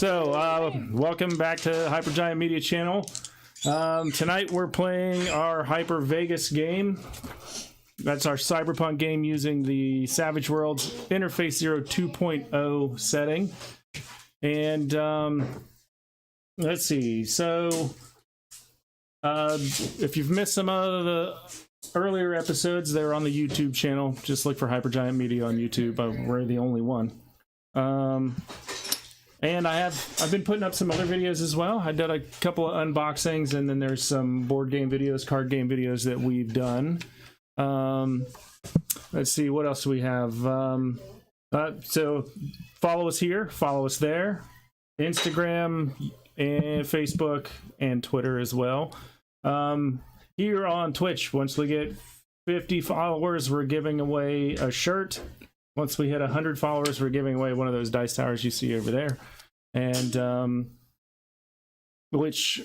Welcome back to Hypergiant Media Channel. Tonight we're playing our HyperVegas game. That's our cyberpunk game using the Savage Worlds Interface 0 2.0 setting. And let's see. So if you've missed some of the earlier episodes, they're on the YouTube channel. Just look for Hypergiant Media on YouTube. We're the only one. And I've been putting up some other videos as well. I did a couple of unboxings, and then there's some board game videos, card game videos that we've done. Let's see, what else do we have? So follow us here, follow us there, Instagram and Facebook and Twitter as well. Here on Twitch, once we get 50 followers, we're giving away a shirt. Once we hit 100 followers, we're giving away one of those dice towers you see over there. And which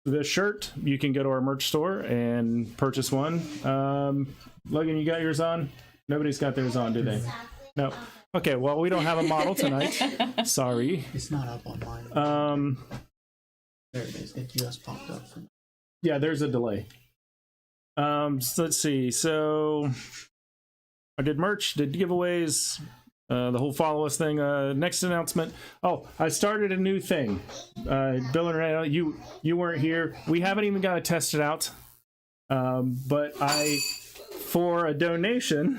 the shirt, you can go to our merch store and purchase one. Logan, you got yours on? Nobody's got theirs on, do they? No. Okay, well, we don't have a model tonight. Sorry. It's not up on mine. There it is. It just popped up. Yeah, there's a delay. So let's see. So I did merch, did giveaways, the whole follow us thing. Next announcement. Oh, I started a new thing. Bill and Renee, you weren't here. We haven't even got to test it out. But for a donation,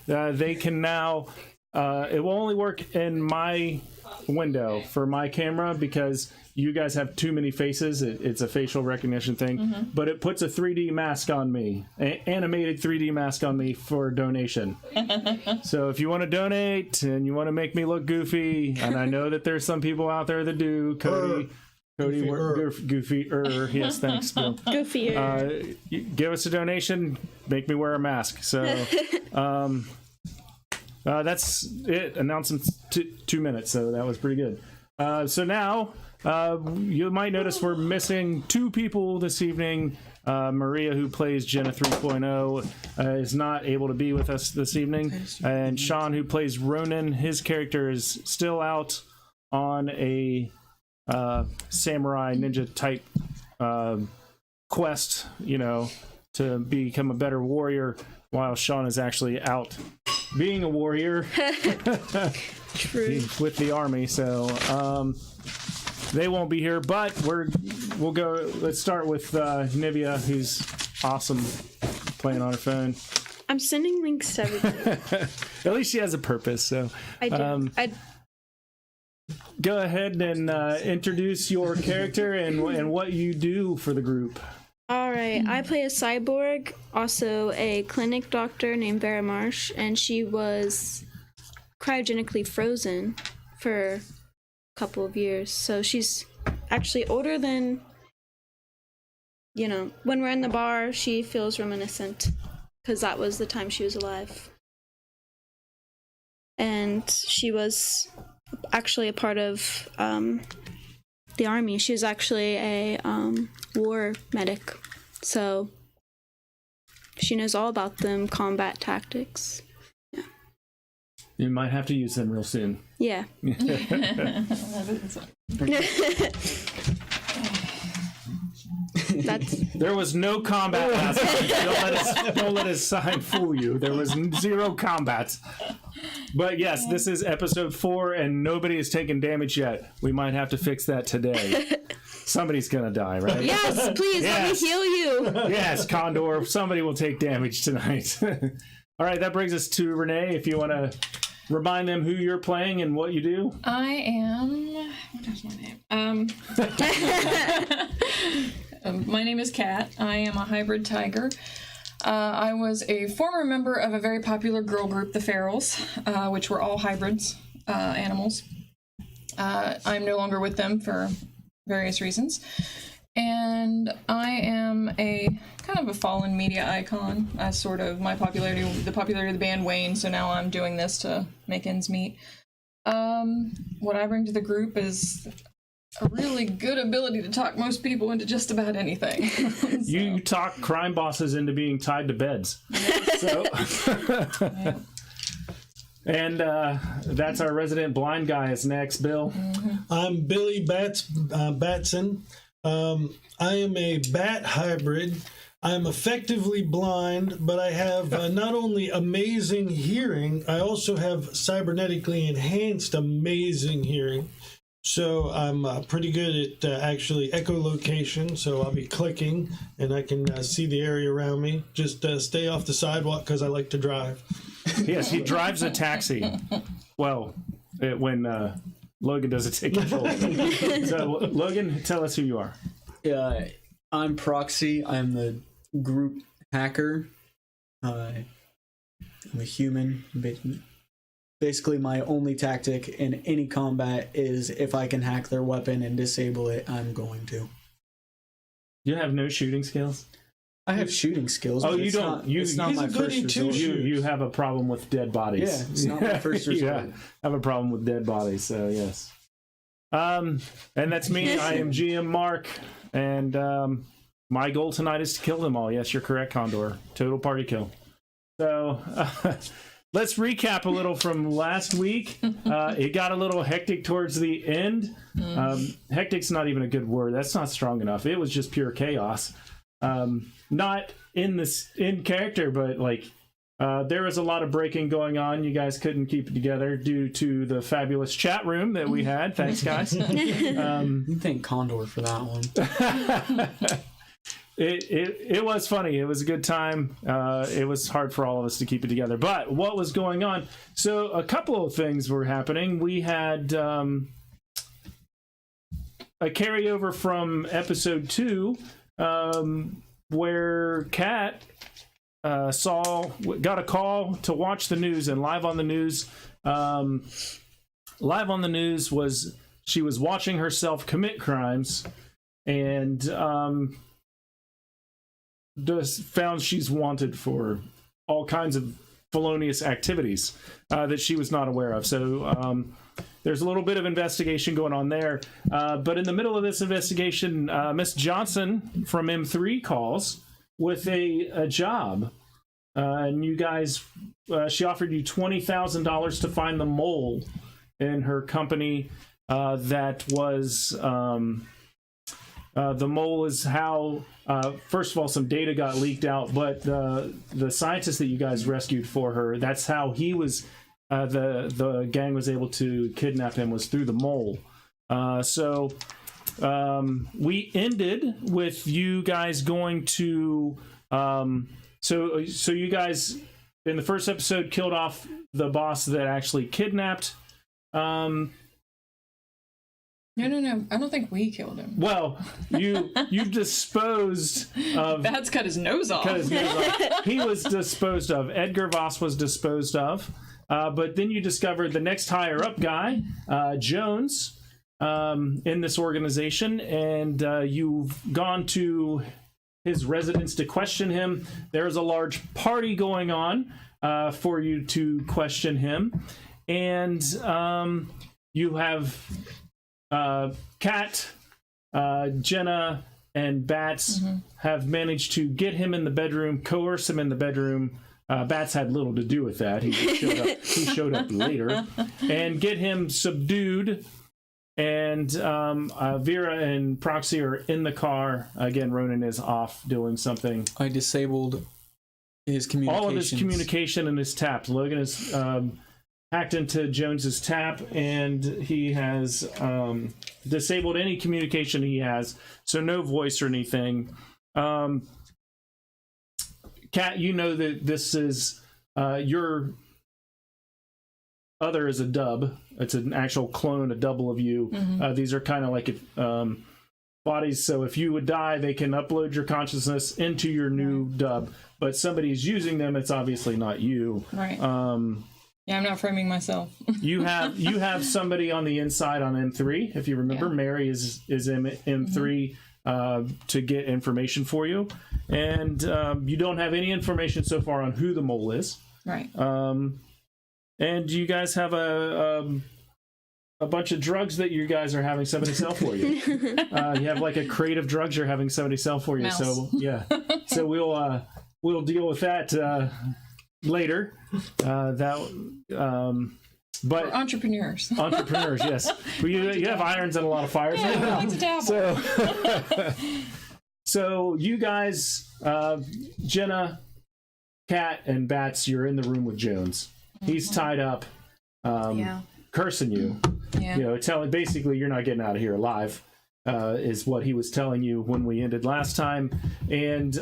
they can now, it will only work in my window for my camera because you guys have too many faces. It's a facial recognition thing, but it puts a 3D mask on me, animated 3D mask on me for donation. So if you want to donate and you want to make me look goofy, and I know that there's some people out there that do, Cody, Goofy, yes, thanks, Bill. Goofy. Give us a donation, make me wear a mask. So that's it. Announcements 2 minutes, so that was pretty good. So now you might notice we're missing 2 people this evening. Maria, who plays Jenna 3.0, is not able to be with us this evening, and Sean, who plays Ronan, his character is still out on a samurai ninja type quest, to become a better warrior, while Sean is actually out being a warrior. True. With the army. So they won't be here, but we'll go. Let's start with Nivea, who's awesome playing on her phone. I'm sending links to everybody. At least she has a purpose. So I do. Go ahead and introduce your character and what you do for the group. All right. I play a cyborg, also a clinic doctor named Vera Marsh, and she was cryogenically frozen for a couple of years. So she's actually older than, when we're in the bar, she feels reminiscent because that was the time she was alive. And she was actually a part of the army. She was actually a war medic, so she knows all about them combat tactics. Yeah, you might have to use them real soon. Yeah. There was no combat last time. Don't let his sign fool you. There was 0 combat. But yes, this is episode 4, and nobody has taken damage yet. We might have to fix that today. Somebody's gonna die, right? Yes, please, yes. Let me heal you. Yes, Condor. Somebody will take damage tonight. All right, that brings us to Renee. If you want to remind them who you're playing and what you do. I am. What is my name? My name is Kat. I am a hybrid tiger. I was a former member of a very popular girl group, the Ferals, which were all hybrids, animals. I'm no longer with them for various reasons. And I am a kind of a fallen media icon. As sort of the popularity of the band waned, so now I'm doing this to make ends meet. What I bring to the group is a really good ability to talk most people into just about anything. So. You talk crime bosses into being tied to beds. Yeah. So. Yeah. And that's our resident blind guy is next, Bill. I'm Billy Batson. I am a bat hybrid. I'm effectively blind, but I have not only amazing hearing, I also have cybernetically enhanced amazing hearing. So I'm pretty good at actually echolocation. So I'll be clicking and I can see the area around me. Just stay off the sidewalk because I like to drive. Yes, he drives a taxi. Well, when Logan doesn't take control of it. So, Logan, tell us who you are. I'm Proxy. I'm the group hacker. I'm a human. Basically, my only tactic in any combat is if I can hack their weapon and disable it, I'm going to. You have no shooting skills? I have shooting skills. Oh, but you it's don't. Not, it's not he's my a goody first two resort. shooters. You have a problem with dead bodies. Yeah, it's not my first resort. have a problem with dead bodies, so yes. And that's me. I am GM Mark, and my goal tonight is to kill them all. Yes, you're correct, Condor. Total party kill. So let's recap a little from last week. It got a little hectic towards the end. Hectic's not even a good word. That's not strong enough. It was just pure chaos. Not in character, but like there was a lot of breaking going on. You guys couldn't keep it together due to the fabulous chat room that we had. Thanks, guys. You thank Condor for that one. It was funny. It was a good time. It was hard for all of us to keep it together. But what was going on? So a couple of things were happening. We had a carryover from episode 2 where Kat got a call to watch the news, and live on the news was she was watching herself commit crimes, and just found she's wanted for all kinds of felonious activities that she was not aware of. So there's a little bit of investigation going on there. But in the middle of this investigation, Miss Johnson from M3 calls with a job. And you guys, she offered you $20,000 to find the mole in her company. That was the mole is how, first of all, some data got leaked out, but the scientist that you guys rescued for her, that's how he was, the gang was able to kidnap him, was through the mole. So we ended with you guys going to, so you guys in the first episode killed off the boss that actually kidnapped. No. I don't think we killed him. Well, you disposed of. Bats cut his nose off. He was disposed of. Edgar Voss was disposed of. But then you discovered the next higher up guy, Jones, in this organization, and you've gone to his residence to question him. There's a large party going on for you to question him, and you have Kat, Jenna, and Bats have managed to get him in the bedroom, coerce him in the bedroom. Bats had little to do with that. He showed up later, and get him subdued. And Vera and Proxy are in the car. Again, Ronan is off doing something. I disabled his communications. All of his communication and his taps. Logan is hacked into Jones's tap, and he has disabled any communication he has, so no voice or anything. Kat, you know that this is your other is a dub. It's an actual clone, a double of you. These are kind of like bodies, so if you would die, they can upload your consciousness into your new dub, but somebody's using them, it's obviously not you. Right. Yeah, I'm not framing myself. you have somebody on the inside on M3. If you remember, Mary is in M3 to get information for you, and you don't have any information so far on who the mole is. Right. And you guys have a bunch of drugs that you guys are having somebody sell for you. You have like a crate of drugs you're having somebody sell for you. Mouse. So yeah, so we'll deal with that later. But We're entrepreneurs. entrepreneurs, yes. Well, you have irons and a lot of fires. Yeah, we like to dabble. So you guys, Jenna, Kat, and Bats, you're in the room with Jones. He's tied up, cursing you. Yeah. You know, telling basically you're not getting out of here alive. Is what he was telling you when we ended last time, and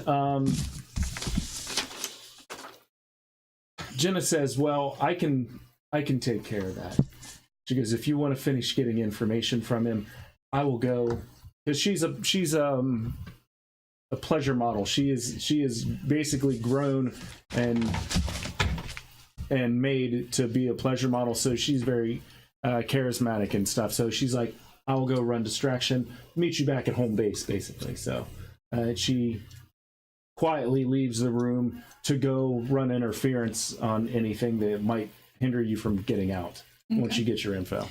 Jenna says, "Well, I can take care of that." She goes, "If you want to finish getting information from him, I will go." Because she's a pleasure model. She is basically grown and made to be a pleasure model. So she's very charismatic and stuff. So she's like, "I will go run distraction. Meet you back at home base," basically. So she quietly leaves the room to go run interference on anything that might hinder you from getting out once you get your info.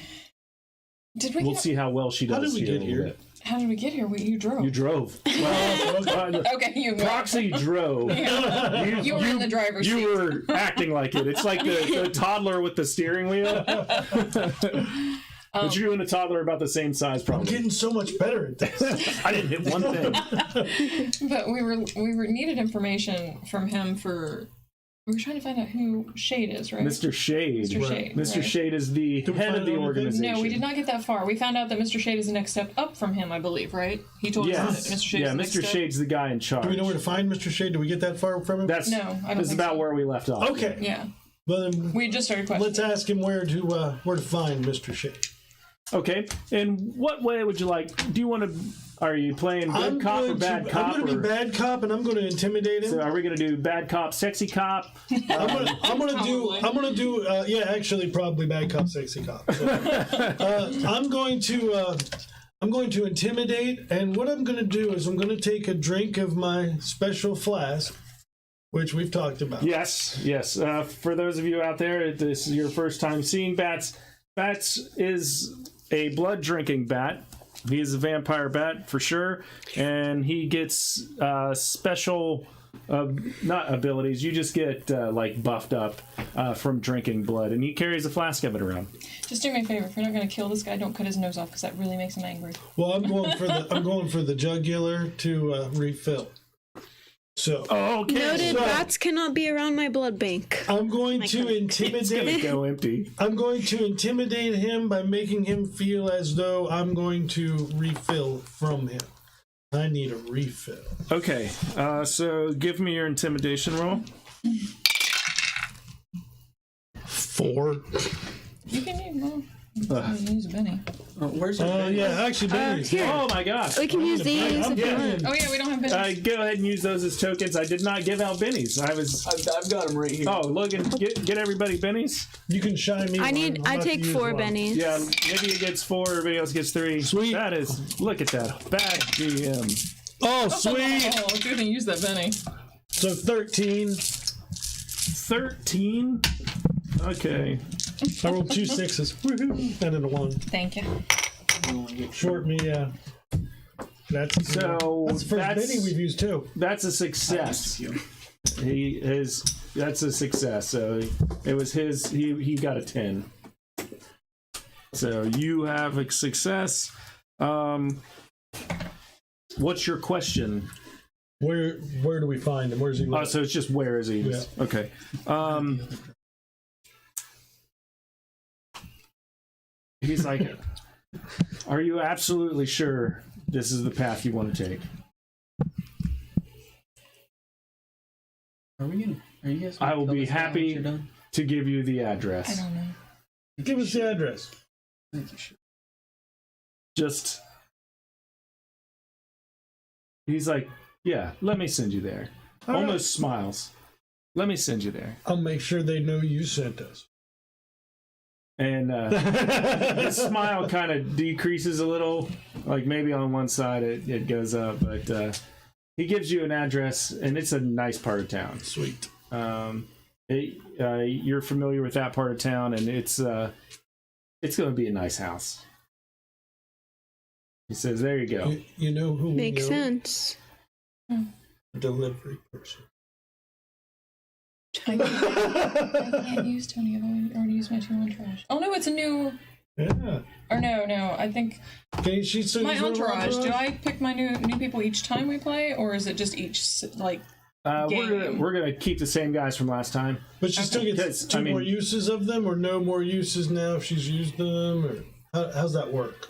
We'll see how well she does. How did we get here? How did we get here? You drove. You drove. Well, Okay, you Proxy drove. You were in the driver's seat. You were acting like it. It's like the toddler with the steering wheel. But you and a toddler are about the same size, I'm probably. getting so much better at this. I didn't hit one thing. But we needed information from him for. We were trying to find out who Shade is, right? Mr. Shade. Mr. Shade. Mr. Right. Shade is the Did we head find of the out anything? organization. No, we did not get that far. We found out that Mr. Shade is the next step up from him, I believe, right? He told us that Mr. Shade is the next Mr. step. Shade's the guy in charge. Do we know where to find Mr. Shade? Do we get that far from him? No, I don't That's think about so. where we left off. Okay. Yeah. Well, then We just started questioning. let's ask him where to find Mr. Shade. Okay. In what way would you like? Do you want to? Are you playing good cop or bad cop? I'm going to be bad cop, and I'm going to intimidate him. So are we going to do bad cop, sexy cop? I'm gonna do. Yeah, actually, probably bad cop, sexy cop. So, I'm going to intimidate, and what I'm going to do is I'm going to take a drink of my special flask, which we've talked about. Yes. For those of you out there, this is your first time seeing Bats. Bats is a blood drinking bat. He is a vampire bat for sure, and he gets special, not abilities. You just get like buffed up from drinking blood, and he carries a flask of it around. Just do me a favor. If you're not going to kill this guy, don't cut his nose off because that really makes him angry. Well, I'm going for the jugular to refill. So Okay. Noted, bats cannot be around my blood bank. I'm going to intimidate. Go empty. I'm going to intimidate him by making him feel as though I'm going to refill from him. I need a refill. Okay. So give me your intimidation roll. 4. You can use a Benny. Where's your Oh yeah, actually, Benny. Here. Oh my gosh. We can use these if you want. Oh, yeah, we don't have Benny. Go ahead and use those as tokens. I did not give out bennies. I've got them right here. Oh, Logan, get everybody bennies. You can shine me. I take 4 bennies. Yeah, maybe it gets 4, everybody else gets 3. Sweet. That is, look at that. Bad GM. Oh, sweet. Oh, good thing you used that Benny. So 13. 13? Okay. I rolled 2 6s. Woohoo. And then a 1. Thank you. Short me, yeah. That's So the first Benny we've used too. that's a success. That's a success. So it was his. He got a 10. So you have a success. What's your question? Where do we find him? Where's he live? So it's just where is he? Yeah. Okay. He's like, are you absolutely sure this is the path you want to take? Are you guys? I will be tell us now once happy you're done? to give you the I address. don't know. Give us the address. Thank you. Sure. Just, he's like, yeah, let me send you there. All right. Almost smiles. Let me send you there. I'll make sure they know you sent us. And his smile kind of decreases a little, like maybe on one side it goes up, but he gives you an address, and it's a nice part of town. Sweet. You're familiar with that part of town, and it's going to be a nice house. He says, "There you go." You know who Makes we know? sense. Delivery person. I can't use Tony. I've already used my 2 entourage. Oh no, it's a new. Yeah. Or no. I think Can she still my use her entourage. Do I pick my new people each time we play, or is it just each like? We're gonna keep the same guys from last time. But she still gets two more uses of them, or no more uses now if she's used them, or how's that work?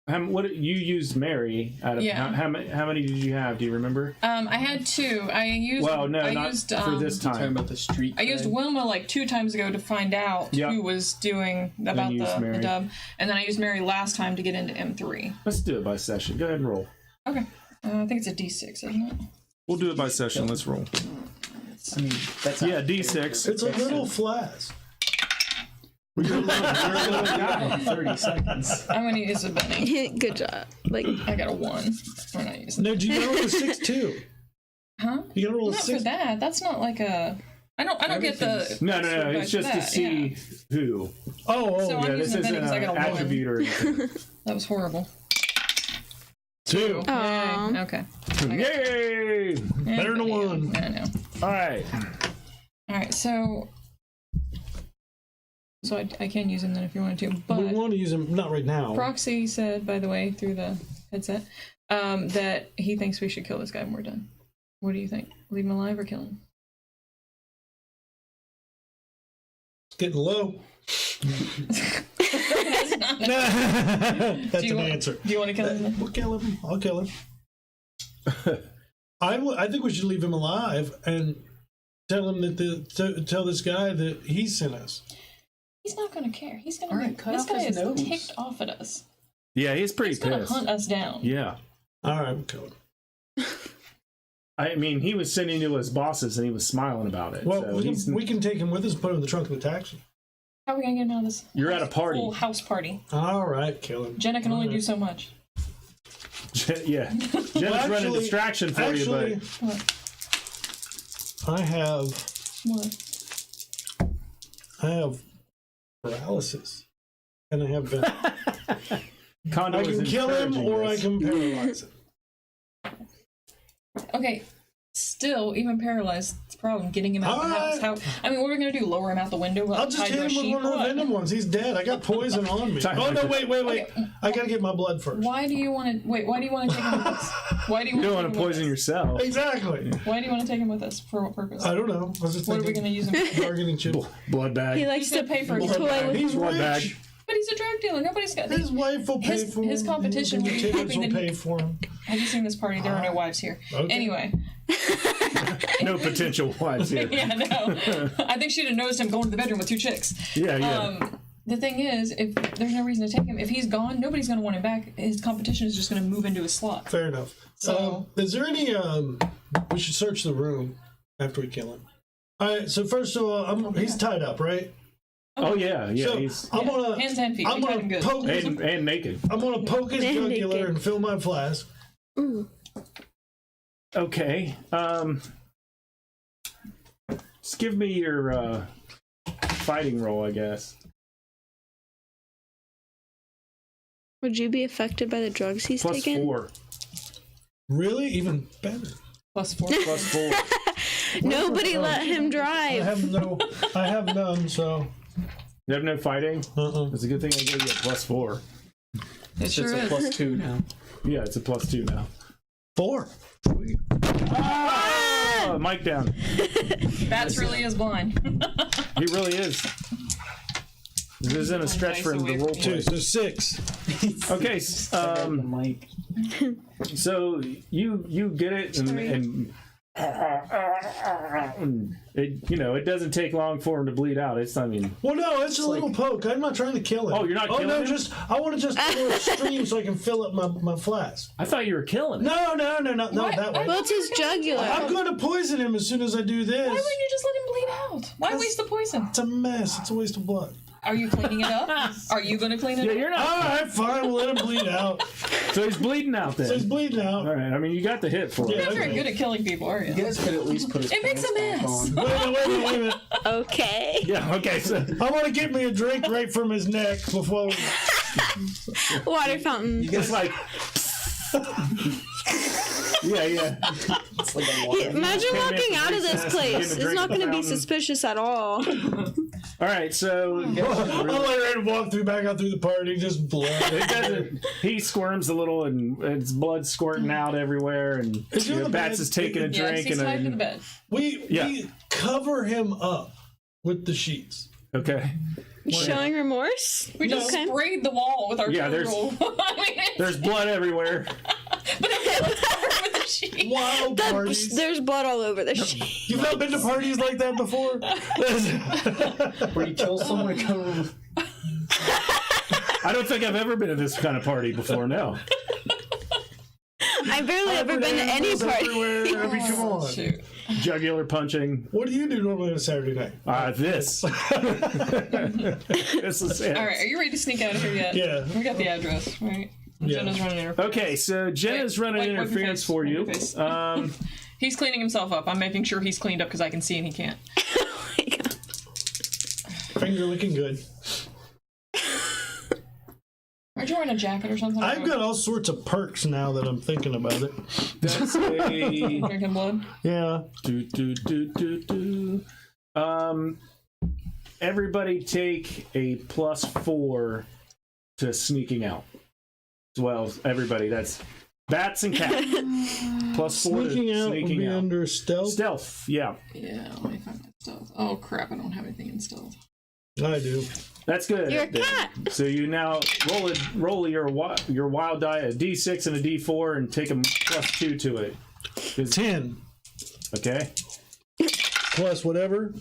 What you used Mary out of? Yeah. How many did you have? Do you remember? I had 2. I used. Well, no, I not used, for this Talking time. about the street. I used Wilma like 2 times ago to find out Yep. who was doing about used the Mary. dub, and then I used Mary last time to get into M3. Let's do it by session. Go ahead and roll. Okay, I think it's a D6, isn't it? We'll do it by session. Let's roll. I mean, that's Yeah, D6. It's a little flask. You're a little guy. 30 seconds. I'm gonna use a Benny. Good job. Like, I got a 1. We're not using. No, you gotta roll a 6 too. Huh? You gotta roll a Not 6. for that. That's not like a. I don't get the. No. It's just to that, see who. Oh, So I'm Yeah, this using a isn't Benny because I an got a 1. attribute or anything. That was horrible. 2. Aw. Yay. Okay. Yay! Better than 1. I know. All right. All right. So I can use him then if you wanted to, We but want to use them, not right now. Proxy said, by the way, through the headset, that he thinks we should kill this guy when we're done. What do you think? Leave him alive or kill him? It's getting low. That's not That's Do you an want- answer. Do you want to kill him then? We'll kill him. I'll kill him. I think we should leave him alive and tell him that tell this guy that he sent us. He's not going to care. He's going All to. right, cut This off guy his is nose. ticked off at us. Yeah, he's pretty He's going to pissed. hunt us down. Yeah. All right, we'll kill him. I mean, he was sending to his bosses and he was smiling about it. Well, so we can take him with us, put him in the trunk of the taxi. How are we going to get him out of this? You're at a party. Full house party. All right, kill him. Jenna can only All do right. so much. Yeah. Jenna's running a actually- distraction for Actually, you, What? I have paralysis, and I have but Kondo I is can kill him encouraging or I this. can paralyze him. Okay. Still, even paralyzed, it's a problem getting him out of the house. Alright. I mean, what are we going to do? Lower him out the window? I'll just hit him with one of the venom ones. He's dead. I got poison on me. Time Oh no! to- Wait! Okay. I gotta get my blood first. Why do you want to wait? Why do you want to take him with us? Why do you, You don't want want to poison yourself. Exactly. Why do you want to take him with us? For what purpose? I don't know. I was just What are we going to use him for? bargaining chip. Blood bag. he likes He's to gonna pay for his play with. He's Blood bag. rich. But he's a drug dealer. Nobody's got. His wife will pay His- for him. his competition will be The hoping kids will that he- pay for him. Have you seen this party? There are no wives here. Okay. Anyway. No potential wives here. Yeah, no. I think she'd have noticed him going to the bedroom with 2 chicks. Yeah. The thing is, if there's no reason to take him, if he's gone, nobody's going to want him back. His competition is just going to move into his slot. Fair enough. So- Is there any? We should search the room after we kill him. All right. So first of all, he's tied up, right? Oh yeah, yeah. So He's I'm gonna Hands and feet. I'm We tied him gonna good. poke his, and naked. I'm gonna poke his And jugular naked. and fill my flask. Ooh. Okay. Just give me your fighting roll, I guess. Would you be affected by the drugs he's Plus taking? 4. Really? Even better. +4. Plus 4. Nobody let him I drive. have none. So. You have no fighting? Uh-uh. It's a good thing I gave you a plus 4. It It's sure a is. +2 now. Yeah, it's a plus 2 now. 4. Oh, mic down. Bats really is blind. He really is. This isn't a stretch for him to roll Two. play. So 6. Okay, The mic. so you get it, and it doesn't take long for him to bleed out. It's, I mean, Well, no, it's a little poke. I'm not trying to kill him. Oh, you're not killing no, him? I want to just pour a stream so I can fill up my flask. I thought you were killing him. No, not What? that way. Well, it's his jugular. I'm going to poison him as soon as I do this. Why wouldn't you just let him bleed out? Why waste the poison? It's a mess. It's a waste of blood. Are you cleaning it up? Are you going to clean it Yeah, up? you're All not. right, fine. We'll let him bleed out. So he's bleeding out then. So he's bleeding out. All right. I mean, you got the hit for Yeah. it. You're not very good at killing people, are you? You guys could at least put his It makes a pants back mess. on. Wait a minute. Okay. Yeah. Okay. So I want to get me a drink right from his neck before. Water fountain. it's like Yeah. It's like a water. Imagine Came in walking from out of this recess, place. getting a It's drink not at the going to be fountain. suspicious at all. All right, so I'm like ready to walk back out through the party, just blood. it doesn't. He squirms a little, and it's blood squirting out everywhere, and Is he on the Bats bed? is taking a Yes, drink he's tied to the and bed. We cover him up with the sheets. okay. Showing remorse? We just Okay. sprayed the wall with our Yeah, there's- turtle. I mean, There's blood everywhere. but it's covered with the sheet. Wild parties. There's blood all over the sheet. You've not been to parties like that before? Where you kill someone and cover them. I don't think I've ever been to this kind of party before. No. I've barely ever been to any Animals party. everywhere. I mean, come on. Shoot. Jugular punching. What do you do normally on a Saturday night? This. This is it. All right, are you ready to sneak out of here yet? Yeah. We got the address, right? Yeah. Jenna's running interference. Okay, so Jenna's running wipe your interference face, for wipe you. your face. He's cleaning himself up. I'm making sure he's cleaned up because I can see and he can't. Oh my God. Finger looking good. Aren't you wearing a jacket or something? I've got all sorts of perks now that I'm thinking about it. That's a drinking blood. Yeah. do. Everybody take a +4 to sneaking out. Well, everybody. That's Bats and Cat. +4 Sneaking to out would sneaking be out. under stealth. Stealth. Yeah, Yeah, let me find my stealth. Oh crap! I don't have anything in stealth. I do. that's good. You're a cat. So you now roll your wild die, a D6 and a D4, and take a +2 to it. 10 Okay, plus whatever.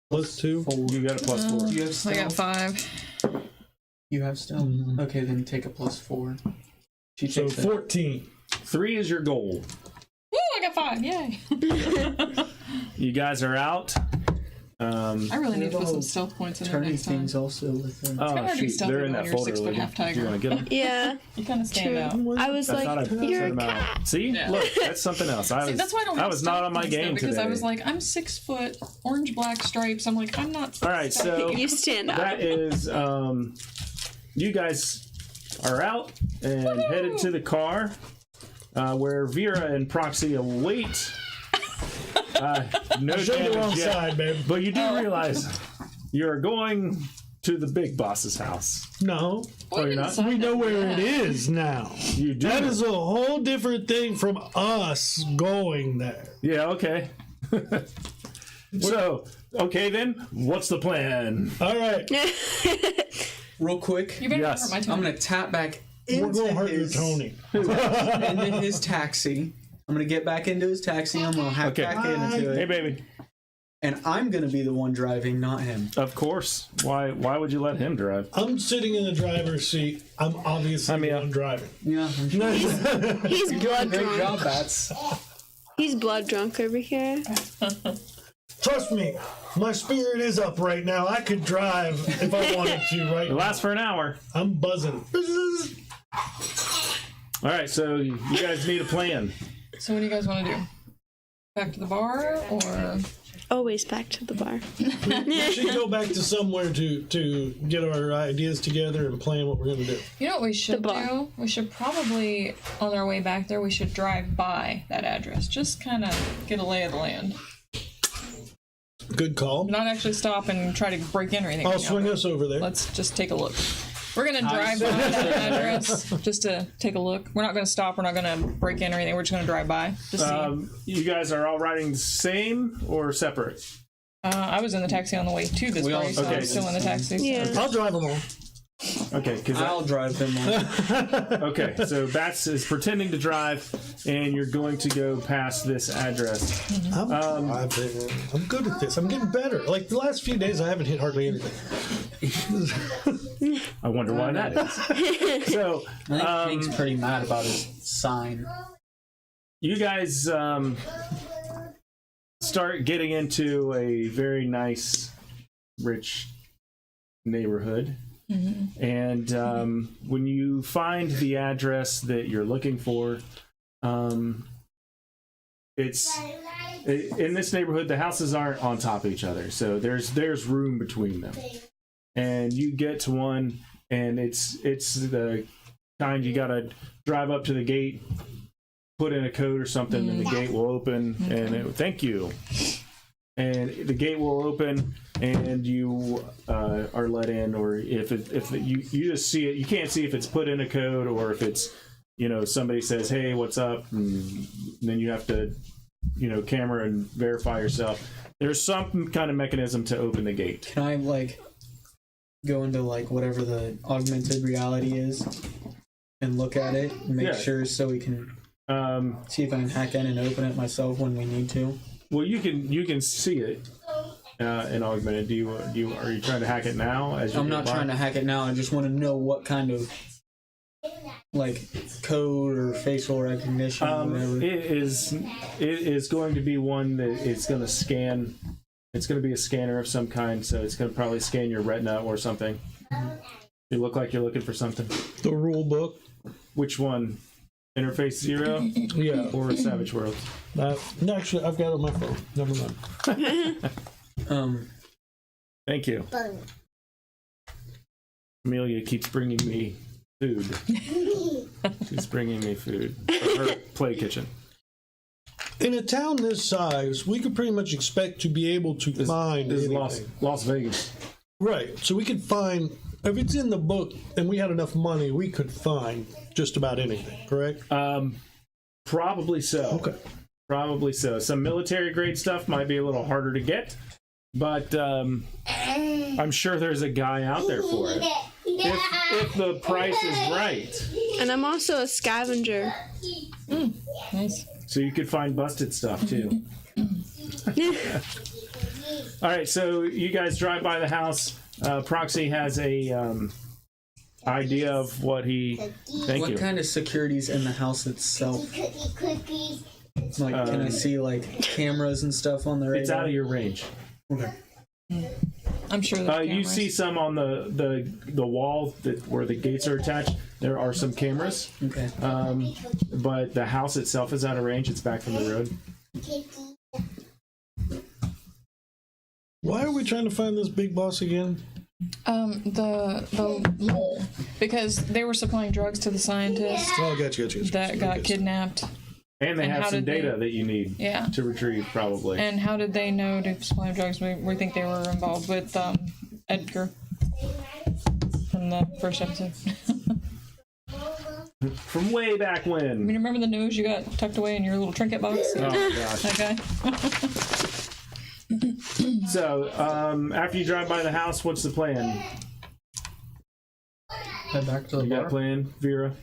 Plus 2. you got a +4. You have I got stealth. 5. You have stealth. Okay, then take a +4. She So takes it. 14. 3 is your goal. Woo! I got 5. Yay! You guys are out. I really need to put some those stealth points in there Turning next time. things also with them. Oh, kinda hard to be shoot. stealthy They're in when that you're a folder. 6'1" Lady. half Do you tiger. want to get them? Yeah, You kind of stand true. out. I was I like, thought I you're set a them cat. out. See? Yeah. Look, that's something else. I See, was, that's why I don't. I have was not stealth on my points, though, game because today. I was like, I'm 6 foot, orange black stripes. I'm like, I'm not. All right, so You stand up. that is, you guys are out and headed to the car where Vera and Proxy await. No Show the wrong damage yet, side, babe. but you do realize you're going to the big boss's house. No. Oh, you're not? We know where it is now. You do. That is a whole different thing from us going there. Yeah, okay. So, okay then, what's the plan? All right. Real quick, You better Yes. hurt my I'm tongue. gonna tap back We're into going to hurt your his, Tony. into his taxi. I'm gonna get back into his taxi. I'm gonna hack Okay. back into Hey, it, baby. and I'm gonna be the one driving, not him. Of course. Why would you let him drive? I'm sitting in the driver's seat. I'm obviously I mean, the one driving. Yeah, I'm sure. He's blood Great drunk. job, Bats. He's blood drunk over here. Trust me, my spirit is up right now. I could drive if I wanted to right It lasts for an hour. I'm buzzing. All right, so you guys need a plan. So what do you guys want to do? Back to the bar or? Always back to the bar. We should go back to somewhere to get our ideas together and plan what we're going to do. You know what we should bar. do? We should probably, on our way back there, we should drive by that address. Just kind of get a lay of the land. Good call. Not actually stop and try to break in or anything. I'll right now, swing but us over there. Let's just take a look. We're gonna drive by that address just to take a look. We're not gonna stop. We're not gonna break in or anything. We're just gonna drive by. Just see. You guys are all riding the same or separate? I was in the taxi on the way to this We all- place. So Okay. I'm still in the taxi. So. Yeah. I'll drive them all. Okay, because I'll drive them all. okay, so Bats is pretending to drive, and you're going to go past this address. I'm good at this. I'm getting better. Like the last few days, I haven't hit hardly anything. I wonder why that is. So I think Hank's pretty mad about his sign. you guys start getting into a very nice, rich neighborhood. And when you find the address that you're looking for, it's in this neighborhood. The houses aren't on top of each other, so there's room between them. And you get to one, and it's the kind you gotta drive up to the gate, put in a code or something, and the gate will open. And thank you. And the gate will open, and you are let in. Or if you just see it, you can't see if it's put in a code or if it's somebody says, "Hey, what's up?" And then you have to camera and verify yourself. There's some kind of mechanism to open the gate. Can I go into whatever the augmented reality is and look at it and make sure so we can see if I can hack in and open it myself when we need to? Well, you can see it in augmented. Are you trying to hack it now? I'm not trying to hack it now. I just want to know what kind of code or facial recognition or whatever. It is going to be one that it's going to scan. It's going to be a scanner of some kind, so it's going to probably scan your retina or something. You look like you're looking for something. The rule book. Which one? Interface 0? Yeah. Or Savage World? No, actually, I've got it on my phone. Never mind. Thank you. Amelia keeps bringing me food. She's bringing me food. For her play kitchen. In a town this size, we could pretty much expect to be able to find This is anything. Las Vegas. Right. So we could find, if it's in the book and we had enough money, we could find just about anything, correct? Probably so. Okay. Probably so. Some military grade stuff might be a little harder to get, but I'm sure there's a guy out there for it. If the price is right. And I'm also a scavenger. Nice. So you could find busted stuff too. All right, so you guys drive by the house. Proxy has a idea of what he. Thank you. What kind of security's in the house itself? Can I see cameras and stuff on the radar? It's out of your range. Okay. I'm sure there's You cameras. see some on the wall where the gates are attached. There are some cameras. Okay. But the house itself is out of range. It's back from the road. Why are we trying to find this big boss again? The mole, because they were supplying drugs to the scientists Oh, gotcha. that got kidnapped. And they And have how some did they- data that you need Yeah. to retrieve, probably. And how did they know to supply drugs? We think they were involved with Edgar from the first episode. From way back You when. remember the news you got tucked away in your little trinket box? Oh, gosh. That guy? So, after you drive by the house, what's the plan? Head back to the You got a bar. plan, Vera?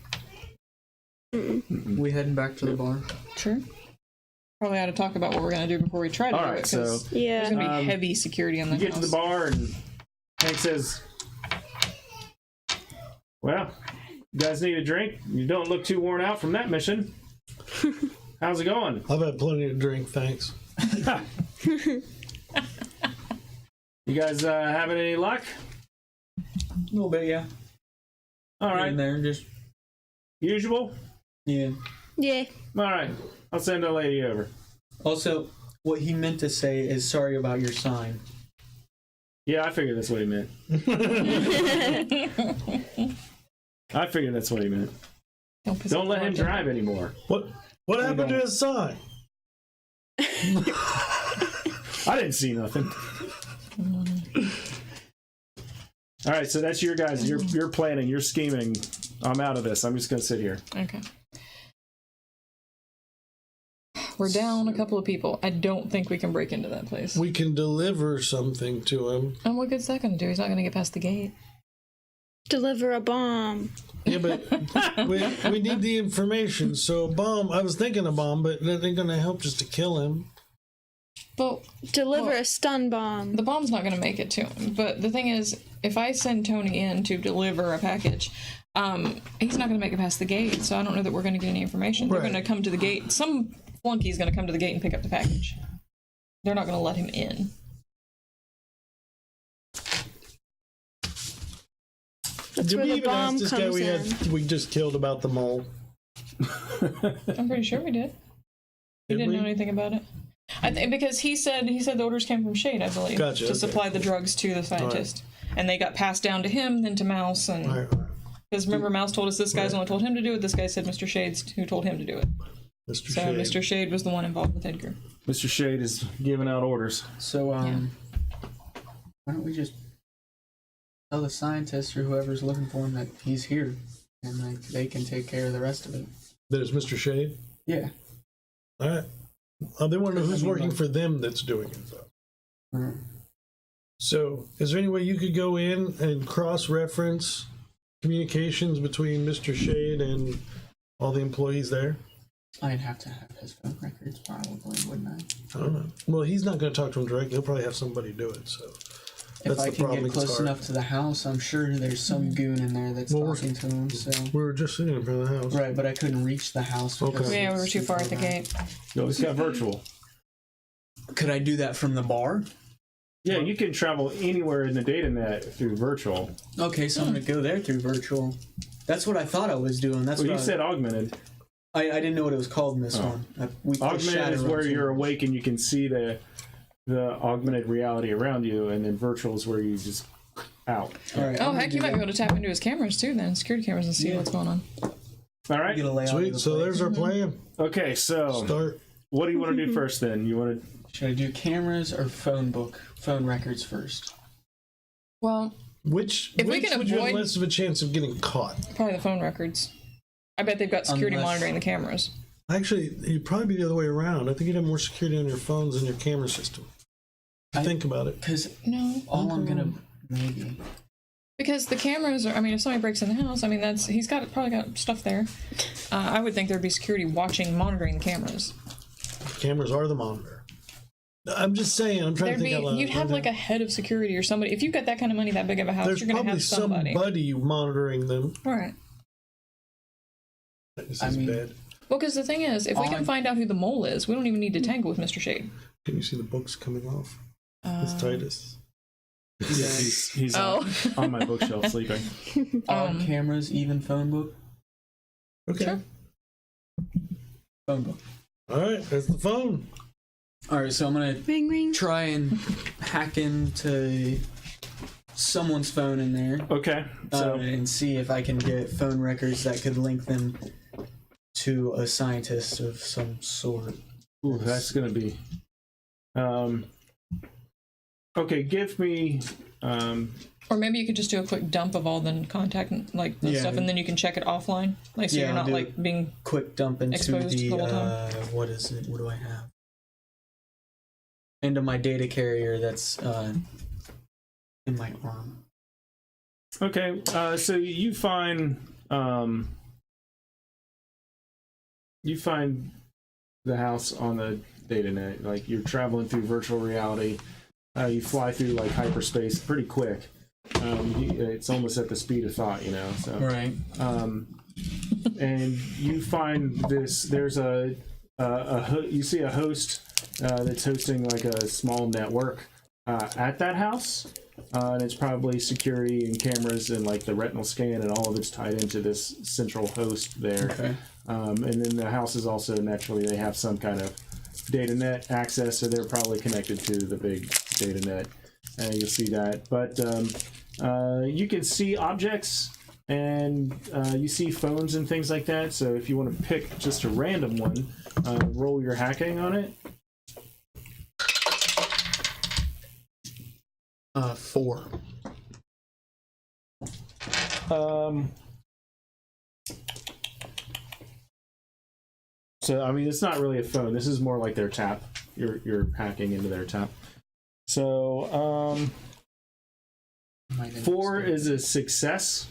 We heading back to the bar. Sure. Probably ought to talk about what we're going to do before we try to All do right, it, 'cause so there's Yeah. going to be heavy security on the you get to house. the bar, and Hank says, "Well, you guys need a drink? You don't look too worn out from that mission. How's it going?" I've had plenty to drink, thanks. You guys having any luck? A little bit, yeah. All Here right. and there, just Usual? yeah. Yeah. All right. I'll send a lady over. Also, what he meant to say is sorry about your sign. Yeah, I figured that's what he meant. I figured that's what he meant. piss Don't off let the him bartender. drive anymore. What happened to his sign? I didn't see nothing. All right, so that's your guys. You're planning. You're scheming. I'm out of this. I'm just gonna sit here. Okay. We're down a couple of people. I don't think we can break into that place. We can deliver something to him. And what good's that going to do? He's not going to get past the gate. Deliver a bomb. Yeah, but we need the information. So a bomb, I was thinking a bomb, but that ain't gonna help just to kill him. But Deliver a stun bomb. the bomb's not going to make it to him. But the thing is, if I send Tony in to deliver a package, he's not going to make it past the gate. So I don't know that we're going to get any information. They're Right. going to come to the gate. Some flunkey's going to come to the gate and pick up the package. They're not going to let him in. That's Did where we the even bomb ask this guy comes in. we just killed about the mole? I'm pretty sure we did. He Did didn't we? know anything about it. I think because he said the orders came from Shade, I believe, Gotcha, to okay. supply the drugs to the scientist, and they got passed down to him, then to Mouse, and Right. because remember Mouse told us this guy's only told him to do it. This guy said Mr. Shades who told him to do it. Mr. So Shade. Mr. Shade was the one involved with Edgar. Mr. Shade is giving out orders. So, Yeah. why don't we just tell the scientist or whoever's looking for him that he's here, and like they can take care of the rest of it. There's Mr. Shade. Yeah. All right. They want to know who's I mean, working like- for them that's doing it, though. Mm. So, is there any way you could go in and cross-reference communications between Mr. Shade and all the employees there? I'd have to have his phone records, probably, wouldn't I? I don't know. Well, he's not going to talk to him directly. He'll probably have somebody do it. So, If that's I the can problem. get It's close hard. enough to the house, I'm sure there's some goon in there that's Well, talking to him. So We were just sitting in front of the house. right, but I couldn't reach the house. because Okay. Yeah, we it's were too far at the super gate. No, it's got virtual. high. Could I do that from the bar? Yeah, you can travel anywhere in the data net through virtual. Okay, so I'm gonna go there through virtual. That's what I thought I was doing. That's Well, what you said augmented. I didn't know what it was called in this Oh. one. We Augmented is where you're awake and you can see the augmented reality around you, and then virtual is where you just out. All right. Oh, heck, you might be able to tap into his cameras too then, security cameras, and see Yeah. what's going on. All right. Get a layout of Sweet. the So place. there's our plan. Okay, so Start. what do you want to do first then? You want to Should I do cameras or phone records first? Well, Which If we which can would you have avoid- less of a chance of getting caught? probably the phone records. I bet they've got security Unless- monitoring the cameras. Actually, you'd probably be the other way around. I think you'd have more security on your phones than your camera system. Think about it. Because No. all I'm gonna maybe. Because the cameras are, I mean, if somebody breaks in the house, I mean, he's probably got stuff there. I would think there'd be security monitoring the cameras. Cameras are the monitor. I'm just saying. I'm trying to think out loud. You'd have like a head of security or somebody. If you've got that kind of money, that big of a house, There's you're going to probably have somebody. somebody monitoring them. Right. This I is mean- bad. Well, because the thing is, if we can On- find out who the mole is, we don't even need to tangle with Mr. Shade. Can you see the books coming off? It's Titus. Yeah, he's Oh. on my bookshelf sleeping. On cameras, even phone book. Okay. Sure. Phone book. All right. That's the phone. All right, so I'm gonna Ring ring. try and hack into someone's phone in there Okay, so and see if I can get phone records that could link them to a scientist of some sort. ooh, that's gonna be. Okay, give me. Or maybe you could just do a quick dump of all the contact, like the Yeah. stuff, and then you can check it offline. Like, so Yeah, you're I'll not do like being. Quick dump into Exposed the the whole time. what is it? What do I have? Into my data carrier that's in my arm. Okay, so you find the house on the data net. Like you're traveling through virtual reality. You fly through like hyperspace pretty quick. It's almost at the speed of thought, you know. So, Right. and you find this. There's you see a host that's hosting like a small network at that house. And it's probably security and cameras and like the retinal scan and all of it's tied into this central host there. Okay. And then the house is also naturally they have some kind of data net access, so they're probably connected to the big data net. And you'll see that. But you can see objects and you see phones and things like that. So if you want to pick just a random one, roll your hacking on it. 4. So I mean, it's not really a phone. This is more like their tap. You're hacking into their tap. So 4 is a success.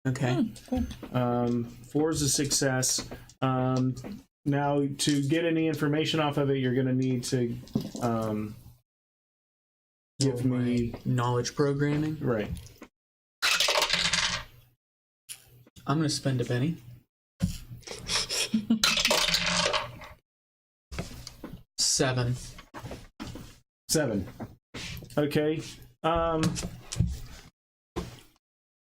Okay. 4 is a success. Now, to get any information off of it, you're going to need to give me knowledge programming. right. I'm gonna spend a penny. 7. 7. Okay.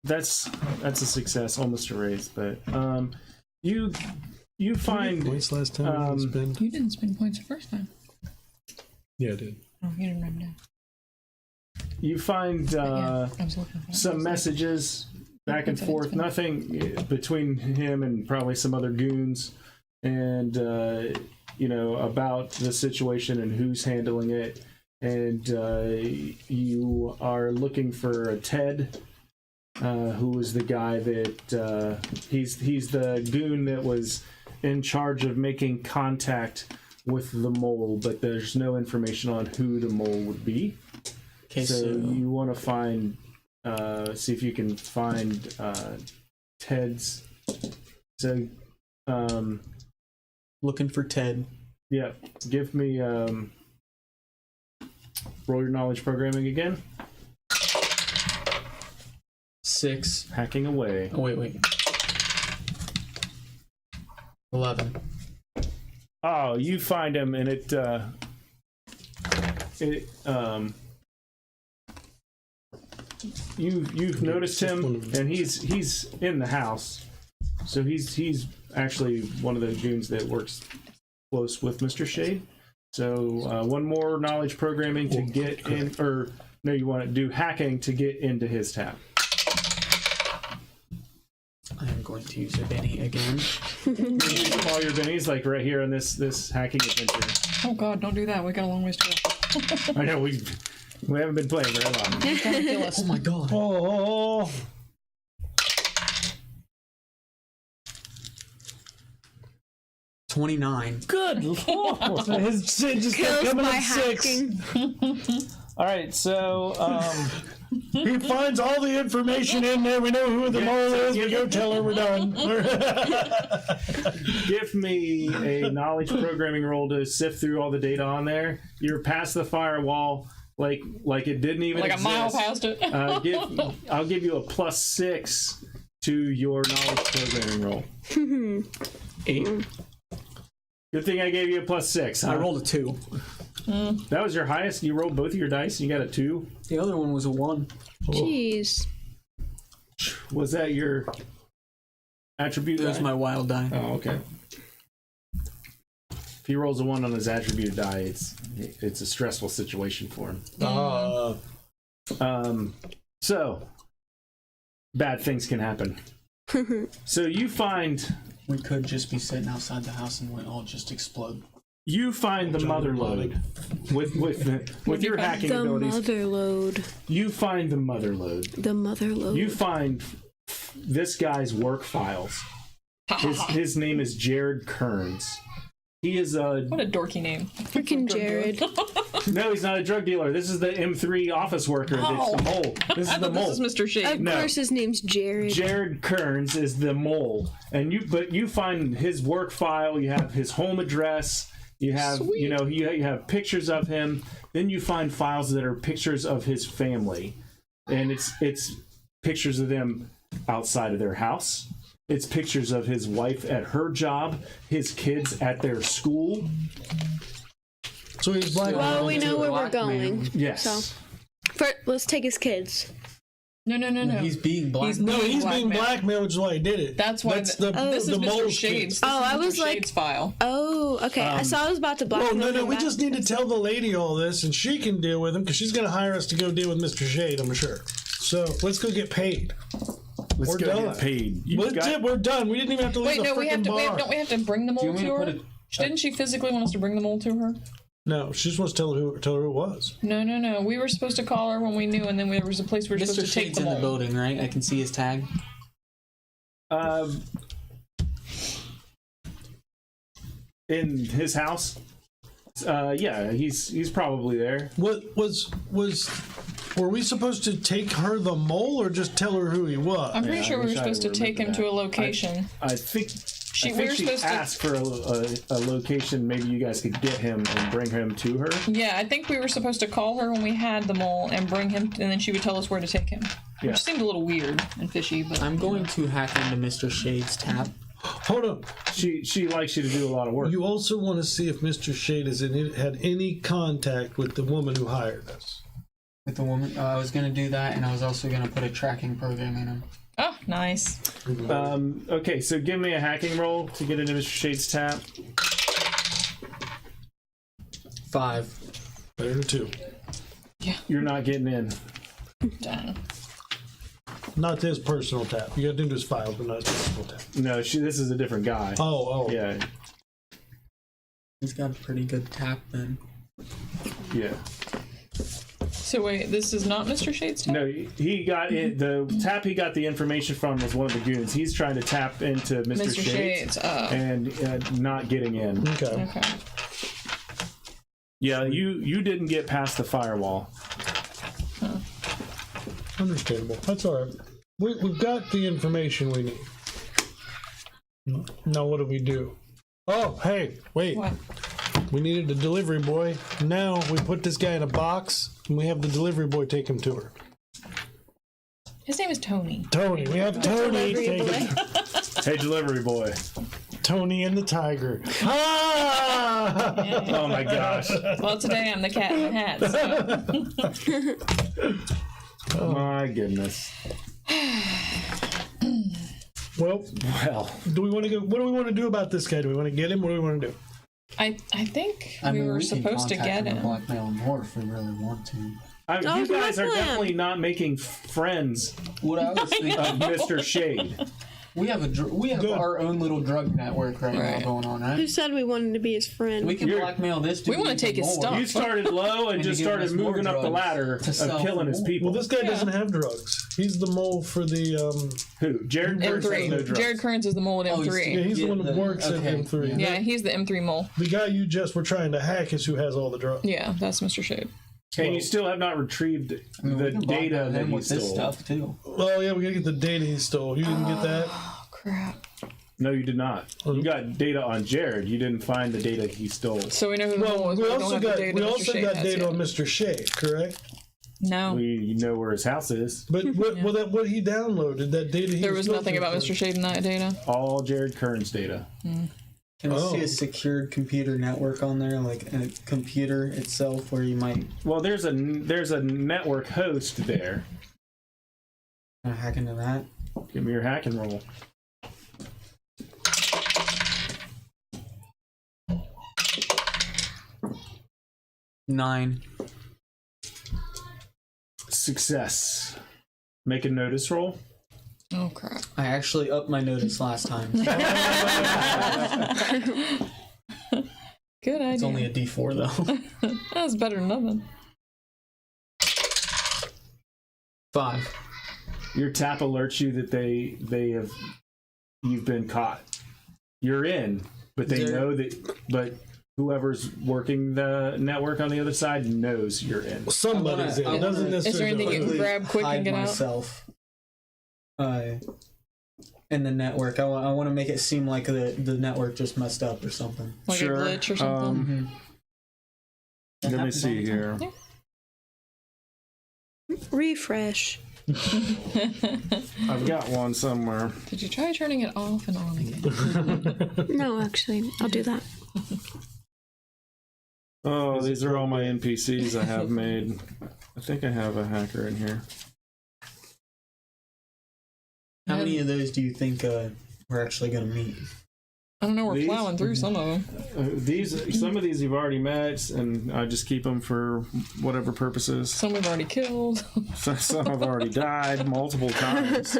That's a success, almost a raise, but you find Points last time. I spend. You didn't spend points the first time. Yeah, I did. Oh, you didn't write them down. you find Yeah, I was looking for it. some messages back and forth. Nothing between him and probably some other goons. and about the situation and who's handling it. And you are looking for a Ted, who is the guy that he's the goon that was in charge of making contact with the mole, but there's no information on who the mole would be. Okay, So you want to find, see if you can find Ted's. So, looking for Ted. yeah, give me roll your knowledge programming again. 6. Hacking away. Oh wait. 11. Oh, you find him, and you've noticed him, and he's in the house. So he's actually one of the goons that works close with Mr. Shade. So one more knowledge programming to get in, or no, you want to do hacking to get into his tab. I am going to use a Benny again. Use all your bennies, like right here in this hacking adventure. Oh God, don't do that. We got a long ways to go. I know we haven't been playing very long. Trying to kill us. Oh my god. Oh, 29. Good lord! His shit just kept Kills coming by up 6. hacking. All right, so he finds all the information in there. We know who the mole is. We go tell her we're done. give me a knowledge programming roll to sift through all the data on there. You're past the firewall, like it didn't even Like exist. a mile past it. I'll give you a +6 to your knowledge programming roll. 8. Good thing I gave you a +6. Huh? I rolled a 2. That was your highest. You rolled both of your dice. And you got a 2. The other one was a 1. Jeez. Was that your attribute? That was die? my wild die. Oh, okay. If he rolls a 1 on his attribute die, it's a stressful situation for him. So bad things can happen. So you find We could just be sitting outside the house and we'll all just explode. you find the mother lode with your hacking The abilities. mother load. You find the mother lode. The mother load. You find this guy's work files. His name is Jared Kearns. He is What a dorky name. Freaking Jared. no, he's not a drug dealer. This is the M3 office worker. It's the mole. This is the mole. This is Mr. Shade. Of No. course, his name's Jared. Jared Kearns is the mole, and you find his work file. You have his home address. You have Sweet. you have pictures of him. Then you find files that are pictures of his family, and it's pictures of them outside of their house. It's pictures of his wife at her job, his kids at their school. So he's black. Well, we know where we're Blackmail. going. Yes. So, let's take his kids. No. He's being black. He's No, he's being blackmailed. blackmailed, which is why he did it. That's why That's the this is the Mr. mole's Shade's. kids. Oh, I was Mr. like- Shade's file. Oh, okay. So I was about to Well, blackmail no, him we back. just need to tell the lady all this, and she can deal with him because she's going to hire us to go deal with Mr. Shade, I'm sure. So let's go get paid. Let's We're go done. get paid. You Well, got- we're done. We didn't even have to leave Wait, the no, we have freaking to. bar. Don't we have to bring the mole you want to me to her? put Didn't she physically want us to bring the mole to her? No, she just wants to tell her who it was. No. We were supposed to call her when we knew, and then there was a place we were Mr. supposed to take Shade's the in the mole. building, right? I can see his tag. in his house. Yeah, he's probably there. What were we supposed to take her the mole or just tell her who he was? I'm pretty Yeah, sure I we were wish I supposed to take him remembered to a that. location. I think we were she supposed to- asked for a location. Maybe you guys could get him and bring him to her. Yeah, I think we were supposed to call her when we had the mole and bring him, and then she would tell us where to take him. Yeah. Which seemed a little weird and fishy, but I'm going to hack into Mr. Shade's tab. Hold on. She likes you to do a lot of work. You also want to see if Mr. Shade had any contact with the woman who hired us. With the woman, I was gonna do that, and I was also gonna put a tracking program in him. oh, nice. Okay, so give me a hacking roll to get into Mr. Shade's tab. 5. Better than 2. You're not getting in. Dang. not his personal tap. You got to do his files, but not his personal tap. No, this is a different guy. Oh. Yeah, He's got a pretty good tap then. yeah. So wait, this is not Mr. Shade's tap? No, he got it. The tap he got the information from was one of the goons. He's trying to tap into Mr. Shades and not getting in. Okay. Okay. Yeah, you didn't get past the firewall. Understandable. That's all right. We've got the information we need. Now what do we do? Oh, hey, wait. What? We needed a delivery boy. Now we put this guy in a box, and we have the delivery boy take him to her. His name is Tony. Tony. We have Tony take him. Hey, delivery boy. Tony and the tiger. Ah! Oh my gosh. Well, today I'm the cat in the hat. So. My goodness. Well, do we want to go? What do we want to do about this guy? Do we want to get him? What do we want to do? I think we were supposed to get him. Blackmail him more if we really want to. You guys are definitely not making friends What I was thinking, of Mr. Shade. we have our own little drug network right now going on, right? Who said we wanted to be his friend? We can blackmail this dude. We want to take his more. stuff. You started low and just give us started more moving up the drugs ladder to of sell killing for his more. people. Well, this guy doesn't have drugs. He's the mole for the Who? Jared Kearns has no M3. drugs. Jared Kearns is the mole at Oh, M3. Yeah, he's the one that works at M3. Yeah, he's the M3 mole. The guy you just were trying to hack is who has all the drugs. Yeah, that's Mr. Shade. And you still have not retrieved the data that he with this stole. stuff too. Oh yeah, we gotta get the data he stole. You didn't get that? Oh, crap. No, you did not. You got data on Jared. You didn't find the data he stole. So we know who the mole is, We but we don't also have the got data we Mr. also Shade got has data yet. on Mr. Shade, correct? No. We know where his house is. But what he downloaded, that data he There was stole nothing about from- Mr. Shade in that data. All Jared Kearns data. Can I see Oh. a secured computer network on there, like a computer itself, where you might Well, there's a network host there. hack into that? Give me your hack and roll. Nine. Success. Make a notice roll. Oh, crap. I actually upped my notice last time. Good idea. It's only a D4 though. That's better than nothing. 5. Your tap alerts you that you've been caught. You're in, but they know that. But whoever's working the network on the other side knows you're in. Somebody's in. It doesn't necessarily. Is there anything you can grab quick and get out? myself. In the network, I want to make it seem like the network just messed up or something. Like Sure. a glitch or something? That Let me happens all see the time. here. Refresh. I've got one somewhere. Did you try turning it off and on again? No, actually, I'll do that. Oh, these are all my NPCs I have made. I think I have a hacker in here. How many of those do you think we're actually going to meet? I don't know. We're These? plowing through some of them. Some of these you've already met, and I just keep them for whatever purposes. Some we've already killed. Some have already died multiple times.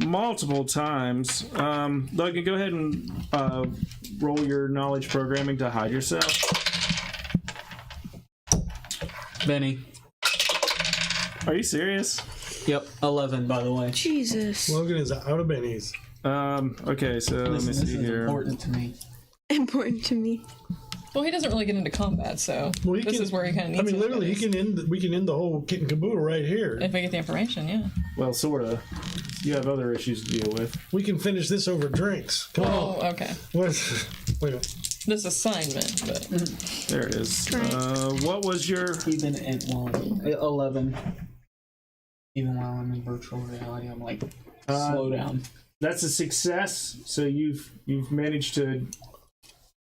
Multiple times. Logan, go ahead and roll your knowledge programming to hide yourself. Benny. Are you serious? Yep, 11 by the way. Jesus. Logan is out of bennies. Okay, so let me This see is here. important to me. Important to me. Well, he doesn't really get into combat, so Well, this is where he kind of needs. I mean, to literally, we can end the whole kit and caboodle right here. If we get the information, yeah. Well, sorta. You have other issues to deal with. We can finish this over drinks. Come Oh, on. okay. Wait a minute. This assignment, but There it is. What was your? Even at 11. Even while I'm in virtual reality, I'm like, slow down. That's a success. So you've managed to.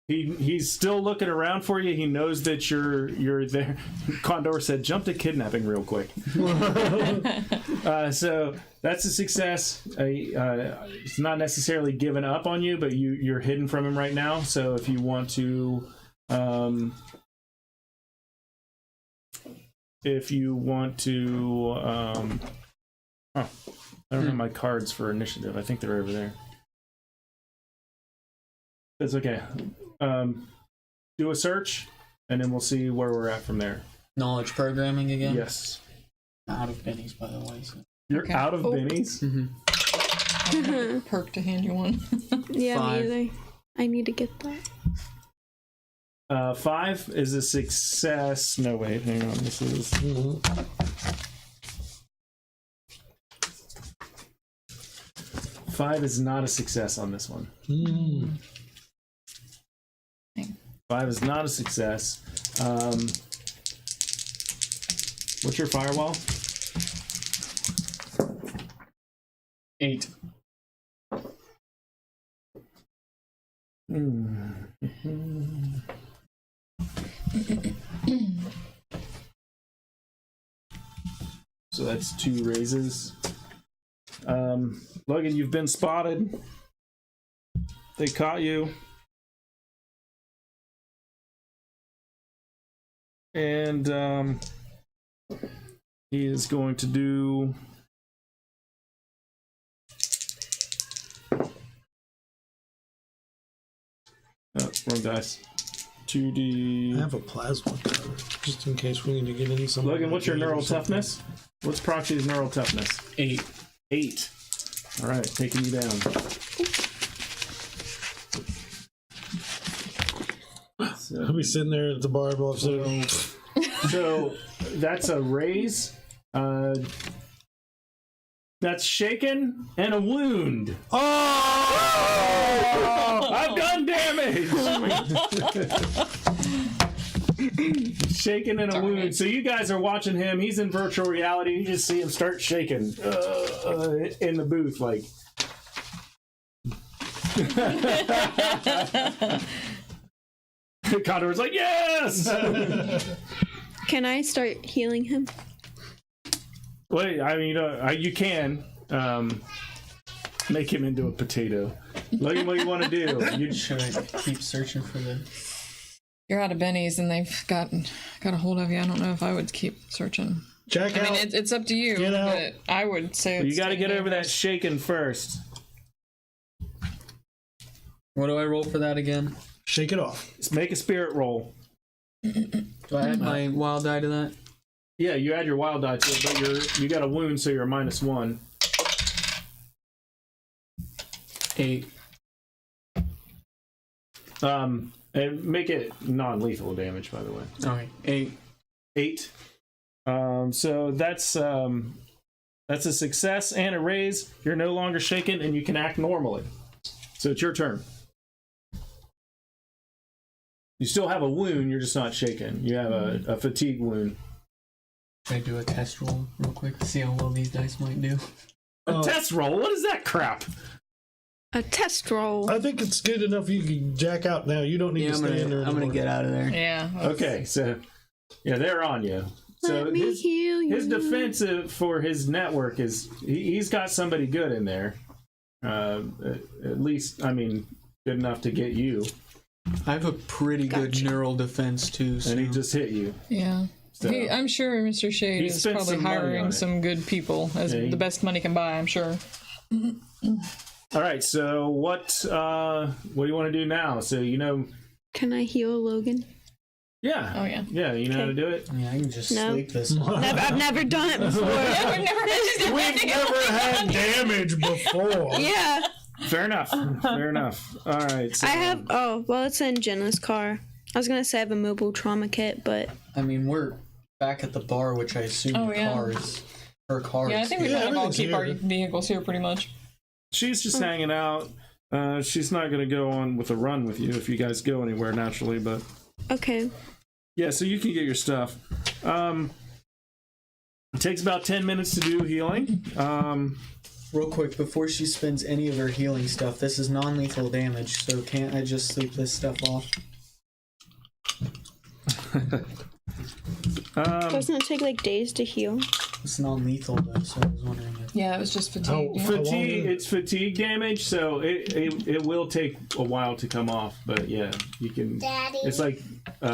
He's still looking around for you. He knows that you're there. Condor said, "Jump to kidnapping real quick." So that's a success. It's not necessarily given up on you, but you're hidden from him right now. So if you want to, Oh, I don't have my cards for initiative. I think they're over there. It's okay. Do a search, and then we'll see where we're at from there. Knowledge programming again? Yes. Out of bennies, by the way. So. You're Okay. out of bennies? Mm-hmm. I don't have a perk to hand you one. Yeah, 5. me either. I need to get that. 5 is a success. No, wait, hang on. This is... Mhm. 5 is not a success on this one. Mm. 5 is not a success. What's your firewall? 8. So that's 2 raises. Logan, you've been spotted. They caught you. And he is going to do... Oh, wrong dice. 2D... I have a plasma cutter, just in case we need to get in some. Logan, what's your neural toughness? What's Proxy's neural toughness? 8. 8. All right, taking you down. I'll be sitting there at the bar above. So that's a raise. That's shaken and a wound. Oh! I've done damage. Shaken and a wound. right. So you guys are watching him. He's in virtual reality. You just see him start shaking in the booth, like. Connor's like, yes. Can I start healing him? Wait, I mean, you can make him into a potato. Look at what you want to do. Should I keep searching for the... You're out of bennies and they've got a hold of you. I don't know if I would keep searching. Jack I out. mean, it's up to you. Get out. But I would say You it's got to get over that dangerous. shaking first. What do I roll for that again? Shake it off. Just make a spirit roll. Do I add my wild die to that? Yeah, you add your wild die to it, but you got a wound, so you're a -1. 8. And make it non-lethal damage, by the way. Alright, 8. 8. So that's a success and a raise. You're no longer shaken, and you can act normally. So it's your turn. You still have a wound, you're just not shaken. You have a fatigue wound. Should I do a test roll real quick to see how well these dice might do? A test roll? What is that crap? A test roll. I think it's good enough you can jack out now. You don't need to stay in there I'm gonna anymore. get out of there. Yeah. Okay, so yeah, they're on you. So Let me heal you. his defensive for his network is he's got somebody good in there. At least, I mean, good enough to get you. I have a pretty good Gotcha. neural defense too. So. And he just hit you. Yeah. So, I'm sure Mr. Shade He is spent probably some money on hiring it. some good people as Yeah, he- the best money can buy, I'm sure. all right. So what do you want to do now? So Can I heal Logan? yeah. Oh, yeah. Yeah, you know how to do it. Yeah, I can just No. sleep this. I've never done it before. Yeah, we've never We've never had damage before. Yeah. Fair enough. Fair enough. All right. So, I have. Oh, well, it's in Jenna's car. I was gonna say I have a mobile trauma kit, but I mean, we're back at the bar, which I assume Oh, the yeah. car is her car. Yeah, I is think we here. kind of all everything's keep our here. vehicles here pretty much. she's just hanging out. She's not going to go on with a run with you if you guys go anywhere naturally, but okay. yeah. So you can get your stuff. It takes about 10 minutes to do healing. Real quick, before she spends any of her healing stuff, this is non-lethal damage, so can't I just sleep this stuff off? Doesn't it take like days to heal? It's non-lethal though, so I was wondering if... Yeah, it was just fatigue. How- yeah. Fatigue. It's fatigue damage, so it will take a while to come off. But yeah, you can. Daddy. It's like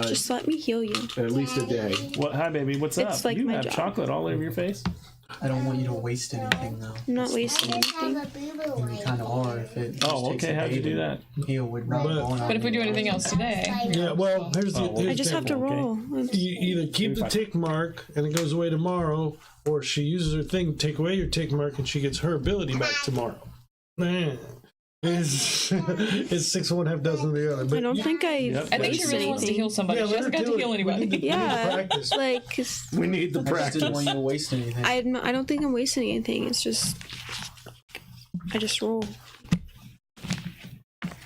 Just let me heal you. at least a day. What? Hi, baby. What's It's up? like You my have job. chocolate all over your face. I don't want you to waste anything, though. I'm not wasting anything. And you kind of are if it. Oh, just takes okay. a How'd you day do to that? Heal with not But- going But if we do anything else today, Yeah, well, here's the. Oh, here's I just the have to okay. roll. You either keep the tick mark and it goes away tomorrow, or she uses her thing to take away your tick mark and she gets her ability back tomorrow. Man, it's 6 of one, half dozen of the other. But I don't think I Yep. I think she waste really wants to anything. heal somebody. Yeah, She let hasn't her got to do heal it. We anybody. need to Yeah, practice. like 'cause We need the I just practice. didn't want you to waste anything. I don't think I'm wasting anything. It's just I just roll.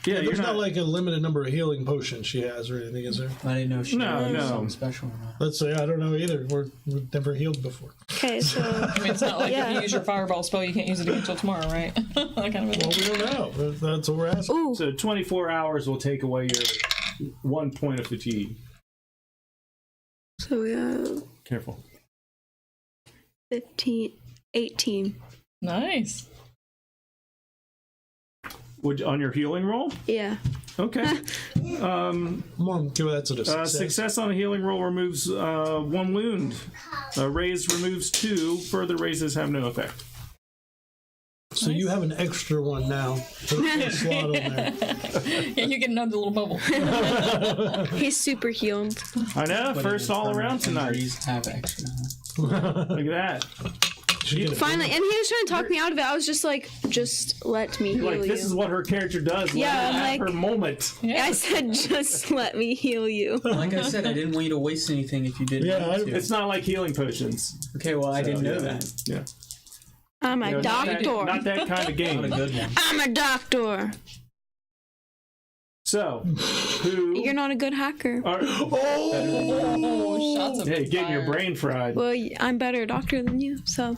Yeah, you're There's not not like a limited number of healing potions she has or anything, is there? I didn't know if she No, had no. something special or not. Let's say I don't know either. We've never healed before. Okay, so I mean, it's not like Yeah. if you use your fireball spell, you can't use it again until tomorrow, right? That kind of a Well, thing. we don't know. That's what we're asking. ooh, So 24 hours will take away your 1 point of fatigue. so we have Careful. 15, 18. Nice. On your healing roll? Yeah. Okay. Come on, give that's a success. Success on a healing roll removes 1 wound. Raise removes 2. Further raises have no effect. So you have an extra one now. Put a slot on there. Yeah, you get another little bubble. He's super healed. I know. But First it is all around permanent tonight. injuries have extra. Look at that. Should get it. Finally, and he was trying to talk me out of it. I was just like, just let me heal Like, you. this is what her character does. Yeah, Let her I'm have like- her moment. Yeah. I said, just let me heal you. Like I said, I didn't want you to waste anything if you didn't Yeah, want to. It's not like healing potions. Okay, well, I didn't know yeah. that. Yeah. I'm a You know, doctor. Not that kind of Not a game. good one. I'm a doctor. So, who You're not a good hacker. are... Oh, shots of Hey, getting your fire. brain fried. Well, I'm better doctor than you, so.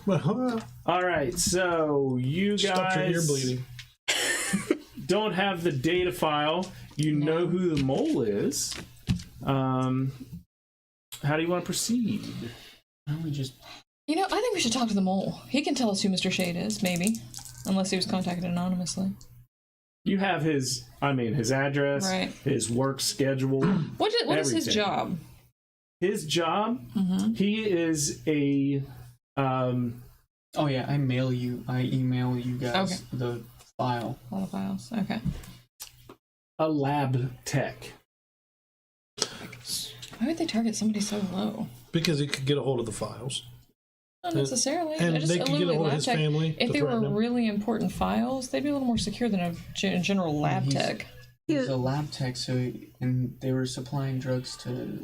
All right, so you Stop your ear guys bleeding. don't have the data file. You know who the mole is. How do you want to proceed? Why don't we just You know, I think we should talk to the mole. He can tell us who Mr. Shade is, maybe. Unless he was contacted anonymously. You have his address, Right. his work schedule. What is his Everything. job? His job, Mm-hmm. he is a Oh yeah, I email you guys Okay. the file. All the files. Okay. lab tech. Why would they target somebody so low? Because he could get a hold of the files. Not necessarily. And I just they could get a literally hold of lab his tech. family If to they were threaten him. really important files, they'd be a little more secure than a general lab He's- tech. He's a lab tech, and they were supplying drugs to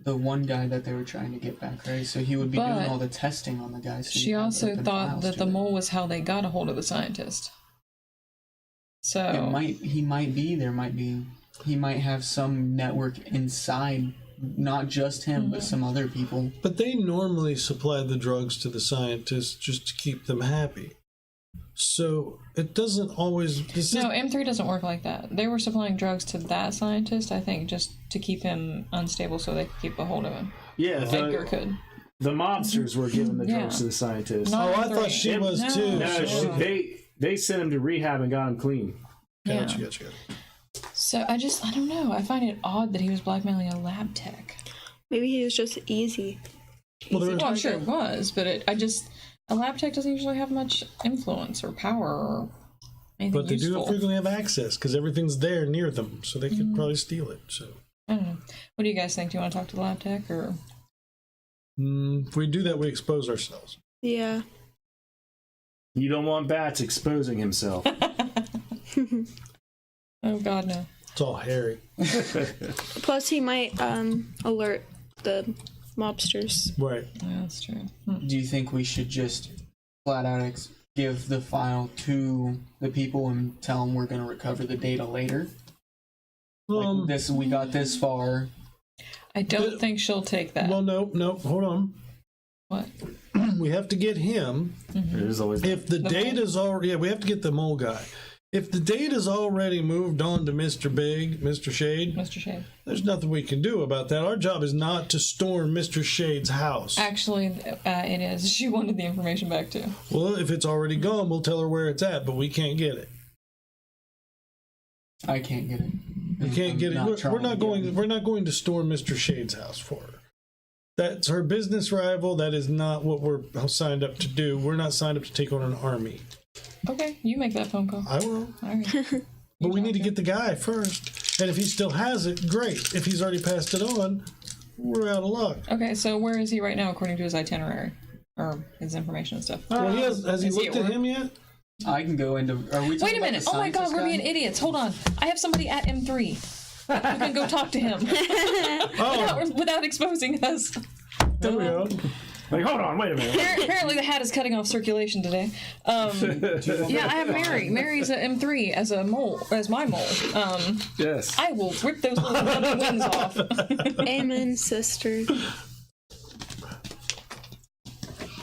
the one guy that they were trying to get back, right? So he would be doing But all the testing on the guy. So She he'd have also open thought files that to the it. mole was how they got a hold of the scientist. So He might be. There might be. He might have some network inside, not just him, but some other people. But they normally supply the drugs to the scientists just to keep them happy. So it doesn't always. no, M3 doesn't work like that. They were supplying drugs to that scientist, I think, just to keep him unstable so they could keep a hold of him. Yeah, Edgar could. the mobsters were giving the drugs Yeah. to the scientists. Not Oh, I thought M3. she was No. too. No, So- they sent him to rehab and got him clean. Yeah. Gotcha. So I don't know. I find it odd that he was blackmailing a lab tech. Maybe he was just easy. Well, there Well, I'm sure it was, but a lab tech doesn't usually have much influence or power or anything But they useful. do frequently have access because everything's there near them, so they could probably steal it. So I don't know. What do you guys think? Do you want to talk to the lab tech or? if we do that, we expose ourselves. Yeah. You don't want Bats exposing himself. Oh God, no. It's all hairy, Plus, he might alert the mobsters. right? Yeah, that's true. Do you think we should just flat out give the file to the people and tell them we're going to recover the data later? Like we got this far. I don't think she'll take that. Well, no, hold on. What? We have to get him. There's always If the mole? data's already, we have to get the mole guy. If the data's already moved on to Mr. Big, Mr. Shade, Mr. Shade. there's nothing we can do about that. Our job is not to storm Mr. Shade's house. Actually, it is. She wanted the information back too. Well, if it's already gone, we'll tell her where it's at, but we can't get it. I can't get it. We can't get it. We're trying not to going. get it. We're not going to storm Mr. Shade's house for her. That's her business rival. That is not what we're signed up to do. We're not signed up to take on an army. Okay, you make that phone call. I will. All right. But we need to get the guy first. And if he still has it, great. If he's already passed it on, we're out of luck. Okay, so where is he right now according to his itinerary? Or his information and stuff? Well, has he Is he looked at at work? him yet? I can go into. Are we? Wait talking a about minute! the Oh my god, scientist we're guy? being idiots. Hold on. I have somebody at M3. We can go talk to him without exposing us. There we go. Like, hold on, wait a minute. Apparently the hat is cutting off circulation today. Yeah, I have Mary. Mary's at M3 as a mole, as my mole. Yes. I will rip those little rubber wings off. Amen, sister.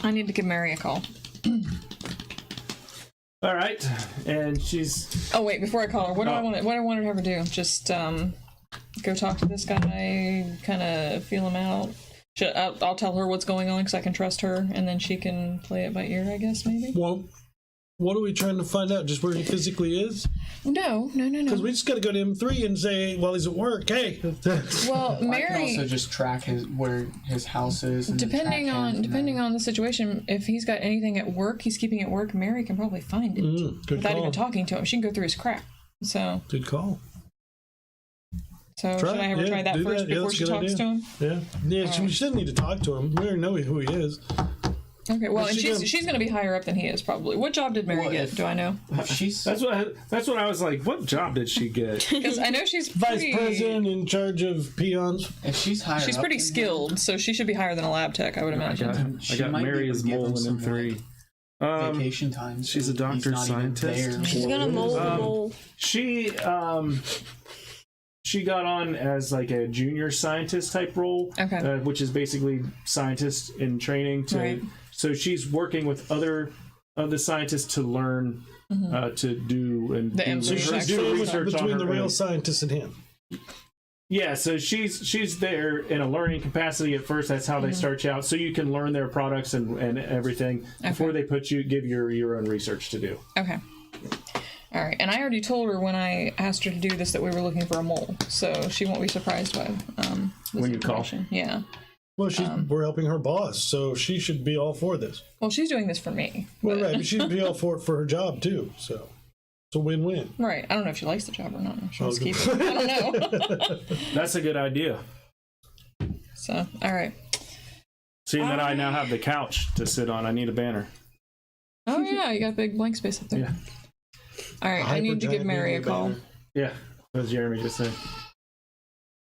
I need to give Mary a call. All right, and she's. Oh wait, before I call her, what do I want? What I wanted her to do? Just go talk to this guy, kind of feel him out. I'll tell her what's going on because I can trust her, and then she can play it by ear, I guess, maybe. Well, what are we trying to find out? Just where he physically is? No. Because we just got to go to M3 and say, while he's at work, hey. Well, I can Mary. also just track where his house is. And Depending on the situation, if he's got anything at work, he's keeping at work, Mary can probably find it Good without call. even talking to him. She can go through his crap. So Good call. should I have her try that do first that. Yeah, before that's a she good talks idea. to him? Yeah, we shouldn't need to talk to him. We already know who he is. Okay, well, and she she's going to be higher up than he is probably. What job did Mary Well, get? if- Do I know? She's That's what I was like. What job did she get? Because I know she's Vice pretty, president in charge of peons. if she's higher. she's up pretty than him, skilled, so she should be higher than a lab tech, I would imagine. I She got might be Mary able as to give mole him in some, M3. vacation time. so she's a he's doctor not even scientist. there. She's gonna mold the mole. She got on as like a junior scientist type role, Okay. which is basically scientist in training. Right. So she's working with other of the scientists to learn to do and The do M3 research, She's do sandwiched research on between her the real own. scientist and him. Yeah, so she's there in a learning capacity at first. That's how they start you out, so you can learn their products and everything before they give your own research to do. Okay. All right, and I already told her when I asked her to do this that we were looking for a mole, so she won't be surprised by this When you call. information. Yeah. Well, we're helping her boss, so she should be all for this. Well, she's doing this for me. Well, right, but she'd be all for it for her job too. So it's a win-win. Right. I don't know if she likes the job or not. She wants to Okay. keep it. I don't know. That's a good idea. So, all right. Seeing that I now have the couch to sit on, I need a banner. Oh yeah, you got a big blank space up there. Yeah. All right, I need to give Hypergiant Mary a media call. banner. Yeah, as Jeremy just said.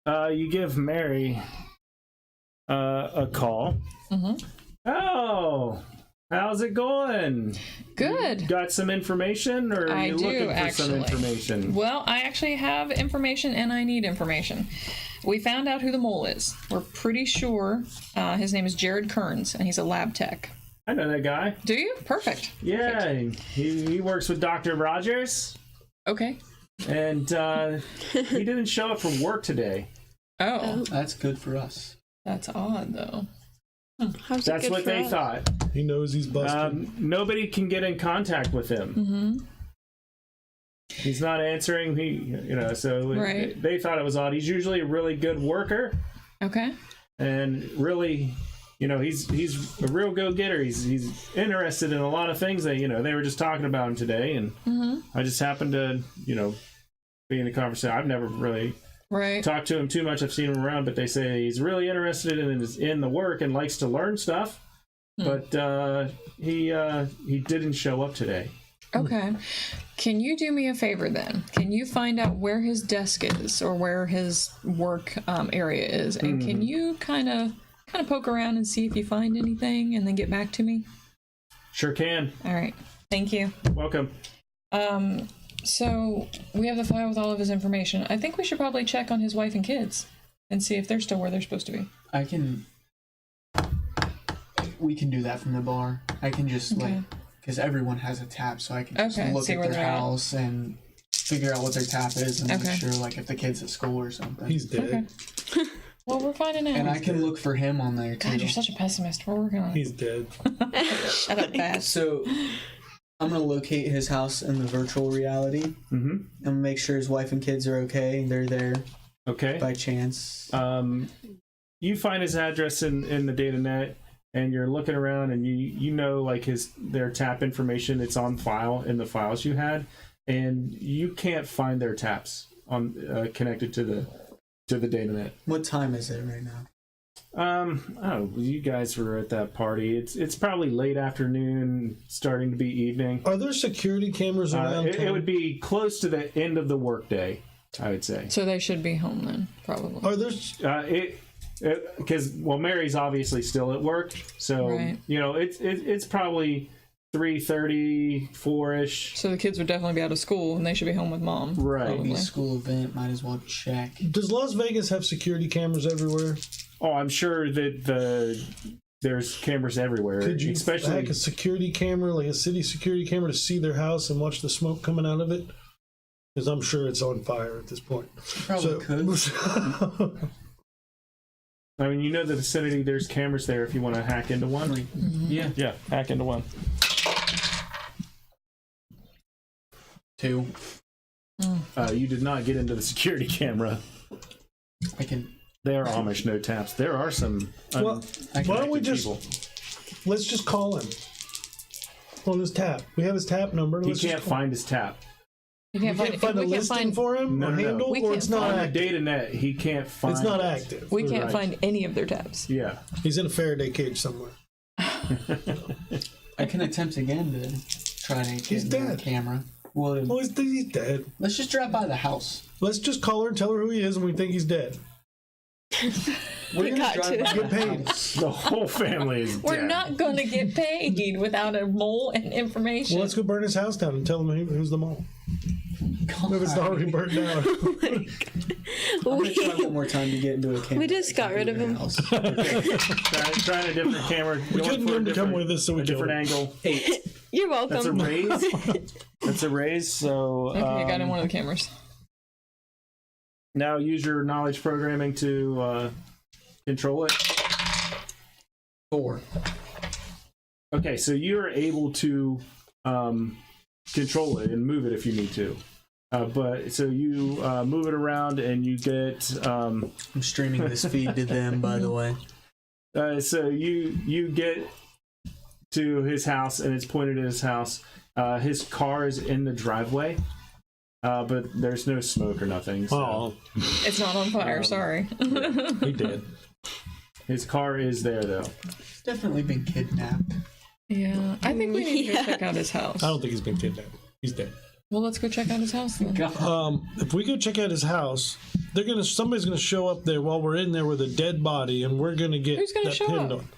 You give Mary a call. Mm-hmm. Oh, how's it going? Good. Got some information, or are I you do, looking for actually. some information? Well, I actually have information and I need information. We found out who the mole is. We're pretty sure his name is Jared Kearns, and he's a lab tech. I know that guy. Do you? Perfect. Yeah, he works with Dr. Rogers, Okay. and he didn't show up for work today. Oh, That's good for us. that's odd, though. How's it That's good what for they us? thought. He knows he's busted. Nobody can get in contact with him. Mm-hmm. He's not answering. So Right. they thought it was odd. He's usually a really good worker, Okay. and really, he's a real go-getter. He's interested in a lot of things. They were just talking about him today, and I just happened to be in a conversation. I've never really Right. talked to him too much. I've seen him around, but they say he's really interested in the work and likes to learn stuff. But he didn't show up today. Okay. Can you do me a favor then? Can you find out where his desk is or where his work area is, and can you kind of poke around and see if you find anything, and then get back to me? Sure can. All right. Thank you. Welcome. So we have the file with all of his information. I think we should probably check on his wife and kids and see if they're still where they're supposed to be. We can do that from the bar. I can just because everyone has a tap, so I can just Okay, look see at where their they're at. house and figure out what their tap is, and Okay. make sure if the kid's at school or something. He's dead. Okay. Well, we're finding out. and I can look for him on there too. God, you're such a pessimist. We're working on it. He's dead. Shut up, fast. So I'm gonna locate his house in the virtual reality and make sure his wife and kids are okay. They're there Okay. by chance. you find his address in the data net, and you're looking around, and you know like their tap information. It's on file in the files you had, and you can't find their taps on connected to the data net. What time is it right now? Oh, you guys were at that party. It's probably late afternoon, starting to be evening. Are there security cameras around? It would be close to the end of the workday, I would say. So they should be home then, probably. Are there? Because Mary's obviously still at work, so Right. it's probably 3:30, 4-ish. So the kids would definitely be out of school, and they should be home with mom. Right. Maybe Probably. a school event. Might as well check. Does Las Vegas have security cameras everywhere? Oh, I'm sure that there's cameras everywhere. Could you especially hack a security camera, like a city security camera, to see their house and watch the smoke coming out of it? Because I'm sure it's on fire at this point. Probably could. I mean, you know the vicinity. There's cameras there if you want to hack into one. Yeah. Yeah, hack into one. 2. You did not get into the security camera. I can. They are Amish, no taps. There are some. Well, why don't we just people. let's just call him on his tap? We have his tap number. He Let's can't just call. find his tap. You We can't can't find a we can't listing find for him, No, or no, no. handle, We or can't it's not On the active. data net, he can't find. It's not it. active. we can't Right. find any of their tabs. Yeah. He's in a Faraday cage somewhere. I can attempt again to try to get He's into the dead. camera. Well, Well, he's dead. let's just drive by the house. Let's just call her and tell her who he is, and we think he's dead. We're gonna got drive to. by Get the paid. house. The whole family is We're dead. not going to get paid without a mole and information. Well, let's go burn his house down and tell him who's the mole. If it's already burnt down. I'm gonna try one more time to get into a camera. We just got rid of him. Trying a different camera. We couldn't get him to come with us, so we a killed different him. angle. 8. You're That's a welcome. raise. That's a raise. So Okay, I got in one of the cameras. now use your knowledge programming to control it. 4. Okay, so you're able to control it and move it if you need to. But so you move it around and you get. I'm streaming this feed to them, by the way. So you get to his house and it's pointed at his house. His car is in the driveway, but there's no smoke or nothing. So Oh, It's not on fire, sorry. he did. his car is there though. He's definitely been kidnapped. Yeah, I think we need to go check out his house. I don't think he's been kidnapped. He's dead. Well, let's go check out his house then. If we go check out his house, somebody's gonna show up there while we're in there with a dead body, and we're gonna get Who's gonna that show pinned up? on.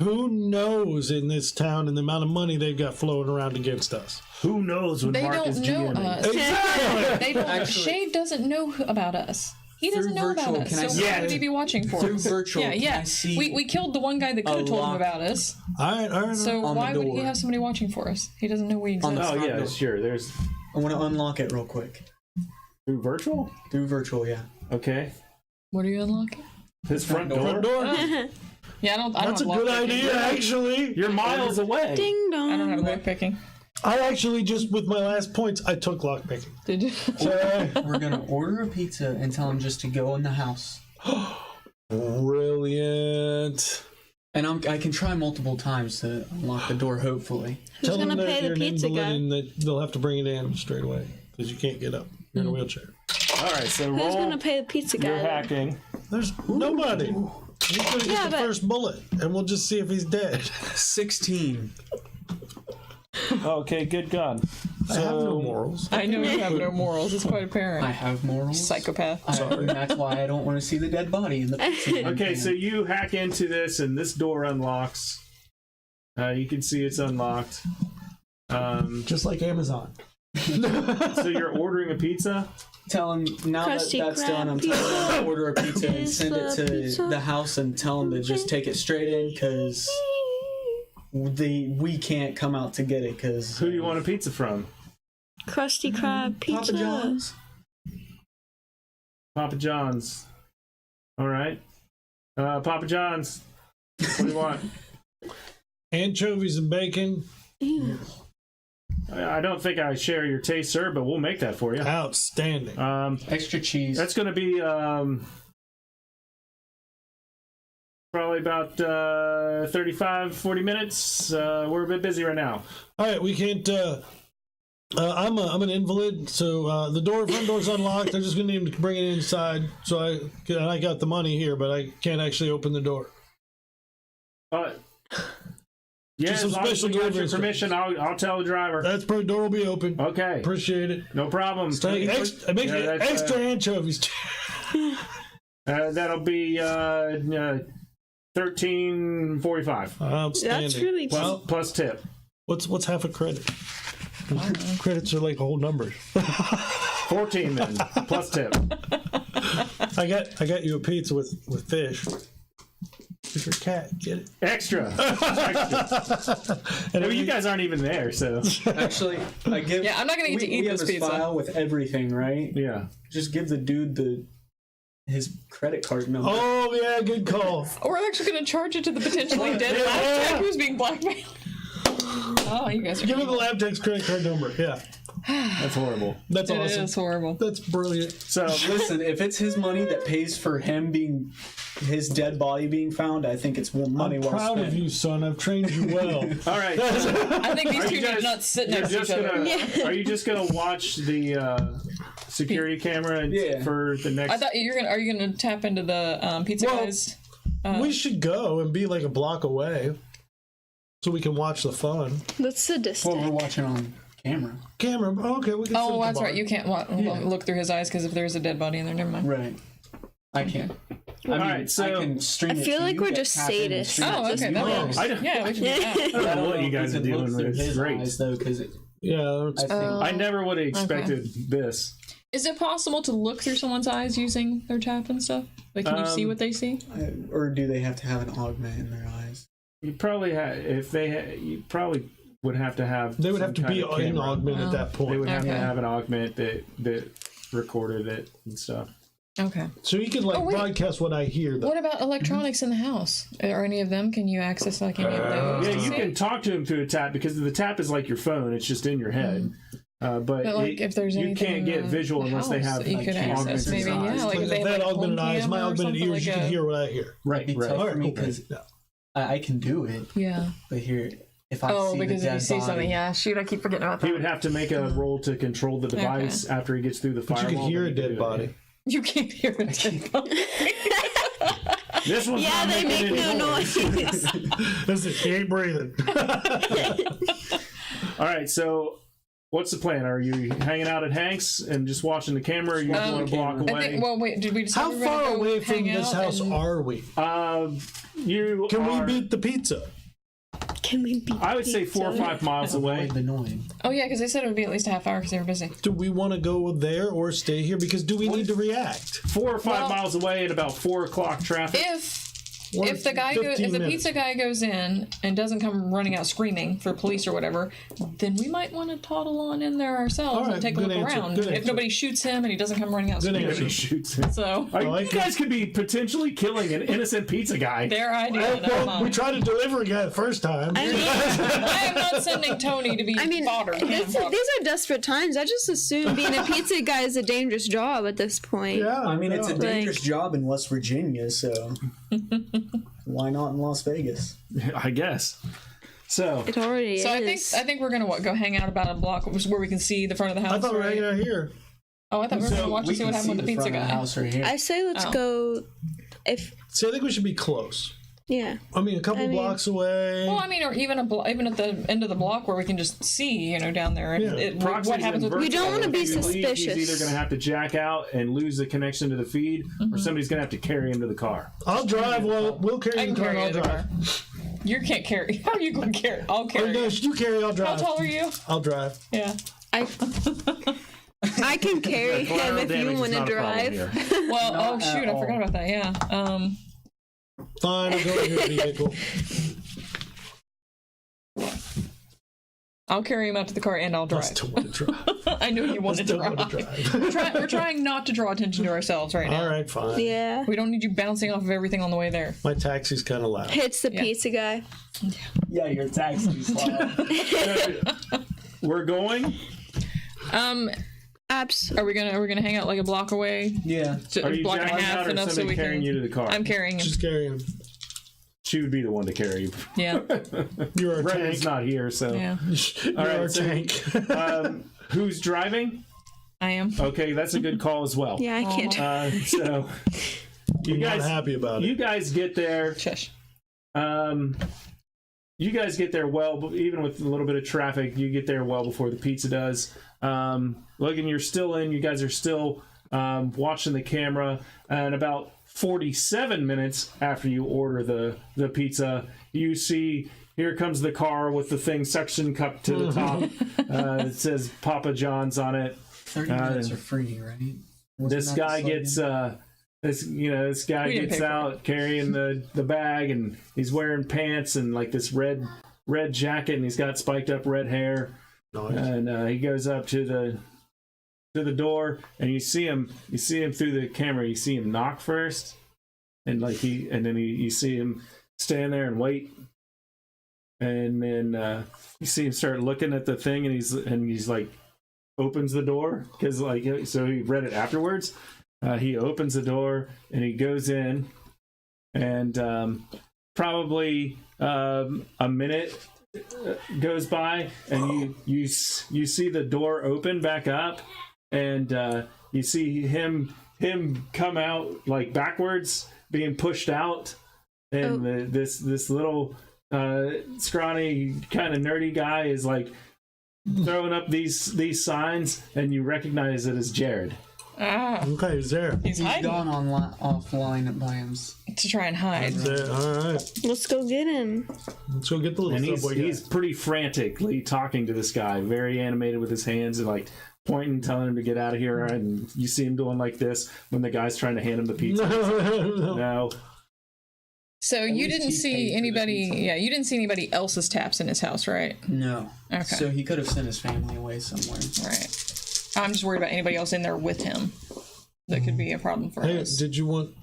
Who knows in this town and the amount of money they've got flowing around against us? Who knows when They Mark don't is know GMing? us. They don't. Actually- Shade doesn't know about us. He doesn't Through know about virtual, us. can I So see- why would he be watching for Through us? virtual, Yeah, can yeah. I see We killed the one guy that could have told him lock? about us. All right. So On the why would he door. have somebody watching for us? He doesn't know we exist. On the- Oh front yeah, door. sure. There's I want to unlock it real quick. through virtual. Through virtual, yeah. Okay, What are you unlocking? his front door. Front door. Yeah, I don't. That's a have good lock picking. idea, actually. You're miles away. Ding dong. I don't have lock picking. I actually just, with my last points, I took lockpicking. Did you? So, We're gonna order a pizza and tell him just to go in the house. brilliant. And I can try multiple times to unlock the door, hopefully. Who's Tell them gonna that pay the you're an pizza invalid guy? and that they'll have to bring it in straight away because you can't get up. You're in a wheelchair. All right, so Who's roll. gonna pay the pizza guy? You're then? hacking. There's nobody. He's gonna get Yeah, the but- first bullet, and we'll just see if he's dead. 16. Okay, good gun. I have no morals. I know you have no morals. It's quite apparent. I have morals. Psychopath. And that's why I don't want to see the dead body in the pizza. Okay, so you hack into this, and this door unlocks. You can see it's unlocked. Just like Amazon. So you're ordering a pizza. Tell him now that Krusty that's Krab done. I'm telling him to order a pizza and send it to Pizza. the house and tell him to just take it straight in because we can't come out to get it because Who do you want a pizza from? Krusty Krab pizza. Papa John's. Papa John's. All right. Papa John's. What do you want? Anchovies and bacon. Ew. I don't think I share your taste, sir, but we'll make that for you. Outstanding. Extra cheese. That's going to be probably about 35, 40 minutes. We're a bit busy right now. All right, we can't. I'm an invalid, so the front door's unlocked. I'm just gonna need to bring it inside. So I got the money here, but I can't actually open the door. Yeah, Just some as long as special we got your delivery permission, I'll tell the driver. That's the door will be open. Okay. Appreciate it. No problem. I make extra anchovies. That'll be $13.45 Outstanding. That's really cheap. plus tip. What's half a credit? Credits are like whole numbers. 14 then plus tip. I got you a pizza with fish. It's your cat. Get it? Extra. And you guys aren't even there, so Actually, I give. Yeah, I'm not gonna get to eat we have this this pizza. file with everything, right? yeah. Just give the dude his credit card number. Oh yeah, good call. Or we're actually going to charge it to the potentially dead lab tech who's being blackmailed. Oh, you guys are. Give him the lab tech's credit card number. Yeah, That's horrible. that's It awesome. is horrible. That's brilliant. So Listen, if it's his money that pays for his dead body being found, I think it's money I'm well proud spent. of you, son. I've trained you well. all right. I think these Are two you need guys- to not sit You're next to each just other. gonna, Are you just gonna watch the security camera Yeah. for the next? I thought are you gonna tap into the pizza Well, guys? We should go and be like a block away, so we can watch the fun. That's so Well, distant. we're watching on camera. Camera. Okay, we can. sit at Oh, the that's bar. right. You can't look through his eyes because if there's a dead body in there, never mind. Right. I can't. I mean, right, so- I can stream I it feel to like you, we're get just tap in and sadists. stream it Oh, to okay, you. that No, works. I don't- Yeah, we can do that. I don't know what you guys are It looks doing through with his this. Great. eyes, though, because Yeah. I think I never would have expected this. Is it possible to look through someone's eyes using their tap and stuff? Like, can you see what they see? or do they have to have an augment in their eyes? You probably you probably would have to have. They would have some to be kind of in camera. augment at that They point. would have to Okay. have an augment that recorded it and stuff. Okay. So you can like Oh, wait. broadcast what I hear. Though. What about electronics in the house? Are any of them? Can you access like any of those? Yeah, to you see? can talk to him through a tap because the tap is like your phone; it's just in your head. But like, if there's you anything can't in get the visual unless they house have that you like, could access, augmented maybe. eyes. Yeah, like But if they if have that like augmented eyes, my HomeCam or augmented something ears, you like can a- hear what I hear. Right, It'd be right. tough All for right, me cool. because Yeah. I can do it, Yeah. but here, if I Oh, see because the if you dead see body, something, yeah. Shoot, I keep forgetting about He that. would have to make a roll to control the device after he gets through the But firewall. you can hear a then he can dead do it. body. You can't hear a dead body. This one's Yeah, not they making make any no noise. noise. Listen, he ain't breathing. All right, so what's the plan? Are you hanging out at Hank's and just watching the camera, or you want to block camera. away? I think. Well, wait. Did we decide How we were gonna far go away from hang this out house and- are we? You Can are, we beat the pizza? Can we beat I would say 4 or pizza? 5 miles away. avoid the noise. Oh yeah, because they said it would be at least a half hour because they were busy. Do we want to go there or stay here? Because do we need to react? 4 or 5 Well- miles away at about 4 o'clock traffic. Or If the guy goes, 15 if the minutes? pizza guy goes in and doesn't come running out screaming for police or whatever, then we might want to toddle on in there ourselves All right, and take a good look answer, around. good If answer. nobody shoots him and he doesn't come running out Good screaming, answer. He shoots him. so You guys could be potentially killing an innocent pizza guy. their idea. Oh, not well, mine. we tried to deliver a guy the first time. I mean, I am not sending Tony to be fodder. these are desperate times. I just assume being a pizza guy is a dangerous job at this point. Yeah, I mean, it's a yeah. dangerous job in West Virginia, so why not in Las Vegas? I guess. So, It already So is. I think we're gonna go hang out about a block where we can see the front of the house. I thought we were right? hanging out here. Oh, I thought we were gonna watch and see what happened with the pizza front of guy. house right here. I say let's Oh. go. If See, I think we should be close. yeah, I mean, a couple blocks away. Well, I mean, or even even at the end of the block where we can just see, down there. Yeah. Proxies What happens and with We don't wanna be if you leave, suspicious. He's either going to have to jack out and lose the connection to the feed, or somebody's going to have to carry him to the car. I'll drive. Well, we'll carry I the can car. carry And I'll you to the drive. car. You can't carry. How are you going to carry? I'll Or carry. no, you carry. I'll How drive. tall are you? I'll drive. Yeah. I can carry him Collateral if damage you is want to not a problem drive. here. Well, Not oh shoot, at I forgot all. about that. Yeah. Fine, I'll go in your vehicle. I'll carry him out to the car and I'll I drive. still want to drive. I knew you I wanted to still want drive. to drive. We're trying not to draw attention to ourselves right now. All right, fine. Yeah, We don't need you bouncing off of everything on the way there. My taxi's kind of loud. hits the Yeah. pizza guy. Yeah, your taxi's loud. We're going? Absolutely. Are we gonna hang out like a block away? Yeah. Are you Block and a jacking half out or enough so somebody we carrying can. you to the car? I'm carrying him. Just carry him. she would be the one to carry you. Yeah. You're our Brendan's tank. not here, so. Yeah. You're All right, our so, tank. Who's driving? I am. Okay, that's a good call as well. Yeah, I can't. So you I'm guys not happy about You it. guys get there. Shush. You guys get there well, even with a little bit of traffic. You get there well before the pizza does. Logan, you're still in. You guys are still watching the camera, and about 47 minutes after you order the pizza, you see here comes the car with the thing suction cup to the top. It says Papa John's on it. 30 minutes are free, right? Wasn't This that guy the gets slogan? this guy We didn't gets pay for out carrying the bag, and he's wearing pants and like this red jacket, and he's got spiked up red hair. Nice. And he goes up to the door, and you see him through the camera. You see him knock first, and then you see him stand there and wait, and then you see him start looking at the thing, and he's like opens the door because so he read it afterwards. He opens the door and he goes in, and probably a minute goes by, and you see the door open back up, and you see him come out like backwards, being pushed out, and this little scrawny kind of nerdy guy is like throwing up these signs, and you recognize it as Jared. Ah, Okay, he's there. he's He's hiding gone offline by him. to try and hide. He's there. All right. Let's go get him. Let's go get the And little subway guy. he's pretty frantically talking to this guy, very animated with his hands and like pointing, telling him to get out of here. And you see him doing like this when the guy's trying to hand him the pizza. No. So you least didn't he see paid for the anybody. pizza. Yeah, you didn't see anybody else's taps in his house, right? No. Okay. So he could have sent his family away somewhere. Right. I'm just worried about anybody else in there with him. That could be a problem for Hey, us. did you want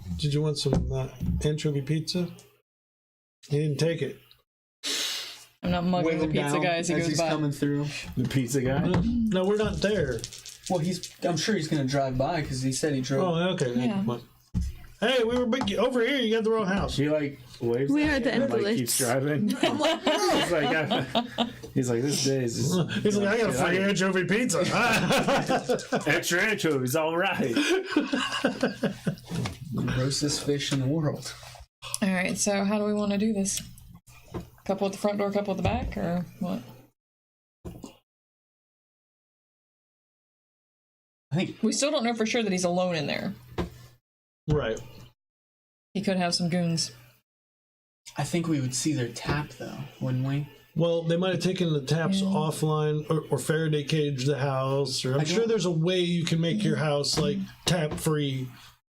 some anchovy pizza? He didn't take it. I'm not mugging Wave the him pizza down guy as he goes he's by. coming through. The pizza guy? No, we're not there. Well, I'm sure he's gonna drive by because he said he drove. Oh, okay. Yeah. Hey, we were over here. You got the wrong house. She like waves. We at are the him and, like, invalids. keeps driving. he's like, this day is just He's like, I got a free anchovy pizza. extra anchovies, all right. Grossest fish in the world. All right. So how do we want to do this? Couple at the front door, couple at the back, or what? I think We still don't know for sure that he's alone in there. Right. He could have some goons. we would see their tap though, wouldn't we? Well, they might have taken the taps offline or Faraday cage the house. Or I'm sure there's a way you can make your house like tap free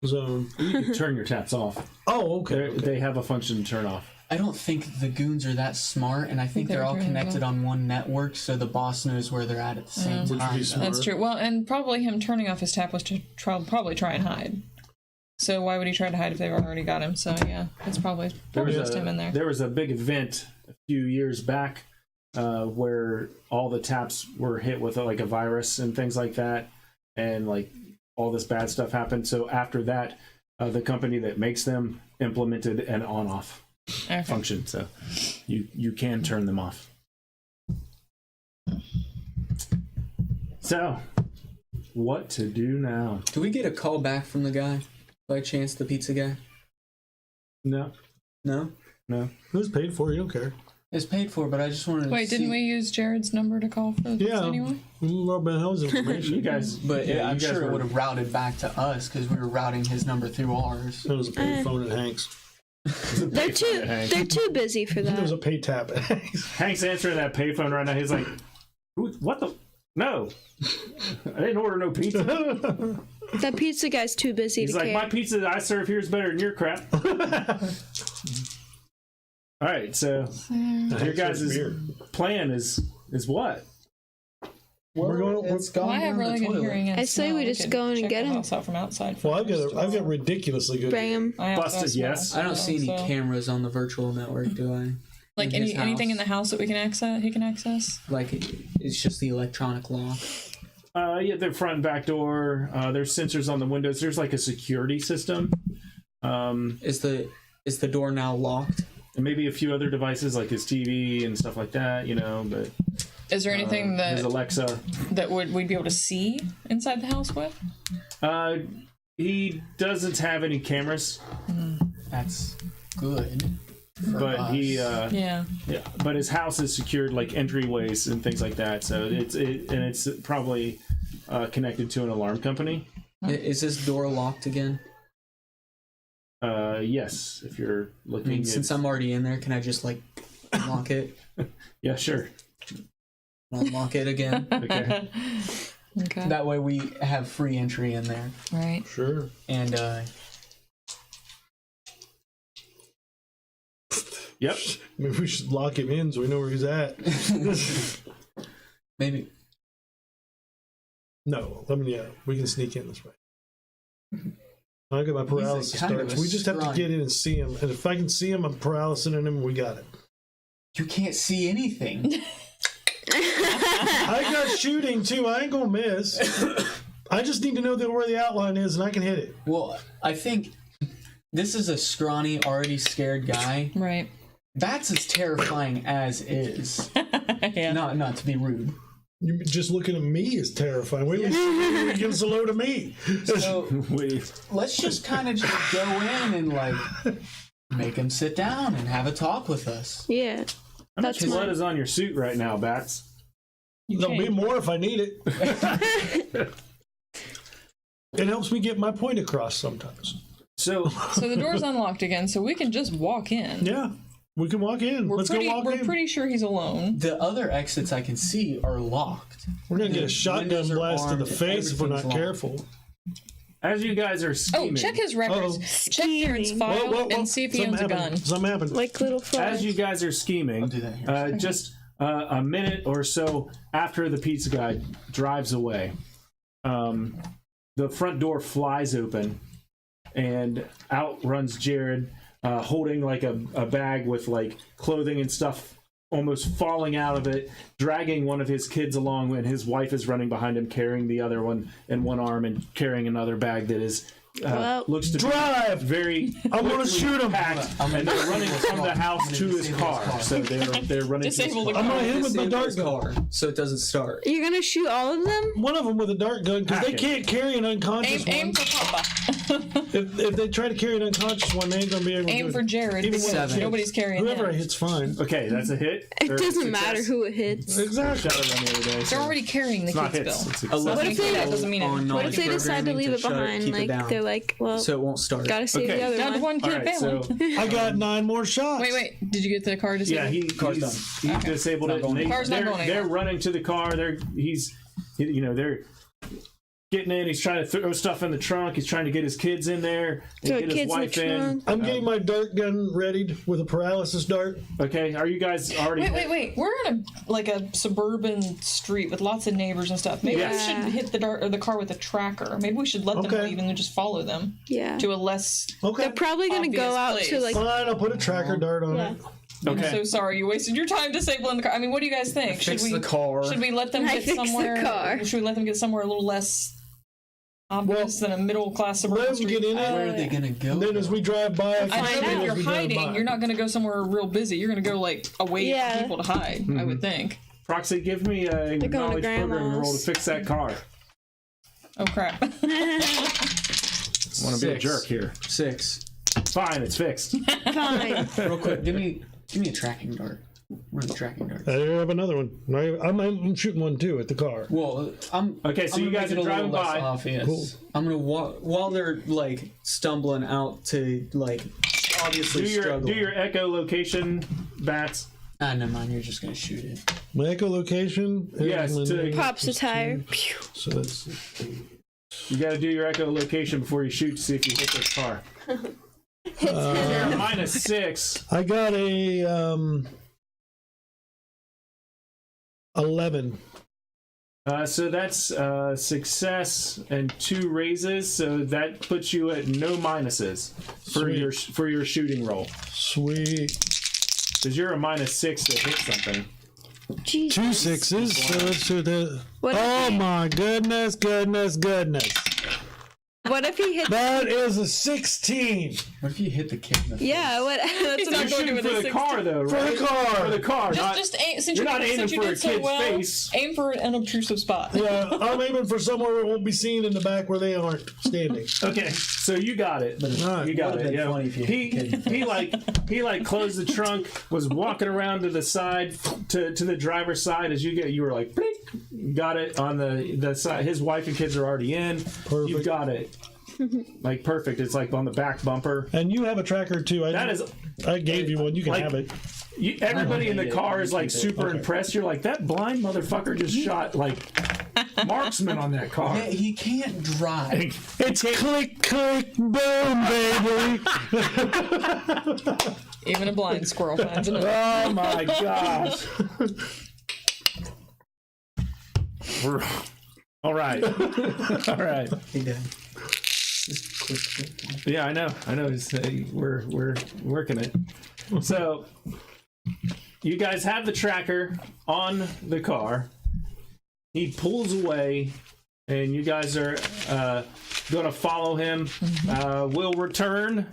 zone. You can turn your taps off. Oh, okay. They have a function to turn off. I don't think the goons are that smart, and I think they're all connected on one network, so the boss knows where they're at the same time. be smart. That's true. Well, and probably him turning off his tap was to probably try and hide. So why would he try to hide if they've already got him? So yeah, it's probably just him in there. There was a big event a few years back where all the taps were hit with like a virus and things like that, and like all this bad stuff happened. So after that, the company that makes them implemented an on-off Okay. function, so you can turn them off. So, what to do now? Do we get a call back from the guy? By chance, the pizza guy? No, No? no. It was paid for. You don't care. It's paid for, but I just wanted to Wait, didn't we use Jared's number to call for the pizza anyway? Robin Hill's information. You guys, But yeah, I'm you guys sure it were- would have routed back to us because we were routing his number through ours. It was a pay phone at Hank's. They're too busy for There was that. a pay tap at Hank's. Hank's answering that payphone right now. He's like, "What the? No, I didn't order no pizza." That pizza guy's too busy He's to like, care. "My pizza that I serve here is better than your crap." All right, so your guys' plan is what? We're going. It's gone Well, I have down really the good toilet. hearing and I say smell. we just could go in and check get the him. house out from outside. Well, I've first. got ridiculously good. Bring him. I also Busted, smell yes. I don't see any so- cameras on the virtual network, do I? Like in his anything in house. the house that we can access. He can access. Like, it's just the electronic lock. Yeah, the front and back door. There's sensors on the windows. There's like a security system. Is the door now locked? and maybe a few other devices like his TV and stuff like that, you know. But Is there anything his that Alexa. we'd be able to see inside the house with? He doesn't have any cameras, That's good. for but us. he Yeah. yeah, but his house is secured like entryways and things like that. So it's probably connected to an alarm company. Is this door locked again? Yes, if you're I looking. mean, at, since I'm already in there, can I just like lock it? yeah, sure. Unlock it again. Okay. Okay. That way we have free entry in there. Right. Sure. And Yep. Maybe we should lock him in so we know where he's at. maybe No, yeah, we can sneak in this way. I got my paralysis kind of starts. a We just have to scrawny- get in and see him. And if I can see him, I'm paralysing him. We got it. you can't see anything. I got shooting too. I ain't gonna miss. I just need to know where the outline is, and I can hit it. Well, I think this is a scrawny, already scared guy. Right. That's as terrifying as is. Yeah. Not to be rude. You just looking at me is terrifying. Wait till he gives hello to me. So Wait. let's just kind of just go in and like make him sit down and have a talk with us. Yeah. How much That's blood mine. is on your suit right now, Bats? There'll be more if I need it. It helps me get my point across sometimes. So So the door's unlocked again, so we can just walk in. Yeah, we can walk in. Let's go walk We're in. pretty sure he's alone. The other exits I can see are locked. We're gonna get a shotgun windows are blast to the armed, face if we're not everything's careful. as you guys are Oh, scheming, check his records. Uh-oh. Check Jared's file Whoa. and see if he owns a gun. Something happened. Like little flies. as you guys are scheming, I'll do that here. just a minute or so after the pizza guy drives away, the front door flies open, and out runs Jared, holding like a bag with like clothing and stuff almost falling out of it, dragging one of his kids along, and his wife is running behind him carrying the other one in one arm and carrying another bag that is Well, looks to Drive! be very I want to quickly shoot him. packed, and they're running from the house to his car. So they're running to his Disable the car. I'm car. gonna hit him with my dart Disable his gun. car so it doesn't start. you're gonna shoot all of them? One of them with a dart gun because they Hack it. can't carry an unconscious Aim one. for Papa. If they try to carry an unconscious one, they ain't gonna be able to Aim do for it. Jared Even because with Seven. nobody's carrying Whoever I him. hit's fine. Okay, that's a hit. It or doesn't success. matter who it hits. Exactly. Shadowrun the other day. They're So already carrying the it's not kids' hits. bill. It's success. What if they- that doesn't mean anything. What if they decide to leave it behind? Keep it Like down, they're like, well, so it won't start. gotta save Okay. the other Down to one. one All kid right, so family. I got 9 more shots. Wait. Did you get the car disabled? yeah, Car's he disabled Not it. going And anywhere. Car's not going they're anywhere. running to the car. They're getting in. He's trying to throw stuff in the trunk. He's trying to get his kids in there and Throw get his kids in the wife in. trunk. I'm getting my dart gun readied with a paralysis dart. Okay, are you guys already? Wait. We're in a suburban street with lots of neighbors and stuff. Maybe we Yeah. should hit the car with a tracker. Maybe we should let them Okay. leave and then just follow them Yeah. to a less. Okay. They're probably gonna Obvious go out place. to like. Fine, I'll put a tracker dart on Yeah. it. I'm Okay. so sorry you wasted your time disabling the car. I mean, what do you guys think? Fix the car. Should we let them I get fix the somewhere? car. Should we let them get somewhere a little less obvious than a middle class suburban Let them street? get in it. Where are they gonna go? And then as we drive by, I can I know see that as you're we drive hiding. by. You're not going to go somewhere real busy. You're going to go like away Yeah. from people to hide. I would think. Proxy, give me a going to knowledge programming grandma's. roll to fix that car. Oh crap! I want to be a 6. jerk here. 6. Fine, it's fixed. Fine. Real quick, give me a tracking dart. Where's the tracking dart? I have another one. I'm shooting one too at the car. Well, I'm Okay, so I'm you gonna guys make are it a little driving less by. obvious. Cool. I'm gonna while they're like stumbling out to like obviously Do struggling. your echolocation, Bats. Never mind. You're just gonna shoot it. My echolocation. is Yes, my to- name. Pops a tire. Pew. So that's You got to do your echolocation before you shoot to see if you hit this car. You're -6. I got a 11. So that's success and 2 raises, so that puts you at no minuses for your shooting roll. Sweet. Because you're a -6 to hit something. Jesus. 2 6s. So let's do that. What Oh if, my goodness. what What if he hit? That is a 16 What if you hit the kid in the face? Yeah, what? That's He's what not I'm going Shooting with for a the car, 16. though, for right? the car. For the car. Just aim, since you're you, not aiming since you for a did so kid's well, face. aim for an unobtrusive spot. Yeah, I'm aiming for somewhere it won't be seen in the back where they aren't standing. Okay, so you got it. Right. You got Would've it. been Yeah. funny if you hit the kid. He like closed the trunk, was walking around to the side to the driver's side as you were like blink, got it on the side. His wife and kids are already in. Perfect. You got it. Like perfect. It's like on the back bumper. And you have a tracker too. I gave you one. You can like- have it. Everybody in the car is like super Okay. impressed. You're like, that blind motherfucker just shot like marksman on that car. Yeah, he can't drive. It's click, click, boom, baby. Even a blind squirrel finds another. Oh my gosh. All right. All right. He did. Just quick, quick. Yeah, I know. It's, we're working it. So you guys have the tracker on the car. He pulls away, and you guys are going to follow him. We'll return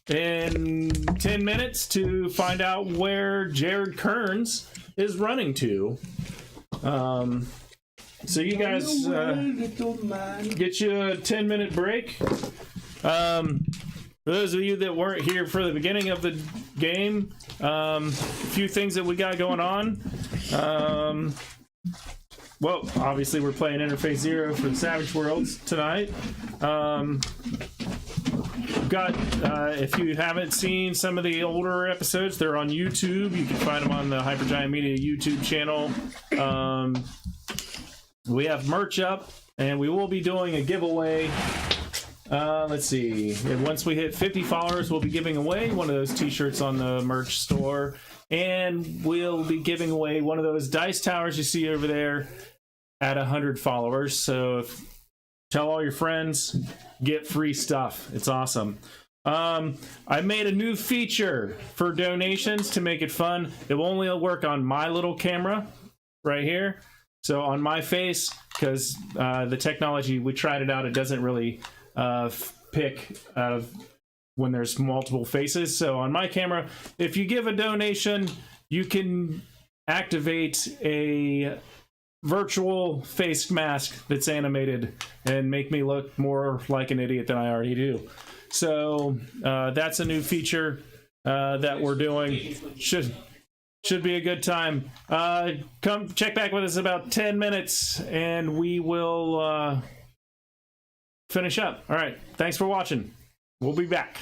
in 10 minutes to find out where Jared Kearns is running to. So you guys get you a 10-minute break. For those of you that weren't here for the beginning of the game, a few things that we got going on. Well, obviously we're playing Interface Zero for the Savage Worlds tonight. If you haven't seen some of the older episodes, they're on YouTube. You can find them on the Hypergiant Media YouTube channel. We have merch up, and we will be doing a giveaway. Let's see. And once we hit 50 followers, we'll be giving away one of those t-shirts on the merch store. And we'll be giving away one of those dice towers you see over there at 100 followers. So tell all your friends, get free stuff. It's awesome. I made a new feature for donations to make it fun. It will only work on my little camera right here. So on my face, because the technology, we tried it out, it doesn't really pick when there's multiple faces. So on my camera, if you give a donation, you can activate a virtual face mask that's animated and make me look more like an idiot than I already do. So that's a new feature that we're doing. Should be a good time. Come check back with us in about 10 minutes and we will finish up. All right. Thanks for watching. We'll be back.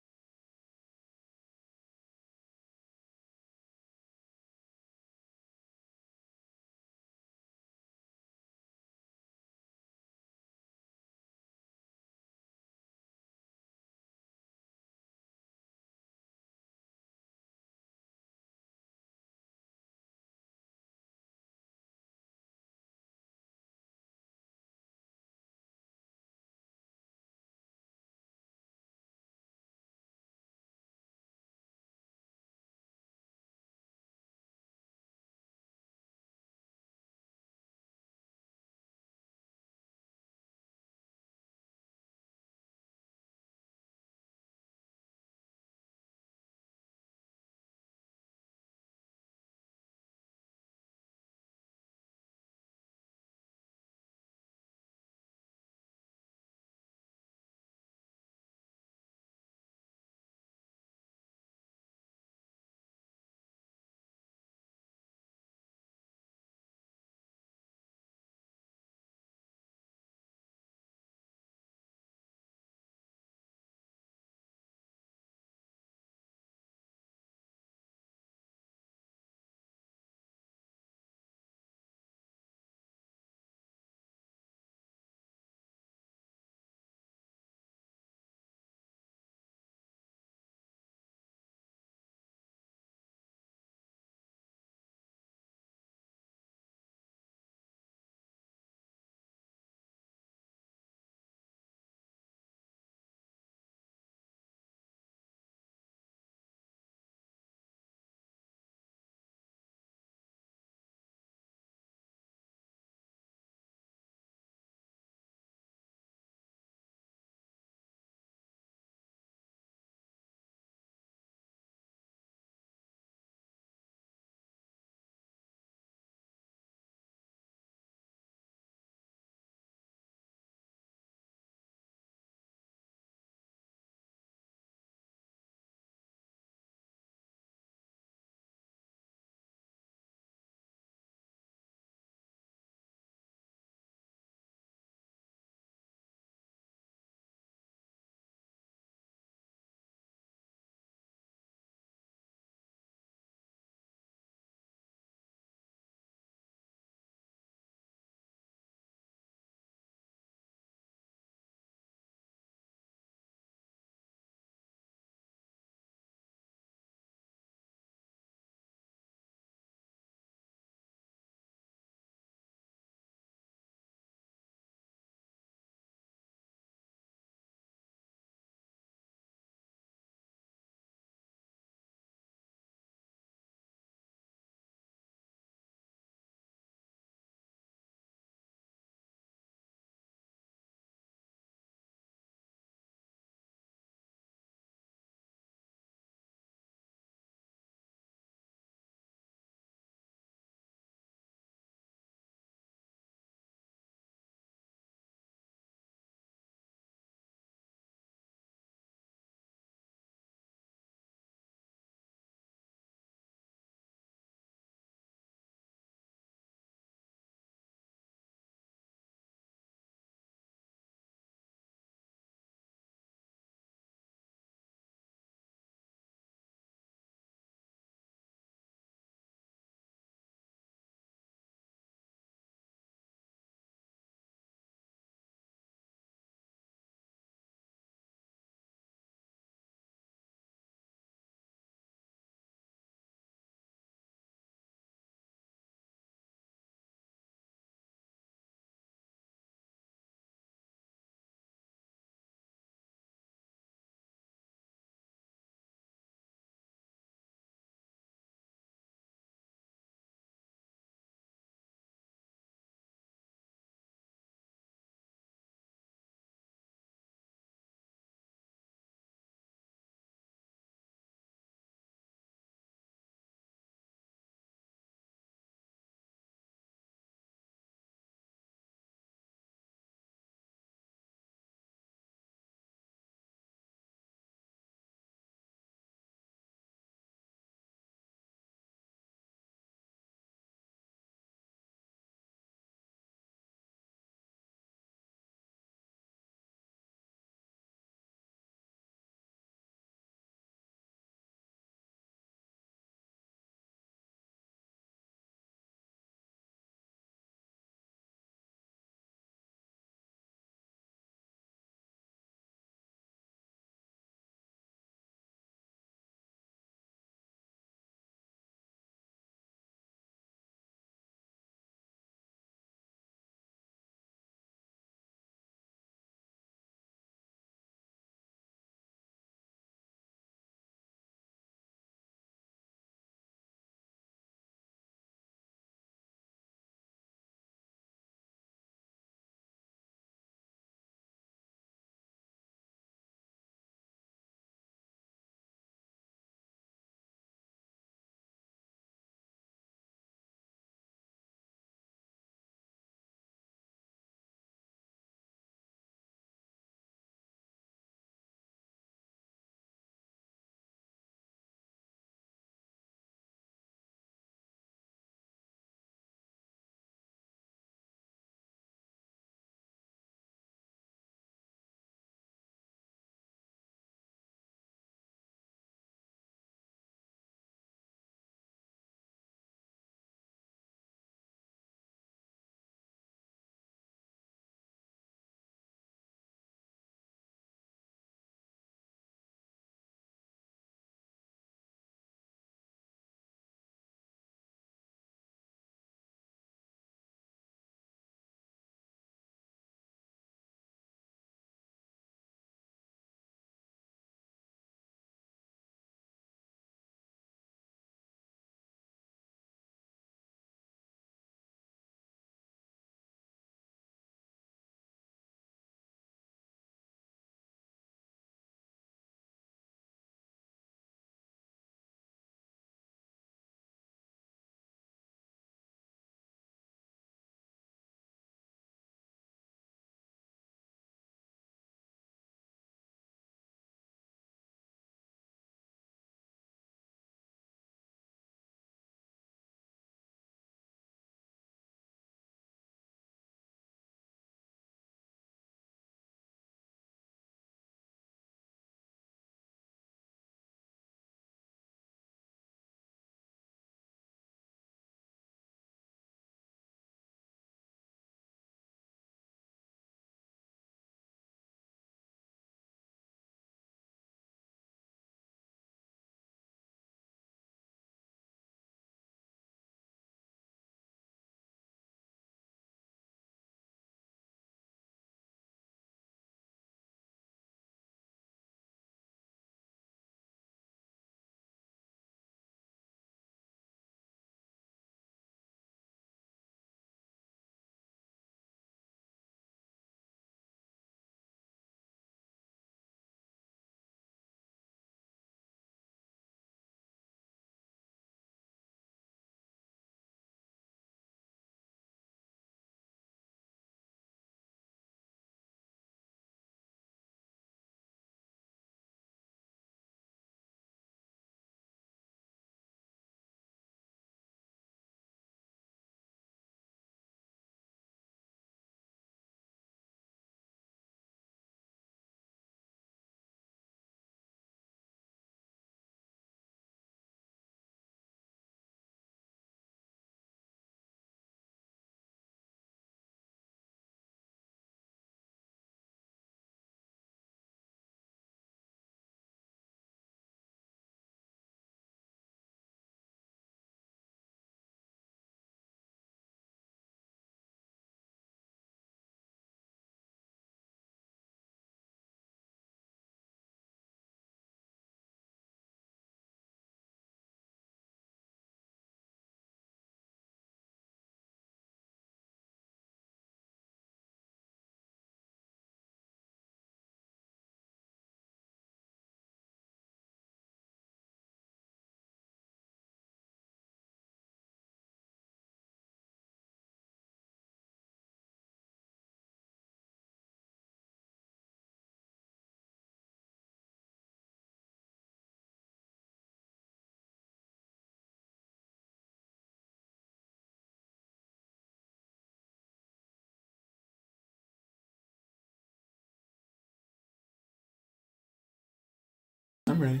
I'm ready.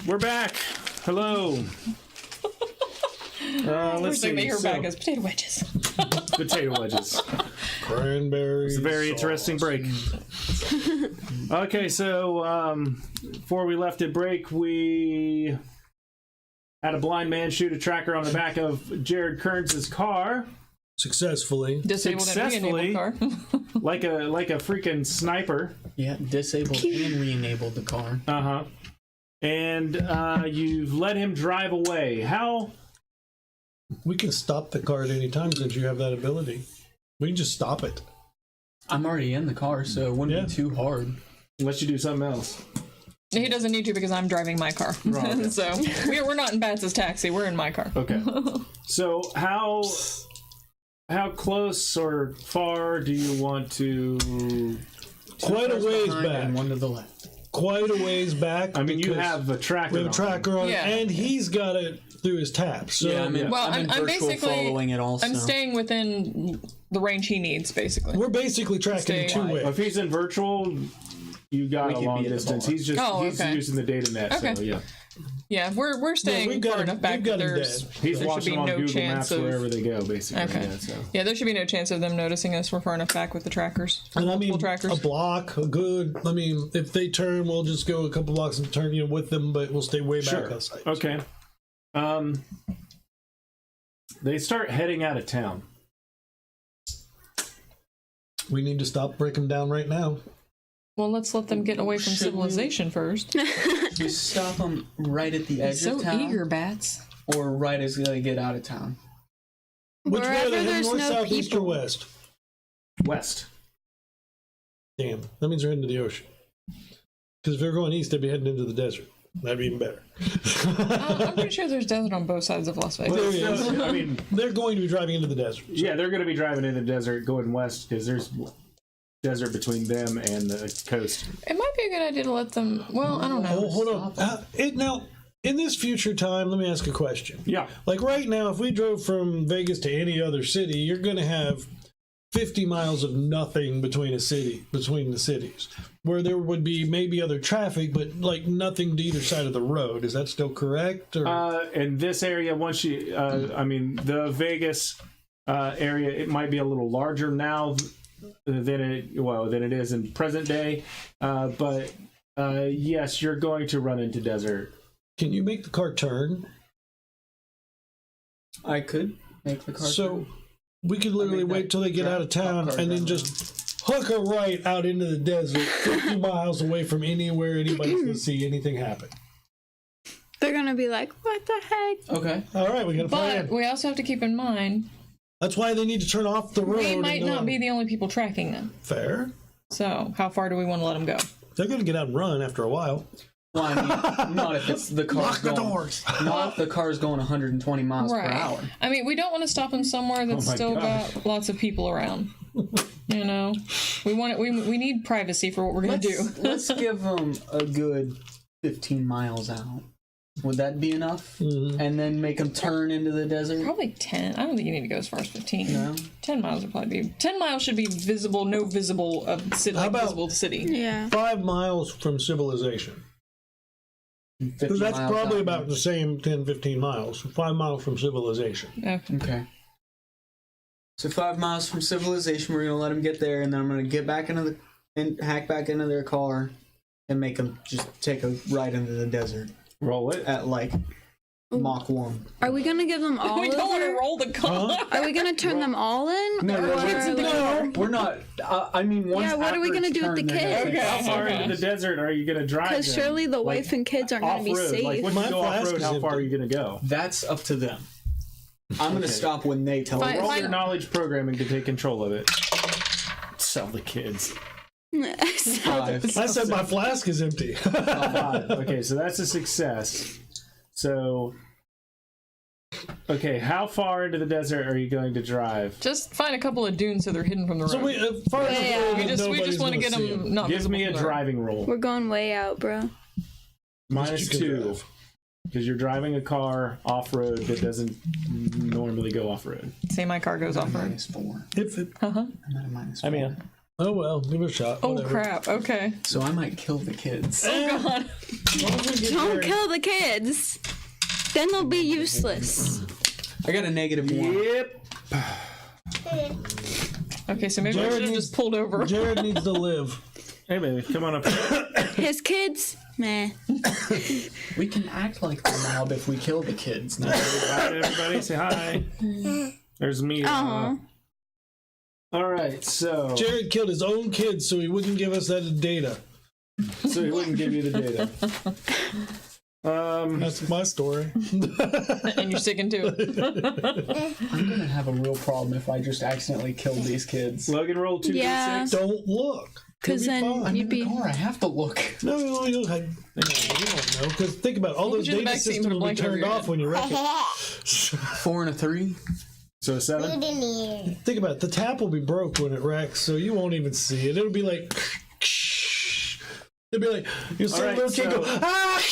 We're back. Hello. Let's First thing see. they hear So, back is potato wedges. potato wedges. Cranberry. It's a very interesting break. Okay, so before we left at break, we had a blind man shoot a tracker on the back of Jared Kearns' car, Successfully. Disabled Successfully. and re-enabled car. like a freaking sniper. Yeah, disabled and re-enabled the car. Uh-huh. And you've let him drive away. How? We can stop the car at any time since you have that ability. We can just stop it. I'm already in the car, so it wouldn't Yeah. be too hard. Unless you do something else. He doesn't need to because I'm driving my car. Right, okay. So we're not in Bats' taxi. We're in my car. Okay. So how close or far do you want to? Quite a Cars ways behind back. and one to the left. Quite a ways back. I mean, you because have a tracker. we have a on. tracker on Yeah. it, and he's got it through his tap. So Yeah, I'm in, Well, I'm in I'm virtual basically following it also. I'm staying within the range he needs, basically. we're basically tracking Stay two wide. ways. If he's in virtual, you got We a could long be at the distance. bar. He's just Oh, he's okay. using the data net. Okay. So yeah, Yeah, we're staying we've got far him- enough back we've got that him there's dead. he's there should watching be on no Google chance Maps of. wherever they go. Basically. Okay. Yeah, so. Yeah, there should be no chance of them noticing us. We're far enough back with the trackers. And I mean, Multiple trackers. a block, a good. I mean, if they turn, we'll just go a couple blocks and turn, with them, but we'll stay way back Sure. outside. Okay. They start heading out of town. We need to stop, break them down right now. Well, let's let them get away from Should we- civilization first. We stop them right at the edge So of town, eager, Bats. or right as they get out of town. Which way are Wherever they heading, there's north, no south, east, or people. west? West. Damn, that means they're into the ocean. Because if they're going east, they'd be heading into the desert. That'd be even better. I'm pretty sure there's desert on both sides of Las Vegas. There he is. I mean, They're going to be driving into the desert. yeah, they're going to be driving in the desert, going west because there's desert between them and the coast. It might be a good idea to let them. Well, I don't know. Oh, hold on. Now, in this future time, let me ask a question. Yeah. Like right now, if we drove from Vegas to any other city, you're going to have 50 miles of nothing between the cities, where there would be maybe other traffic, but like nothing to either side of the road. Is that still correct? Or? In this area, once you, I mean, the Vegas area, it might be a little larger now than it is in present day. But yes, you're going to run into desert. Can you make the car turn? I could make the car. So we could literally wait till they get out of town and then just hook a right out into the desert, 50 miles away from anywhere anybody's going to see anything happen. They're gonna be like, what the heck? Okay. All right, we got a But plan. we also have to keep in mind That's why they need to turn off the road. we and might go not on. be the only people tracking them. Fair. So how far do we want to let them go? They're going to get out and run after a while. Well, I mean, not if it's the car's Lock the going. doors. Not if the car's going 120 miles per hour. I mean, we don't want to stop them somewhere that's Oh my still gosh. got lots of people around. You know, we want it. We need privacy for what we're gonna do. Let's give them a good 15 miles out. Would that be enough? Mm-hmm. And then make them turn into the desert? Probably 10. I don't think you need to go as far as 15. No. 10 miles would probably be. 10 miles should be visible. No visible of city. How Like about- visible to city. Yeah. 5 miles from civilization. 50 Because that's miles probably out. about the same 10, 15 miles. 5 miles from civilization. Okay. Okay. So 5 miles from civilization, we're gonna let them get there, and then I'm gonna get back into and hack back into their car, and make them just take a ride into the desert Roll it. at like Mach 1. Are we gonna give them all We don't want to over? roll the car. Are we gonna turn them all in? No, Or, like, we're not. I mean, once Yeah, what are we after gonna it's do with the turned, they're gonna kids? take How far Okay. into the desert are you going to drive? Because them? surely the wife and kids aren't gonna be Off-road. safe. Like, when My you go flask off-road, is how far are empty. you going to go? That's up to them. I'm gonna Okay. stop when they tell Fine, me. Roll fine. your knowledge programming to take control of it. Sell the kids. Five. I said my flask is empty. 5. Okay, so that's a success. So, okay, how far into the desert are you going to drive? Just find a couple of dunes so they're hidden from the road. So we, far as Yeah. the road, we just nobody's want to gonna get see them not Give visible me a from the road. driving roll. We're going way out, bro. Minus You can 2. drive. Because you're driving a car off-road that doesn't normally go off-road. Say my car goes off road. -4. If it, I'm at a -4. I mean, Oh well, give it a shot. Oh whatever. crap. Okay. So I might kill the kids. Oh god. Don't kill the kids. Then they'll be useless. I got a -1. Yep. Okay, so maybe I Jared should have needs- just pulled over. Jared needs to live. Hey, baby, come on up. His kids, meh. We can act like the mob if we kill the kids. No. Hi, everybody. Say hi. There's me. Aw. All right, so Jared killed his own kids so he wouldn't give us that data. he wouldn't give you the data. That's my story. And you're sticking to it. I'm gonna have a real problem if I just accidentally kill these kids. Logan rolled 2d6. Yeah. Don't look. Because You'll be then fine. you'd In the be. car, I have to look. No, you don't know. Because think about it, all We'll those put you in the data back seat and systems put a will be blanket over turned your off head. when you wreck it. 4 and a 3. So 7. Think about it. The tap will be broke when it wrecks, so you won't even see it. It'll be like. It'll be like you'll see All a right, little kid so- go. Ah!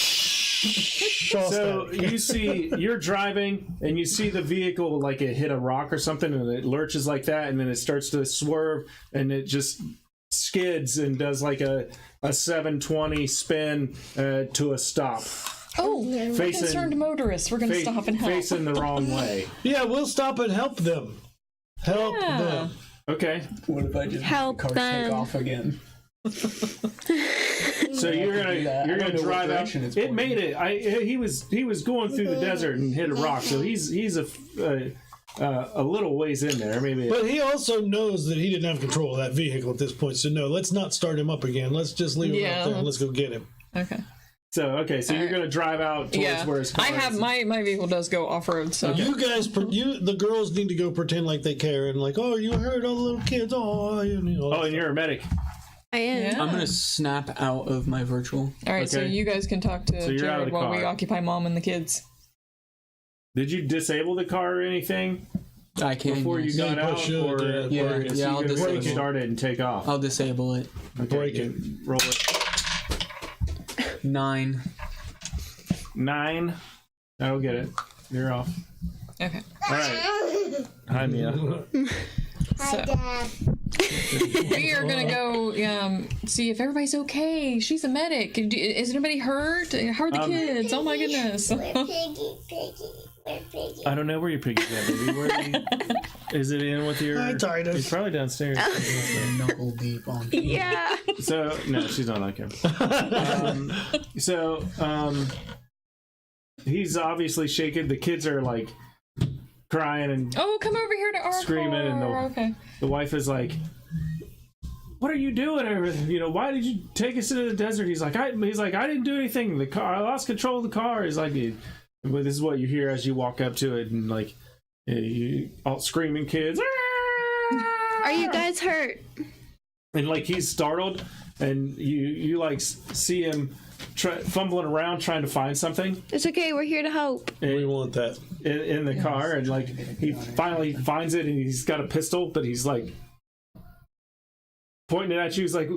So you see, you're driving, and you see the vehicle like it hit a rock or something, and it lurches like that, and then it starts to swerve, and it just skids and does like a 720 spin to a stop, Oh, we're Facing- concerned motorists. We're going to Fa- stop and help. facing the wrong way. Yeah, we'll stop and help them. Help Yeah. them. Okay, What if I just Help the car them. take off again? so you're have to do that. I gonna don't know what drive out. direction it's It pointing. made it. He was going through the desert and hit a rock, so he's a little ways in there, maybe. But he also knows that he didn't have control of that vehicle at this point, so no, let's not start him up again. Let's just leave him Yeah, up there and let's go get him. Okay. So you're gonna drive out towards Yeah. where his car I have is. my vehicle does go off road, so. You guys, the girls need to go pretend like they care and like, oh, you heard all the little kids. Oh, you know. Oh, and you're a medic. I am. Yeah. I'm gonna snap out of my virtual. All right, so Okay. you guys can talk to So you're out of Jared the while we car. occupy Mom and the kids. Did you disable the car or anything I can before you yes. got you out, should, or yeah. or Yeah, so I'll you're gonna disable. start it and take off? I'll disable it. Break it. Roll it. 9. 9. That'll get it. You're off. Okay. All right. Hi, Mia. So, we are going to go see if everybady's okay. She's a medic. Is anybody hurt? How are the kids? Oh, my goodness. Where Piggy? I don't know where your piggy's at, baby. Where is it in with your? Hi, Titus. He's probably downstairs. Knuckle deep on. Yeah. So no, she's not on camera. He's obviously shaken. The kids are like crying, and Oh, come over here to our Screaming car. and Okay. the wife is like, "What are you doing? Everything? You know, why did you take us into the desert?" He's like, I didn't do anything. The car, I lost control of the car. He's like, but this is what you hear as you walk up to it, and like, you all screaming kids. Are you guys hurt? And like he's startled, and you like see him fumbling around trying to find something It's okay. We're here to help. We want that. in the car, and like he finally finds it, and he's got a pistol, but he's like pointing it at you. He's like,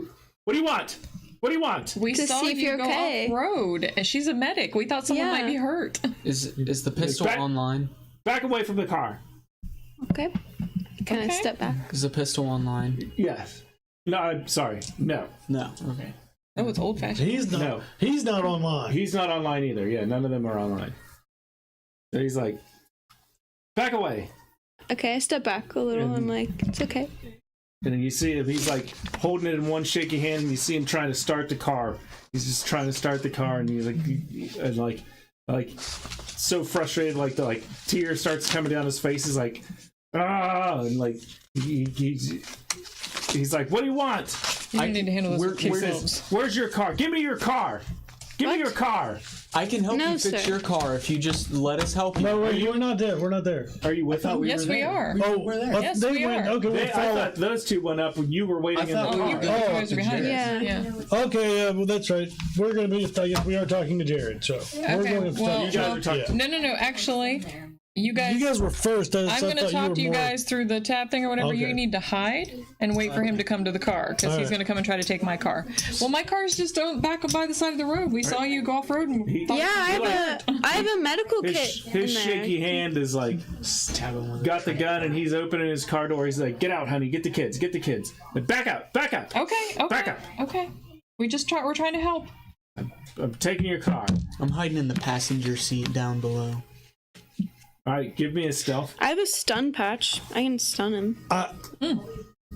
"What do you want? What do you want?" We To saw see if you you're go okay. off road, and she's a medic. We thought someone Yeah. might be hurt. Is the pistol back- online? Back away from the car. Okay. Can I Okay. step back? Is the pistol online? Yes. No, I'm sorry. No. No. Okay. Oh, it's old fashioned. He's not. No. He's not online. He's not online either. Yeah, none of them are online. So he's like, "Back away." Okay, I step back a little. I'm like, it's okay. And then you see him, he's like holding it in one shaky hand, and you see him trying to start the car. He's just trying to start the car, and he's like so frustrated, like the tear starts coming down his face. He's like, ah, and like he's like, "What do you want?" You need to handle this with He says, yourselves. "Where's your car? Give me your car. Give me What? your car." I can help No, you fix sir. your car if you just let us help you. No, wait, we're not there. We're not there. Are you with us? Yes, we are. Oh, we're there. Yes, they we went. are. Okay, we'll I follow. thought those two went up when you were waiting in the thought we car. were You going guys are behind us. Yeah. Yeah. Okay, well that's right. We're gonna be. I guess we are talking to Jared. So we're Okay, going to well, You guys are talking. Yeah. No. Actually, You You guys were first. I'm going to talk to you guys through the tab thing or whatever. Okay. You need to hide and wait for him to come to the car because he's right. going to come and try to take my car. Well, my cars just don't back up by the side of the road. We saw you go off road. And Yeah, I have a medical kit His in there. shaky hand is like Stab him with got the gun and he's opening his car door. He's like, "Get out, honey! Get the kids! Get the kids! But back out! Back out! Okay. Back up! Okay. We're trying to help. I'm taking your car. I'm hiding in the passenger seat down below. All right, give me a stealth. I have a stun patch. I can stun him.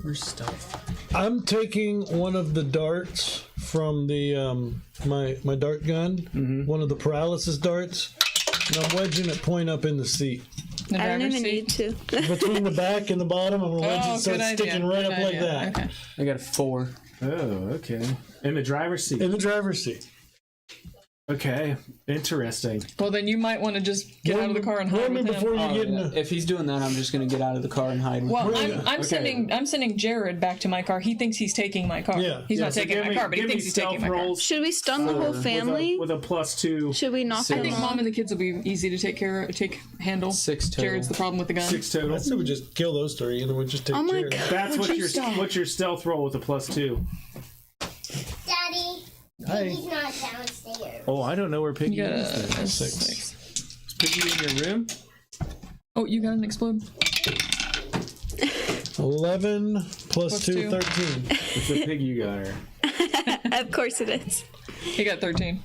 Where's stuff? I'm taking one of the darts from the my dart gun, one of the paralysis darts, and I'm wedging it point up in the seat. The I don't driver's even seat. need to. Between the back and the bottom, I'm gonna wedge it so good it's idea. sticking right Good up like idea. that. Okay. I got a 4. Oh, okay. In the driver's seat. In the driver's seat. Okay, interesting. Well, then you might want to just get out of the car and hide Warn me with him. before you get in the. If he's doing that, I'm just gonna get out of the car and hide. With Well, him. I'm sending Jared back to my car. He thinks he's taking my car. Yeah. He's not So taking give my me- car, but he give me thinks he's taking my stealth car. rolls Should we stun the whole family? with a +2. Should we knock I them think off? Mom and the kids will be easy to handle. 6 total. Jared's the problem with the gun. 6 total. I said we just kill those 3, and then we just take Oh my Jared. god. That's Jeez. what's your stealth roll with a +2. Daddy, Hi. he's not downstairs. Oh, I don't know where Piggy You got is. a 6. 6. Is Piggy in your room? Oh, you got an explode? 11 plus 2, 2. 13. It's a Piggy you got her. Of course it is. He got 13.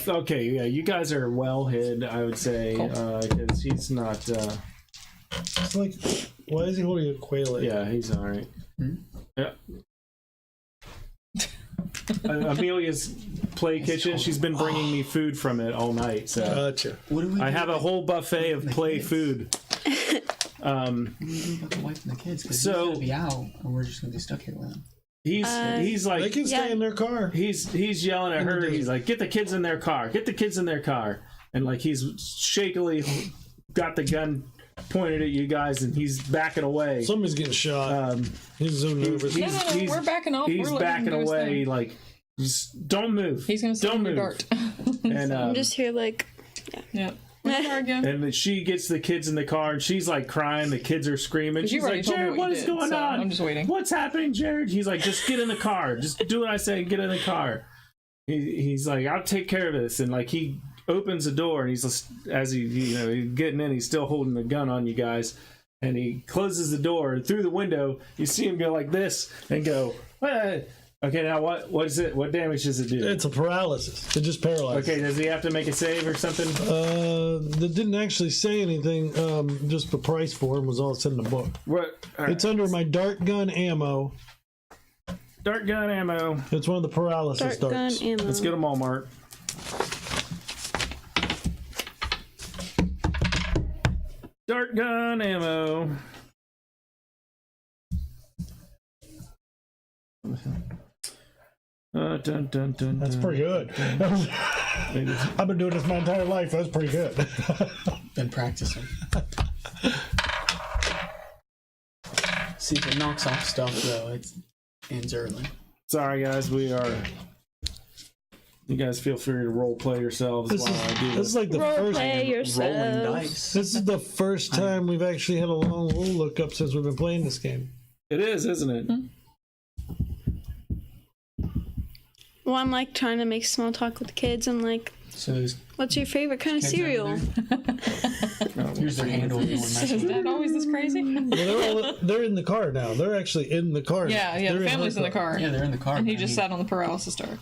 Okay, yeah, you guys are well hid, I would say, because he's not. It's like, why is he holding a quail egg? Yeah, he's all right. Yeah. Amelia's play kitchen. She's been bringing me food from it all night. So Gotcha. What do we? I have a whole buffet of play food. What do we do about the wife and the kids? Because So- he's gonna be out, and we're just gonna be stuck here with him. He's They like can stay in their car. he's yelling at her. He's like, "Get the kids in their car! Get the kids in their car!" And like he's shakily got the gun pointed at you guys, and he's backing away. Somebody's getting shot. He's so nervous. No, we're backing off. He's We're letting him backing do his away, thing. like, just don't move. He's going to don't send move. a dart. And I'm just here like, Yeah. Where's the car again? and then she gets the kids in the car, and she's like crying. The kids are screaming. You She's already like, told me "Jared, what what you is did, going so on? I'm just waiting." What's happening, Jared?" He's like, "Just get in the car. Just do what I say. Get in the car." He's like, "I'll take care of this." And like he opens the door, and he's just, as he's getting in, he's still holding the gun on you guys. And he closes the door, and through the window, you see him go like this and go, "Eh." Okay, now what is it? What damage does it do? It's a paralysis. It just paralyzes. Okay, does he have to make a save or something? That didn't actually say anything. Just the price for him was all that's in the book. What? All right. It's under my dart gun ammo. Dart gun ammo. It's one of the paralysis dart gun darts. ammo. Let's go to Walmart. Dart gun ammo. Dun, dun, dun, That's pretty good. I've been doing this my entire life. That's pretty good. Been practicing. See if it knocks off stuff though. It ends early. Sorry, guys. We are. You guys feel free to role play yourselves This while I do is this. like the Role first. play Rolling yourself. dice. This is the first time we've actually had a long rule lookup since we've been playing this game. It is, isn't it? Well, I'm like trying to make small talk with the kids. I'm like, So there's what's your favorite kind of kids cereal? over there. Here's their handle. If you want to mess Is with it. that always this crazy? Well, they're in the car now. They're actually in the car. Yeah, now. the They're family's in her the car. Yeah, they're in the car. And he man. just sat on the paralysis dart.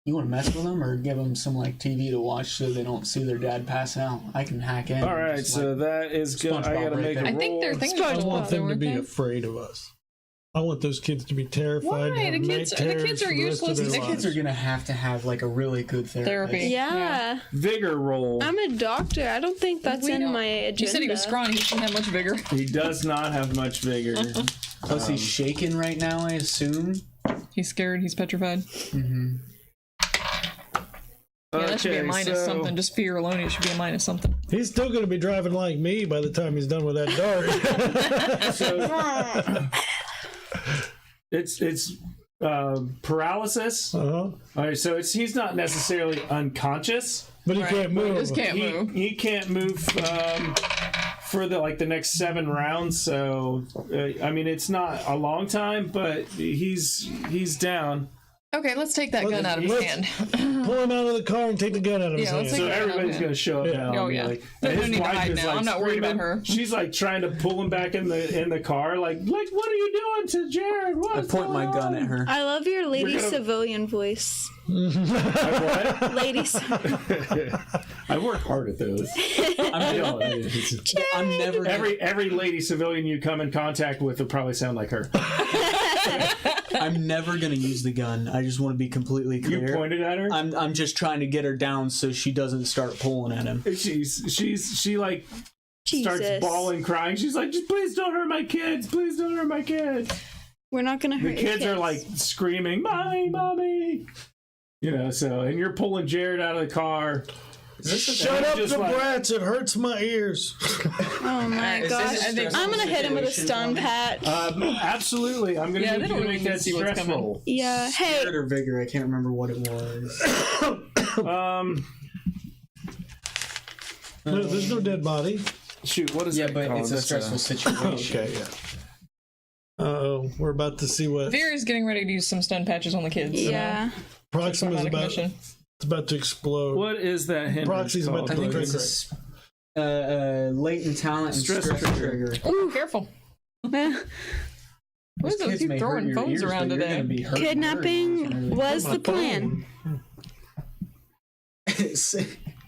You want to mess with them or give them some like TV to watch so they don't see their dad pass out? I can hack in. All right, Just, so like, that is good. I SpongeBob gotta right make a there. I roll. think their things I are want them to weren't be they? afraid of us. I want those kids to be terrified. Why? and have The kids- night the terrors kids are for the rest of useless. their The the lives. kids are gonna have like a really good Therapy. Yeah. Vigor roll. I'm a doctor. I don't think that's We in don't- my agenda. You said he was scrawny. He didn't have much vigor. He does not have much vigor. Plus, he's shaking right now. I assume. He's scared. He's petrified. Yeah, that should be a minus something. Just fear alone, it should be a minus something. He's still going to be driving like me by the time he's done with that dart. It's paralysis. Uh-huh. All right, so he's not necessarily unconscious. But he Right. can't Well, move. he just can't move. He can't move for the next 7 rounds. So I mean, it's not a long time, but he's down. Okay, let's take that gun out of his let's- hand. Pull him out of the car and take the gun out of his Yeah, let's hand. So take- everybody's okay. gonna show up now. Oh, and be yeah. like, There's no his need to wife hide is, now. like, I'm not worried about screaming. her. She's like trying to pull him back in the car. Like what are you doing to Jared? I What's point my going gun on? at her. I love your lady gonna- civilian voice. What? Lady. I work hard at those. I'm never gonna, Every lady civilian you come in contact with will probably sound like her. I'm never gonna use the gun. I just want to be completely You clear. pointed at her. I'm just trying to get her down so she doesn't start pulling at him. She like starts Jesus. bawling, crying. She's like, just please don't hurt my kids. Please don't hurt my kids. We're not gonna hurt The your kids are like screaming, mommy, mommy. You know, so, and you're pulling Jared out of the car. Shut up, just the like- brats! It hurts my ears. Oh my gosh. I think- I'm gonna hit him with a stun patch. Absolutely. I'm going Yeah, to they need you don't to really make that see what's stress coming. roll. Yeah. Hey. Spirit or vigor? I can't remember what it was. No, there's no dead body. Shoot, what is Yeah, that but called? it's a That's stressful situation. Okay, yeah. Uh-oh, we're about to see what Vera's getting ready to use some stun patches on the kids. Yeah. Proxima's Out of about. commission. It's about to explode. What is that hindrance Proxy's about called? to I think Great, it's a latent talent and Stress stress, trigger. trigger. Oh, careful. What is it? Kids Keep may hurt throwing your phones ears, around but you're today. gonna be hurting Kidnapping her ears. was My the plan. phone.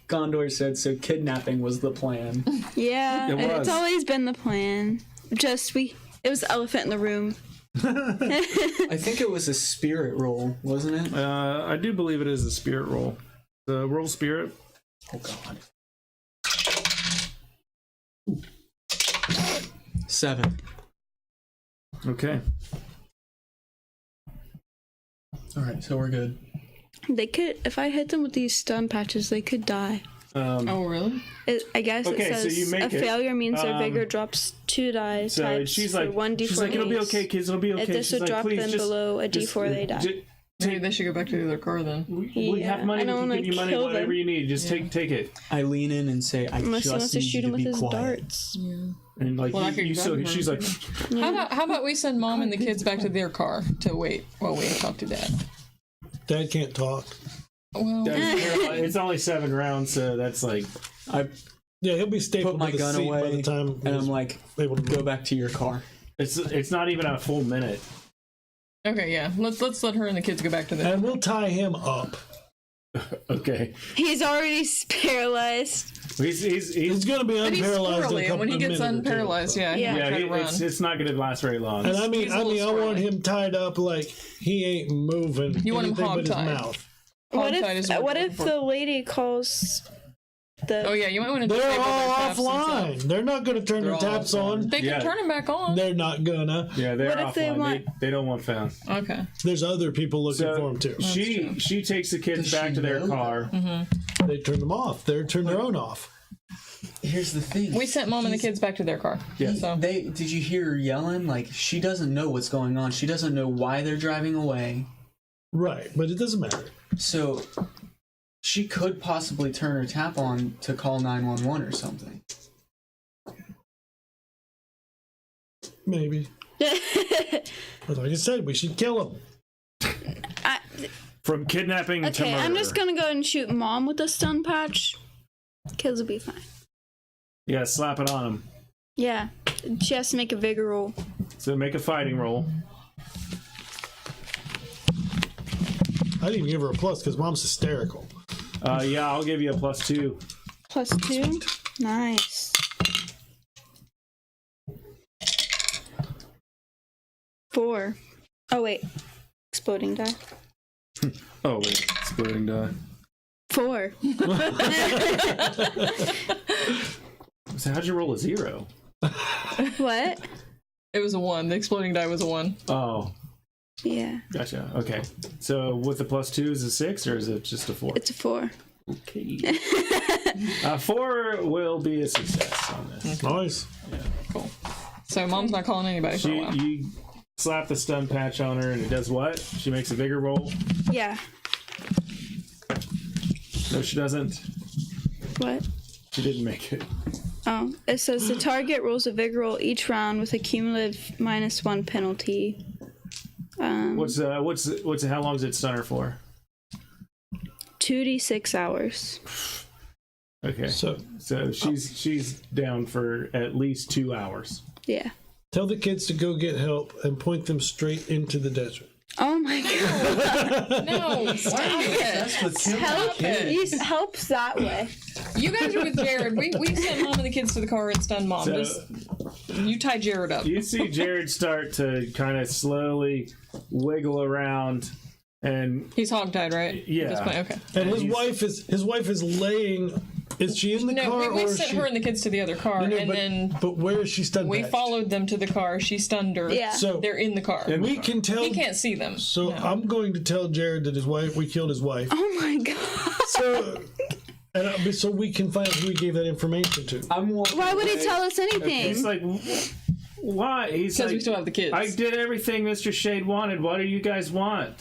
Gondor said so. Kidnapping was the plan. Yeah. It was. It's always been the plan. Just it was the elephant in the room. I think it was a spirit roll, wasn't it? I do believe it is a spirit roll. The roll spirit. Oh God. 7. Okay. All right, so we're good. They could, if I hit them with these stun patches, they could die. Oh, really? I guess Okay, it so says you make a it. failure means their vigor drops 2 die So types she's for like, 1d4 she's like, it'll be haste. okay, kids. It'll be okay. If this She's would like, drop please, them just, below a just- d4, they die. Maybe they should go back to the other car then. we Yeah, have money. I don't We can wanna give you money, kill whatever them. you need. Just take it. I lean in and say, I Unless he just wants to need shoot you him to with be his quiet. darts. And like Well, I could so grab her. she's like, How about we send mom and the kids back to their car to wait while we talk to dad? Dad can't talk. Well, it's only 7 rounds, so that's like Yeah, he'll be stapled Put my to the gun seat by away, the time and he's I'm like, able to go move. back to your car. it's not even a full minute. okay, yeah. Let's let her and the kids go back to their. And we'll tie him up. Okay, He's already paralyzed. He's going to be But he's unparalyzed in a squirrely, and couple when he of gets minutes or two. unparalyzed, yeah, Yeah. he might try to run. it's not going to last very long. And I He's a little I want squirrely. him tied up like he ain't moving. You want him anything but his hog-tied. mouth. Hog-tied is What we're if looking for. the lady calls the? Oh yeah, you might want to They're disable all their taps offline. themselves. They're not going to turn They're their all taps offline. on. They can Yeah. turn him back on. They're not gonna. Yeah, they're What if offline. they want- They don't want found. Okay. There's other people looking So for them too. she takes the kids Does back she to their know car. They turn them off. They turn their own off. Here's the thing. We sent mom and the kids back to their car. Yeah. So Did you hear her yelling? Like, she doesn't know what's going on. She doesn't know why they're driving away. Right, but it doesn't matter. So she could possibly turn her tap on to call 911 or something. Maybe. But like I said, we should kill him. From kidnapping to Okay, murder. I'm just gonna go and shoot mom with a stun patch. Kids will be fine. Yeah, slap it on him. Yeah, she has to make a vigor roll. So make a fighting roll. I didn't give her a plus because mom's hysterical. Yeah, I'll give you a +2. +2. Nice. 4. Oh wait, exploding die. Oh wait, exploding die. 4. So how'd you roll a 0? What? it was a 1. The exploding die was a 1. Oh, Yeah, gotcha. Okay. So with the +2 is a 6 or is it just a 4? it's a 4. Okay. 4 will be a success on this. Nice. Cool. So mom's not calling anybody for a while. You slap the stun patch on her and it does what? She makes a vigor roll. Yeah. No, she doesn't. What? She didn't make it. Oh, it says the target rolls a Vigor roll each round with a cumulative -1 penalty. What's how long is it stunner for? 2d6 hours. Okay. So she's down for at least 2 hours. Yeah. Tell the kids to go get help and point them straight into the desert. Oh my god. No, stop it. That's what killed Help, the kid. he helps that way. You guys are with Jared. We sent Mom and the kids to the car and stunned Mom. So- You tie Jared up. You see Jared start to kind of slowly wiggle around, and He's hogtied, right? Yeah. At this point? Okay. And his wife is laying. Is she in the No, car we or is sent she? her and the kids to the other car, No, and then but where is she stunned? we at? followed them to the car. She stunned her. Yeah. So They're in the car. we can tell. He can't see them. So No. I'm going to tell Jared that we killed his wife. Oh my god. So we can find out who he gave that information to. I'm walking Why would he away. tell us anything? he's like, "Why?" He's Because like, we still have the kids. "I did everything Mr. Shade wanted. What do you guys want?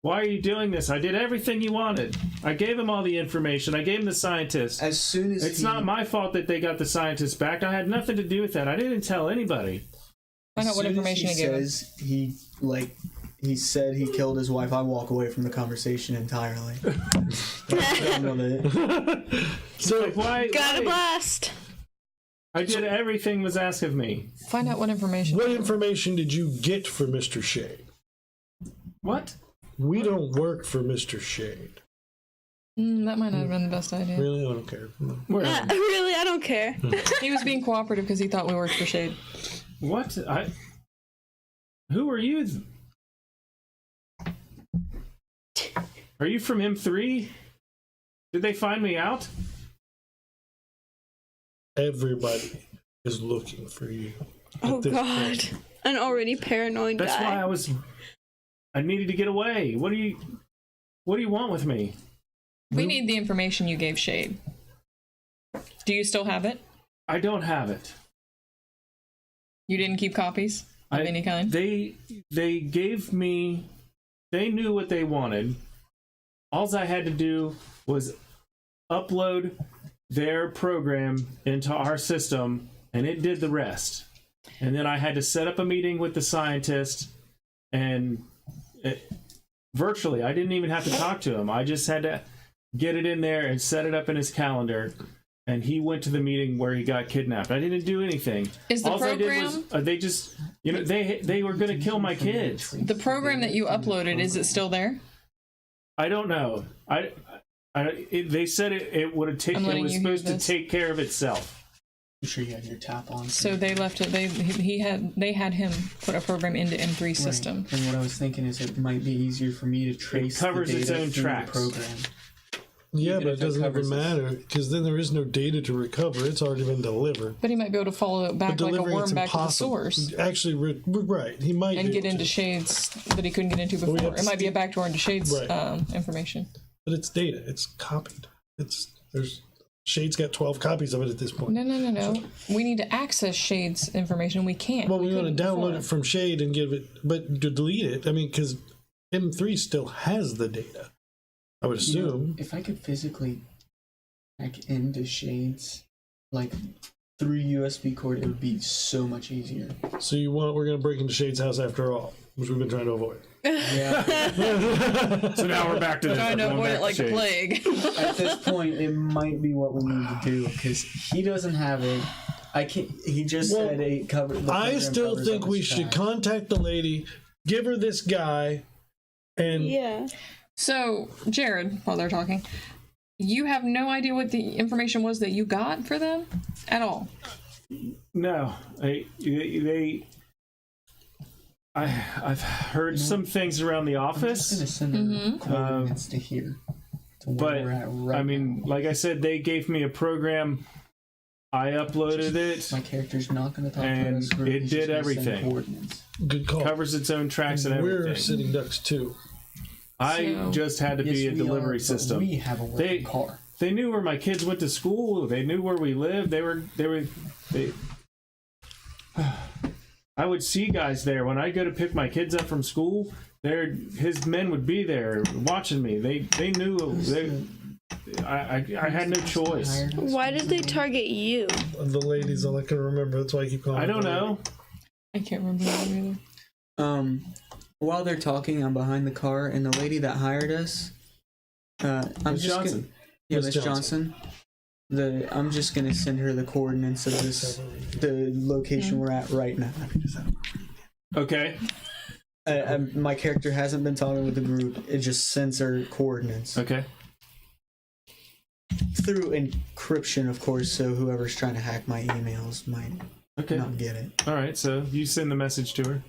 Why are you doing this? I did everything you wanted. I gave him all the information. I gave him the scientist. As soon as It's not my fault that they got the scientist back. I had nothing to do with that. I didn't tell anybody." Find out what information he gave him. says he said he killed his wife. I walk away from the conversation entirely. I'm done with it. So like, why? Got a why? blast. I did everything was asked of me. Find out what information. What information did you get for Mr. Shade? What? We don't work for Mr. Shade. That might not have been the best idea. Really, I don't care. Where? Really, I don't care. He was being cooperative because he thought we worked for Shade. What? Who are you? Are you from M3? Did they find me out? Everybody is looking for you. Oh this god. point. An already paranoid That's guy. why I needed to get away. What do you want with me? We need the information you gave Shade. Do you still have it? I don't have it. You didn't keep copies of any kind? They gave me. They knew what they wanted. All I had to do was upload their program into our system, and it did the rest. And then I had to set up a meeting with the scientist, and virtually, I didn't even have to talk to him. I just had to get it in there and set it up in his calendar. And he went to the meeting where he got kidnapped. I didn't do anything. Is the All I did was program- they just, they were going to kill my kids. The program that you uploaded, is it still there? I don't know. They said it would have taken. I'm It letting was you hear supposed to this. take care of itself. I'm sure you have your tap on. So they left it. They had him put a program into M3 system. Right. And what I was thinking is it might be easier for me to trace covers the its data own through tracks. the program. Yeah, Even but if it doesn't covers even this. matter because then there is no data to recover. It's already been delivered. But he might be able to follow it back like a Delivering worm it's back to the impossible. source Actually, right. He might and be get able into to. Shades that he couldn't get into we before. have It might be a Steve- backdoor into Shades Right. information. But it's data. It's copied. Shade's got 12 copies of it at this point. No. We need to access Shades information. We can't. Well, we want couldn't to download before. it from Shade and give it, but to delete it, I mean, because M3 still has the data. I would You know, assume. if I could physically hack into Shades, like through USB cord, it would be so much easier. So we're going to break into Shade's house after all, which we've been trying to avoid. Yeah. So now we're back to this. Trying to avoid it like a plague. At this point, it might be what we need to do because he doesn't have it. I can't. He just Well, said it covered. The I program still covers think up we his should track. contact the lady, give her this guy, and Yeah. So, Jared, while they're talking, you have no idea what the information was that you got for them at all. No, I've heard some things around the I'm just gonna office, send her coordinates to here. To where but we're at right I mean, like I said, they gave me a program. I uploaded it. now. My character's not gonna talk And to us. Group. it He's did just gonna send everything. Coordinates. good call. Covers its own tracks and We're everything. sitting ducks too. I So- just had to be Yes, a we delivery are, but system. We have a working car. They knew where my kids went to school. They knew where we lived. I would see guys there when I go to pick my kids up from school. His men would be there watching me. They knew. I had no choice. Why did they target you? The lady's all I can remember. That's why I keep calling. I don't her know. I can't remember that either. While they're talking, I'm behind the car, and the lady that hired us, I'm Miss just Johnson. yeah, Miss Miss Johnson. Johnson. I'm just gonna send her the coordinates of the location we're at right now. Okay. My character hasn't been talking with the group. It just sends her coordinates Okay. through encryption, of course. So whoever's trying to hack my emails might Okay. not get it. All right. So you send the message to her.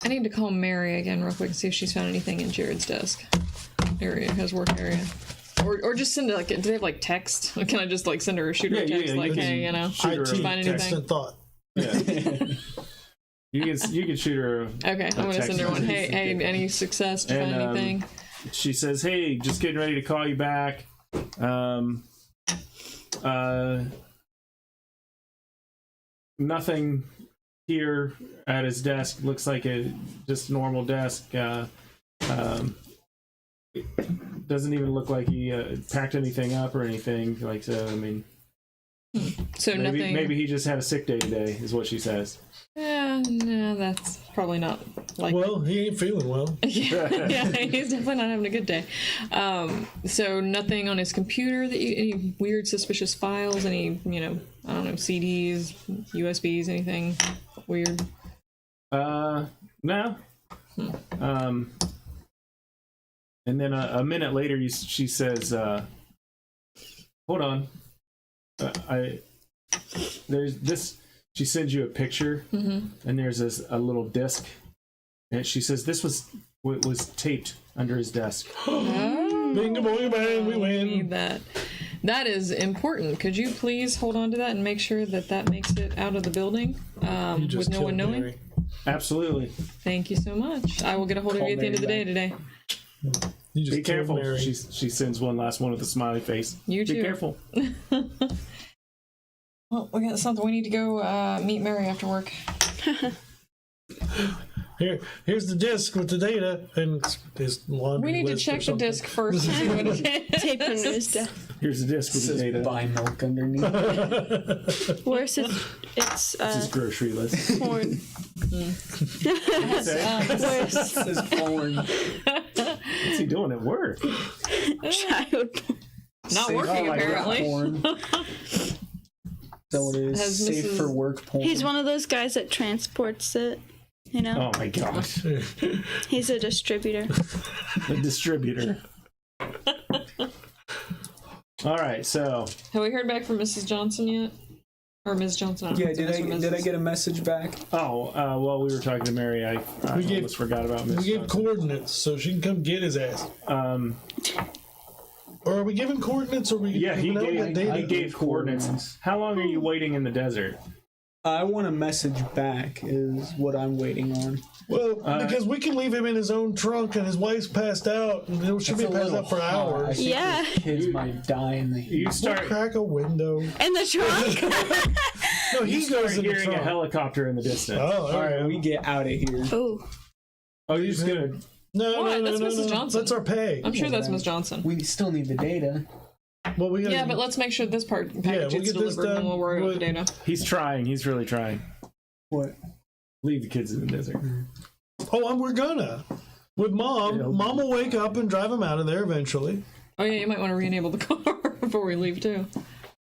I need to call Mary again real quick and see if she's found anything in Jared's desk area, his work area. Or just send it, like, do they have like text? Can I just like send her a shooter text like, hey, you know, shoot her IT find text anything? and thought. Yeah. you can shoot her. Okay, I'm gonna send her one. Hey, any success? Did you find anything? She says, "Hey, just getting ready to call you back. Nothing here at his desk. Looks like a just normal desk. Doesn't even look like he packed anything up or anything. Like so. I mean, So nothing. maybe he just had a sick day today, is what she says. Yeah, no, that's probably not like. Well, he ain't feeling well. yeah, he's definitely not having a good day. So nothing on his computer that any weird suspicious files, any, you know, I don't know, CDs, USBs, anything weird. No. And then a minute later, she says, "Hold on, there's this." She sends you a picture, and there's a little disc, and she says this was taped under his desk. Bingo, boing, bang, we win. Need that. That is important. Could you please hold on to that and make sure that makes it out of the building You just with no one killed knowing? Mary. Absolutely. Thank you so much. I will get a hold of you at the end of the day today. You just Be killed careful. Mary. She sends one last one with a smiley face. You Be too. careful. Well, we got something. We need to go meet Mary after work. Here's the disc with the data and his laundry We need to list or check the something. disc first. to see what it is. Tape under his desk. Here's the disc It with the says data. buy milk underneath. Where's it? It's It's his grocery list. porn. Say, Where's It says porn. what's he doing at work? child porn? Not Safe working, for work apparently. Porn. So it is Has safe Mrs. for work porn. He's one of those guys that transports it. You know, Oh my gosh. he's a distributor. The distributor. All right, so Have we heard back from Mrs. Johnson yet? Or Ms. Johnson? Yeah, did I get a message back? while we were talking to Mary, I gave- almost forgot about Miss We gave Johnson. coordinates so she can come get his ass. Or are we giving coordinates? Or we? Yeah, he no, we got gave data. he gave coordinates. How long are you waiting in the desert? I want a message back is what I'm waiting on. Well, because we can leave him in his own trunk, and his wife's passed out, and he should be passed out for I hours. think Yeah. those kids might die in the heat. You We'll start crack a window. In the trunk. No, he start goes in the hearing a trunk. helicopter in the distance. Oh, All right, we get out of here. Oh, Oh, you're just gonna. No, What? no, no, That's no, Mrs. no. Johnson. That's our pay. I'm sure that's Ms. Johnson. We still need the data. Well, we gotta, Yeah, but let's make sure this package we'll gets get this delivered and then done. we'll worry about the data. He's trying. He's really trying. What? Leave the kids in the desert. Oh, and we're gonna. With Mom, Yeah. Mom will wake up and drive him out of there eventually. Oh yeah, you might want to re-enable the car before we leave too.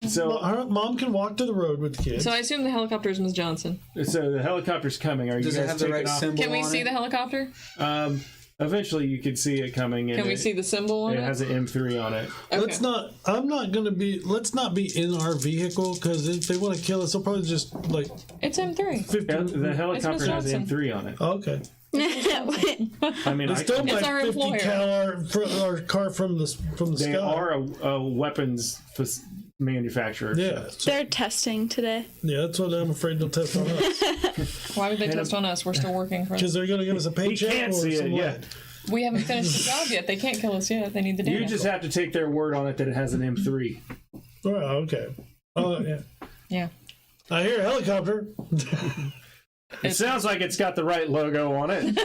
So, Mom can walk to the road with the kids. So I assume the helicopter is Ms. Johnson. the helicopter's coming. Are Does you it guys have the taking right off? symbol Can we on see it? the helicopter? Eventually, you can see it coming. And Can we see the symbol on It it? has an M3 on it. Okay. Let's not. I'm not gonna be. Let's not be in our vehicle because if they want to kill us, they'll probably just like It's M3. 50. The helicopter has Johnson. M3 on it. Okay. I mean, It's still It's my our 50 employer. cal our car from the they sky. are a weapons manufacturer. Yeah. So, they're testing today. yeah. That's what I'm afraid they'll test on us Why would they test on us? We're still working for because they're gonna give us a paycheck can't or see it, some yeah. lead. We haven't finished the job yet. They can't kill us yet. They need the data. You just have to take their word on it that it has an M3. Oh, okay. Oh, yeah. Yeah. I hear a helicopter. It sounds like it's got the right logo on it.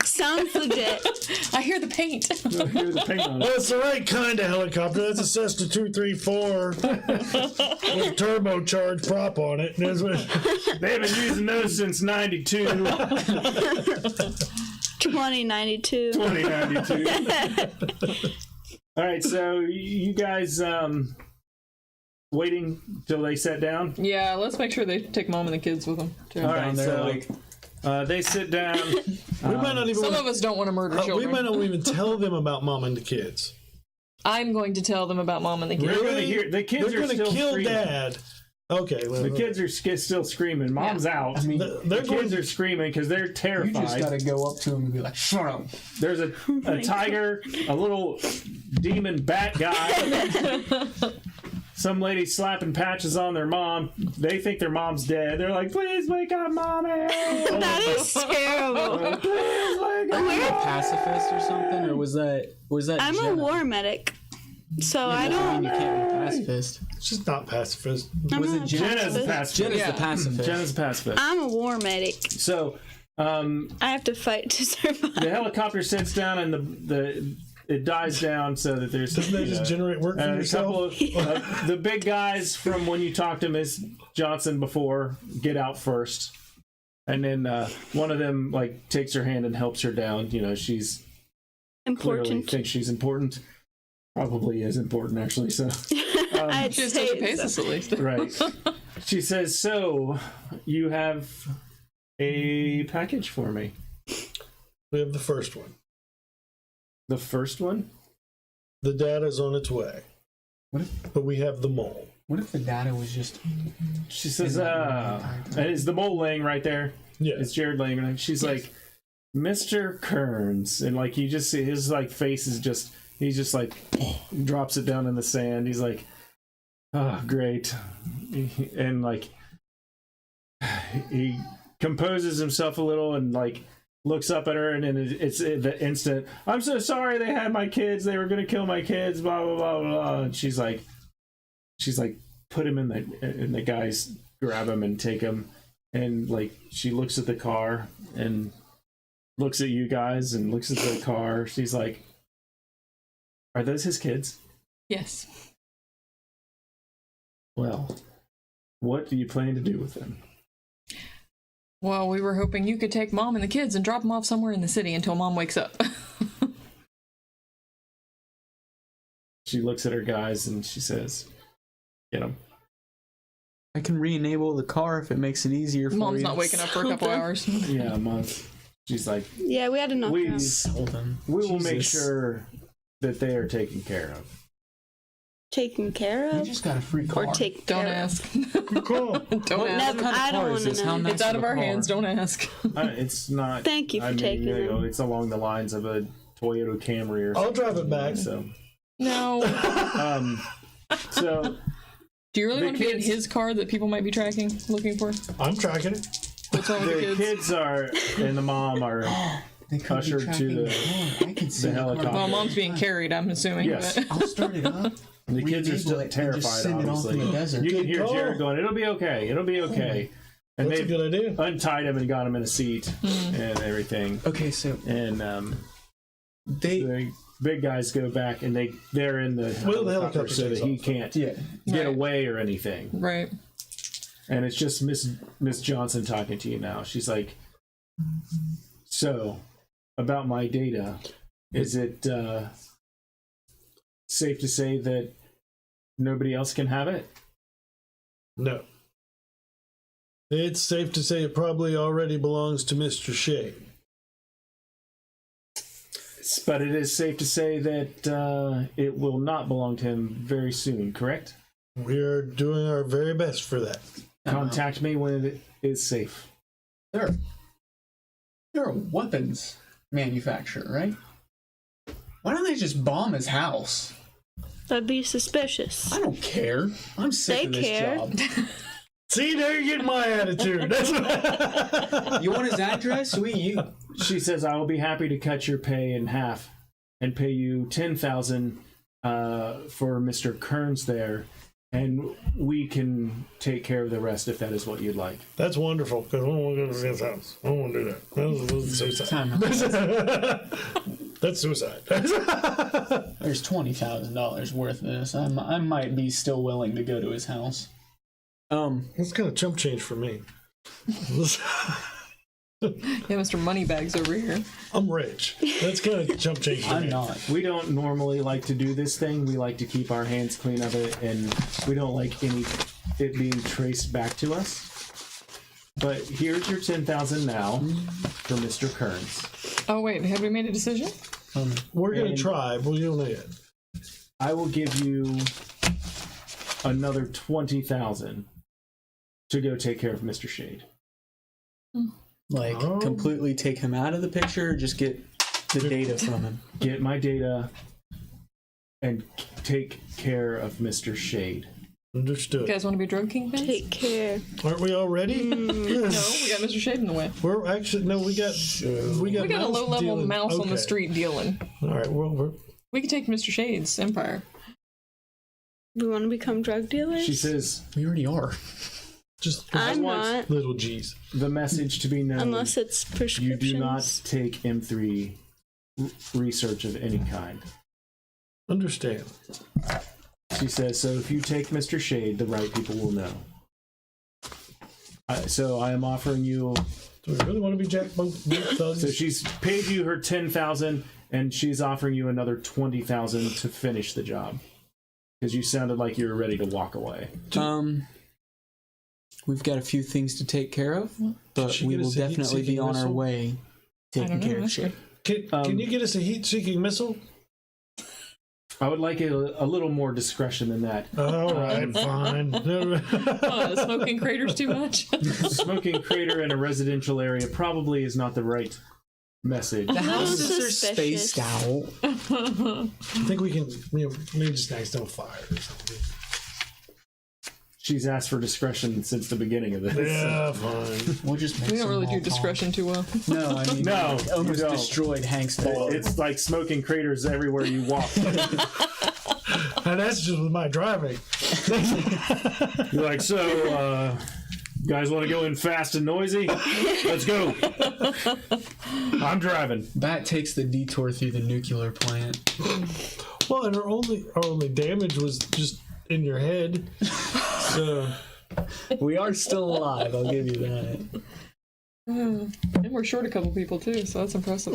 Sounds legit. I hear the paint. Here's the paint on it. Well, it's the right kind of helicopter. That's a Cessna 234 with a turbocharged prop on it. That's what- They've been using those since 92, 2092. 2092. All right, so you guys waiting till they sat down? Yeah, let's make sure they take Mom and the kids with them. Too. All right, Down there, so like, they sit down. we might not even. Some of us don't want to murder we children. might not even tell them about Mom and the kids. I'm going to tell them about Mom and the kids. They're going to hear. The kids They're are going to still kill screaming. Dad. Okay, well, The kids are still screaming. Mom's out. I mean, they're The going kids to are screaming because they're you terrified. just gotta go up to him and be like, shut up. There's a tiger, a little demon bat guy. Some lady slapping patches on their mom. They think their mom's dead. They're like, please wake up, mommy. That is terrible. Please wake up. Pacifist or something, or was that? I'm a Jenna? war medic, so I I don't. mean, you can't be pacifist. She's not pacifist. I'm Was not it a Jenna's a pacifist. pacifist. Jenna's Yeah. the pacifist. Jenna's a pacifist. I'm a war medic. So I have to fight to survive. the helicopter sits down and it dies down so that there's Doesn't that just generate work for and a couple yourself? of the big guys from when you talked to Miss Johnson before get out first, and then one of them like takes her hand and helps her down. You know, she's clearly Important. thinks she's important. Probably is important actually. So I'd She has say such a so. basis, at least. right, she says, "So you have a package for me." We have the first one. The first one. The data's on its way. What But we have the mole. What if the data was just? She says, is the mole laying right there? Yeah. It's Jared laying right. She's like, Mr. Kearns. And like, you just see his like face is just, he's just like, drops it down in the sand. He's like, oh, great. And like, he composes himself a little and like, looks up at her, and then it's the instant, I'm so sorry they had my kids. They were going to kill my kids, blah, blah, blah, blah. And she's like, put him in the guys grab him and take him. And like, she looks at the car and looks at you guys and looks at the car. She's like, are those his kids? Yes. Well, what do you plan to do with them? Well, we were hoping you could take Mom and the kids and drop them off somewhere in the city until Mom wakes up. She looks at her guys and she says, get them. I can re-enable the car if it makes it easier for Mom's you. not waking up for a couple Something. hours. Yeah, a month. She's like, Yeah, we had enough. we, now. Sold them. we will make Jesus. sure that they are taken care of. Taken care You of, just got a free car. or taken Don't care ask. Cool. Don't What ask. Never- kind of I don't car is wanna this? How know. nice It's out of a our car? hands. Don't ask. It's not. Thank you for taking them. It's along the lines of a Toyota Camry or I'll something. drive it back. So, No. so Do you really The want to be in kids- his car that people might be tracking, looking for? I'm tracking it. What's wrong with the the kids? kids are and the mom are They could be ushered to tracking the- car. I can see the car. helicopter. Well, Mom's being carried, I'm assuming. Yes. but- I'll start it up. the kids are re-enable still it, and terrified. just send it off Obviously, in the desert. you can hear call. Jared going, "It'll be okay. It'll be okay." And That's a they good idea. untied him and got him in a seat and everything. Okay, so And they the big guys go back and they're in the Well, the helicopter helicopter so that takes he off. can't yeah. get Right. away or anything. Right. And it's just Miss Johnson talking to you now. She's like, so about my data, is it safe to say that nobody else can have it? No. It's safe to say it probably already belongs to Mr. Shea. But it is safe to say that it will not belong to him very soon, correct? We're doing our very best for that. Contact me when it is safe. They're a weapons manufacturer, right? Why don't they just bomb his house? That'd be suspicious. I don't care. I'm sick They of this care. job. See, there you get my attitude. That's what... You want his address? She says, I will be happy to cut your pay in half and pay you $10,000 for Mr. Kearns there. and we can take care of the rest if that is what you'd like. That's wonderful, because I don't want to go to his house. I don't want to do that. That's suicide. Time out. That's suicide. There's $20,000 worth of this. I might be still willing to go to his house. That's kind of chump change for me. Yeah, Mr. Moneybags over here. I'm rich. That's kind of chump change for me. I'm not. We don't normally like to do this thing. We like to keep our hands clean of it, and we don't like it being traced back to us. But here's your 10,000 now for Mr. Kearns. Oh wait, have we made a decision? We're going to And- try, but we don't know yet. I will give you another 20,000 to go take care of Mr. Shade. Like, Oh. completely take him out of the picture or just get the data from him? Get my data and take care of Mr. Shade. Understood. You guys want to be drug kingpins? Take care. Aren't we all ready? No, we got Mr. Shade in the way. We're actually no. We got We got a mouse low-level dealing. mouse on the Okay. street dealing. All right. Well, We could take Mr. Shade's empire. We want to become drug dealers? She says We already are. just I'm want- not. little G's. the message to be known. Unless it's You prescriptions. do not take M3 research of any kind. Understand. She says, so if you take Mr. Shade, the right people will know. So I am offering you. Do we really want to be Jack Both thugs? So she's paid you her 10,000, and she's offering you another 20,000 to finish the job. Because you sounded like you were ready to walk away. We've got a few things to take care of, but she we get will us a definitely be heat-seeking on our missile? way taking don't know, care of that's shit. Can you get us a heat-seeking missile? I would like a little more discretion than that. All right, fine. Smoking craters too much? Smoking crater in a residential area probably is not the right message. The houses are Suspicious. spaced out. I think we can, maybe just nice don't fire or something. She's asked for discretion since the beginning of this. Yeah, fine. We'll just make We don't some really do Molotov. discretion too well. No, I mean, No, it almost you don't. destroyed Hank's ball. It's like smoking craters everywhere you walk. And that's just with my driving. You're like, so, you guys want to go in fast and noisy? Let's go. I'm driving. Bat takes the detour through the nuclear plant. Well, and our only damage was just in your head. So We are still alive, I'll give you that. And we're short a couple people too, so that's impressive.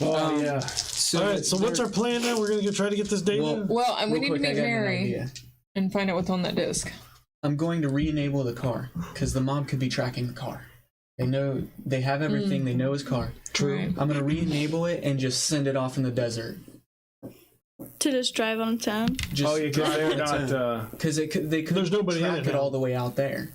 Oh, yeah. So, all right. So what's our plan now? We're gonna go try to get this data. Well, and we real need to quick, I meet got an Mary idea. and find out what's on that disc. I'm going to re-enable the car because the mob could be tracking the car. They know they have everything. They know his car. True. Right. I'm gonna re-enable it and just send it off in the desert. To just drive on its own. Just Oh, yeah, because they're not. because they could There's nobody in track it it now. all the way out there.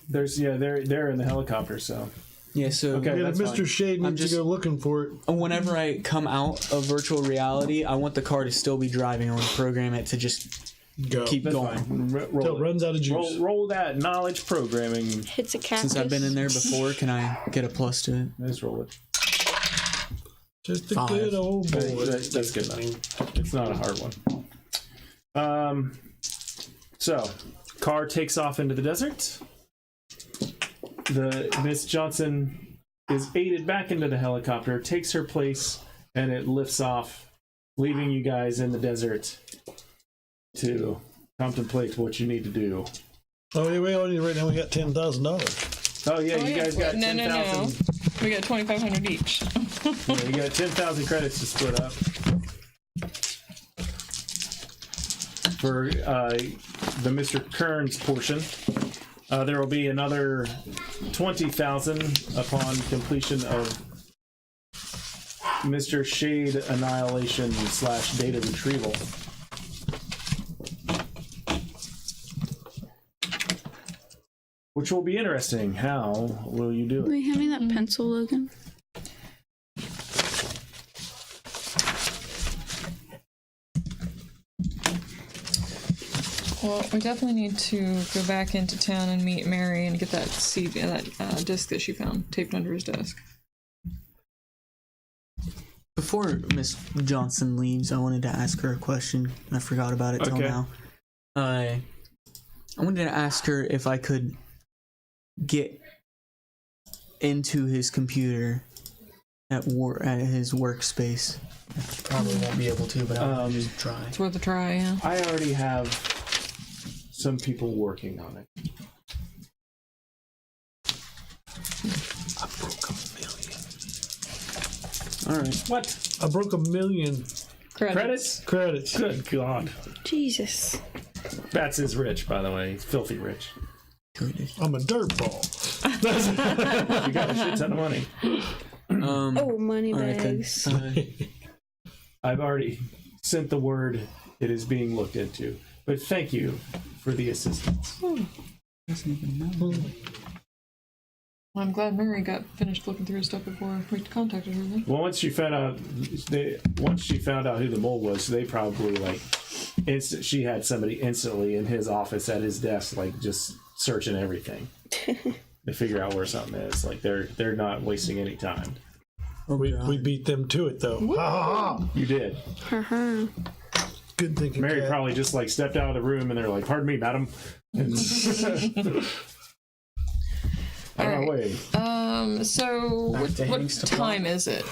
They're in the helicopter, so. Yeah. So Okay. Yeah, that's Mr. fine. Shade I'm needs just- to go looking for it. whenever I come out of virtual reality, I want the car to still be driving. I want to program it to just Go. keep That's going. fine. Till Roll it runs out of juice. Roll that knowledge programming. Hits a cactus. Since I've been in there before, can I get a plus to it? Let's roll it. Just a 5. good old boy. That's good enough. It's not a hard one. So, car takes off into the desert. The Miss Johnson is aided back into the helicopter, takes her place, and it lifts off, leaving you guys in the desert to contemplate what you need to do. Oh yeah, we only right now we got $10,000. Oh yeah, you guys got no, 10,000. We got 2,500 each. Yeah, you got 10,000 credits to split up. For the Mr. Kearns portion, there will be another 20,000 upon completion of Mr. Shade Annihilation / data retrieval. Which will be interesting. How will you do Will it? you hand me that pencil, Logan? Well, we definitely need to go back into town and meet Mary and get that CD, that disc that she found taped under his desk. Before Miss Johnson leaves, I wanted to ask her a question. I forgot about it till Okay. now. I wanted to ask her if I could get into his computer at his workspace. I probably won't be able to, but I'll just try. It's worth a try, yeah. I already have some people working on it. I broke $1 million. All right. What? I broke $1 million Credits? credits. Good God. Jesus. Bats is rich, by the way. He's filthy rich. I'm a dirtball. You got a shit ton of money. Oh, money all right, then. bags. I've already sent the word it is being looked into. But thank you for the assistance. I'm glad Mary got finished looking through his stuff before we contacted her. Then. Well, once she found out who the mole was, they probably like she had somebody instantly in his office at his desk, like just searching everything to figure out where something is. Like they're not wasting any time. We beat them to it though. Ha ha ha! You did. Good thinking. Mary Cat. probably just like stepped out of the room and they're like, "Pardon me, madam." And on our way. So what Hank's to time is it?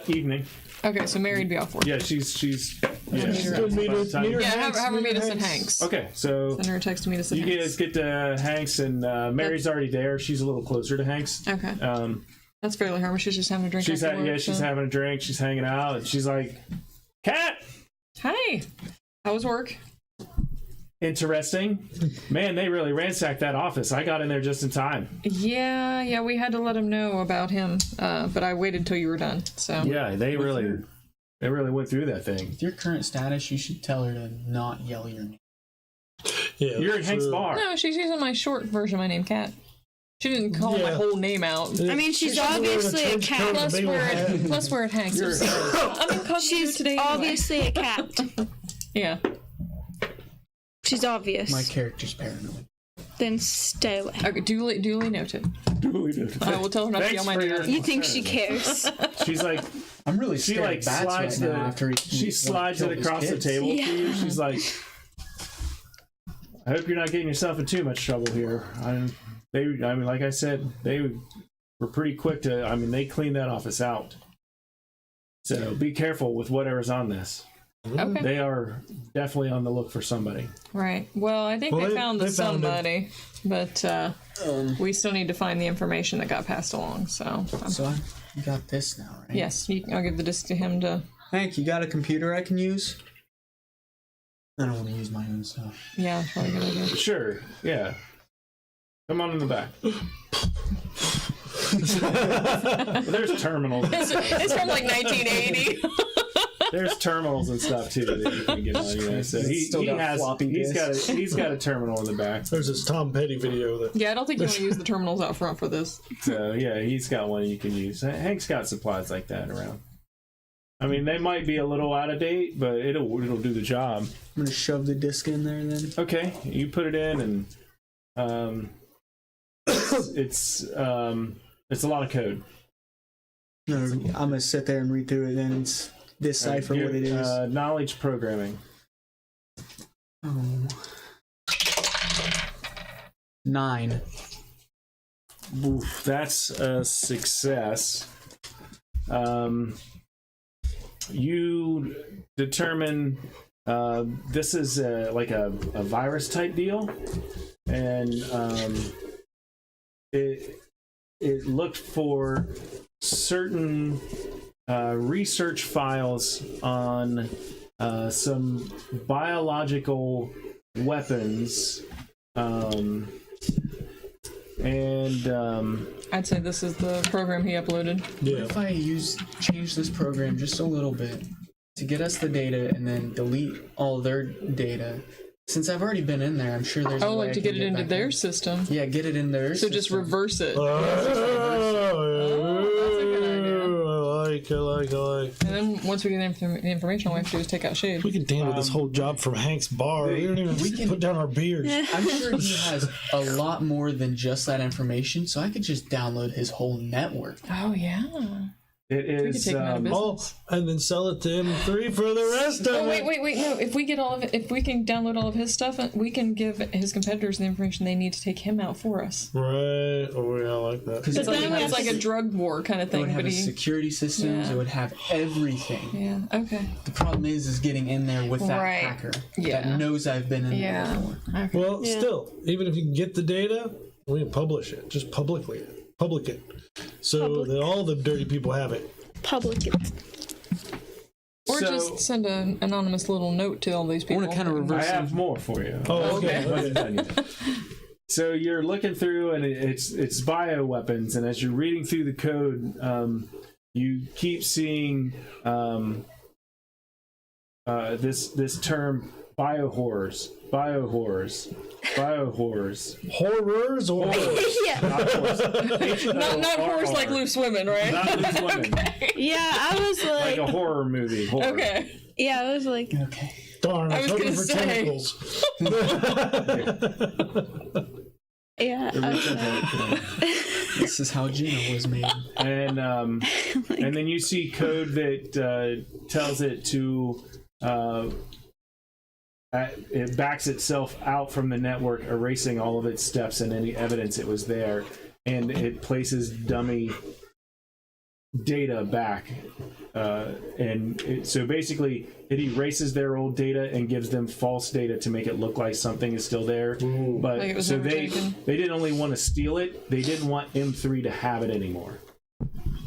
Evening. Okay, so Mary'd be off work. Yeah, she's yeah. Good meet her. Time- Meet her Yeah, have her meet us at Hanks. Hank's. Okay, so Send her a text to meet us at you Hank's. guys get to Hank's, and Mary's already there. She's a little closer to Hank's. Okay. That's fairly harmless. She's just having a drink. She's after work, she's so- having a drink. She's hanging out, and she's like, "Cat, Hey, how was work? interesting. Man, they really ransacked that office. I got in there just in time. Yeah, we had to let him know about him, but I waited till you were done. So Yeah, they really went through that thing. With your current status, you should tell her to not yell your name. Yeah, You're at Hank's bar. No, she's using my short version of my name, Kat. She didn't call my Yeah. whole name out. I mean, she's wearing obviously a trench coat cat. and a big old hat. Plus, we're at Hank's. You're- I'm in costume She's today. anyway. obviously a cat. Yeah. She's obvious. My character's paranoid. Then stay away. Okay, duly noted. I will tell her not to Thanks yell my for name your- out. You think she cares? She's like, I'm really she scared like of bats slides right now it. after She slides it across the table Yeah. to you. She's like, I hope you're not getting yourself in too much trouble here. I mean, like I said, they were pretty quick to. I mean, they cleaned that office out. So be careful with whatever's on this. Okay. They are definitely on the look for somebody. Right. Well, I think Well, they found the they found somebody, but we still need to find the information that got passed along. So, So I got this now, right? yes, I'll give the disc to him to. Hank, you got a computer I can use? I don't want to use my own stuff. Yeah, that's probably a good idea. Sure. Yeah. Come on in the back. There's terminals. It's from like 1980. There's terminals and stuff too that you can get on. You know, so It's still got floppy he's disks. got a terminal in the back. There's this Tom Petty video that Yeah, I don't think you want to use the terminals out front for this. So yeah, he's got one you can use. Hank's got supplies like that around. I mean, they might be a little out of date, but it'll do the job. I'm gonna shove the disc in there then. Okay, you put it in, and it's a lot of code. No, I'm gonna sit there and read through it then and decipher what it is. Knowledge programming. Oh. 9. Oof, that's a success. You determine this is like a virus type deal, and it looked for certain research files on some biological weapons, and I'd say this is the program he uploaded. yeah. If I change this program just a little bit to get us the data and then delete all their data, since I've already been in there, I'm sure there's a Oh, way like I to can get it into back their in. system. Yeah, get it in theirs. So just reverse it. Oh, that's a good idea. I like. And then once we get the information, all we have to do is take out Shade. We can handle this whole job from Hank's bar. We don't even put down our beers. I'm sure he has a lot more than just that information, so I could just download his whole network. Oh, yeah. It We could is. take him out of business. And then sell it to M3 for the rest of Oh, it. wait, no. If we get all of it, if we can download all of his stuff, we can give his competitors the information they need to take him out for us. Right. Oh, yeah, I like that. Because But then we have It's like a drug war kind of it thing. would have But his security systems. Yeah. It would have everything. yeah, okay. The problem is getting in there with that Right. hacker Yeah. that knows I've been in there Yeah. before. Okay. Well, Yeah. still, even if you can get the data, we can publish it. Just public it. So Public. that all the dirty people have it. Public. Or So- just send an anonymous little note to all these I people. want to kind of I reverse. have more for you. Oh, Okay. okay. Wasn't done yet. So you're looking through, and it's bioweapons, and as you're reading through the code, you keep seeing this term biohorrors. Horrors or Yeah. Not horse. Not horse like loose women, right? Not loose women. Yeah, I was Like like, a horror movie. Horror. Okay. yeah, I was like, Okay. darn, I I was was gonna hoping for say. tentacles. yeah, I was like, This is how Gina was made. And and then you see code that tells it to it backs itself out from the network, erasing all of its steps and any evidence it was there, and it places dummy data back. So basically, it erases their old data and gives them false data to make it look like something is still there. But Like it was so never they taken. didn't only want to steal it; they didn't want M3 to have it anymore.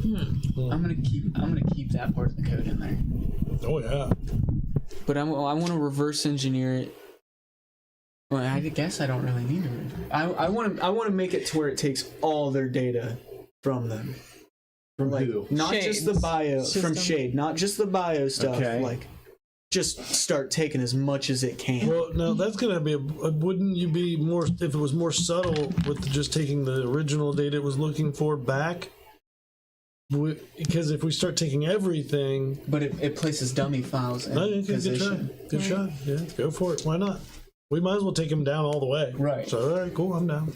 I'm gonna keep that part of the code in there. Oh, yeah. But I want to reverse engineer it. Well, I guess I don't really need to. I want to make it to where it takes all their data from them. From Like who? not just the Shades bio system. from Shade, not just the bio stuff. Okay. Like just start taking as much as it can. Well, now that's gonna be wouldn't you be more if it was more subtle with just taking the original data it was looking for back? Because if we start taking everything, But it places dummy files in okay, good try, position. good shot. Yeah, go for it. Why not? We might as well take him down all the way. Right. So all right, cool. I'm down.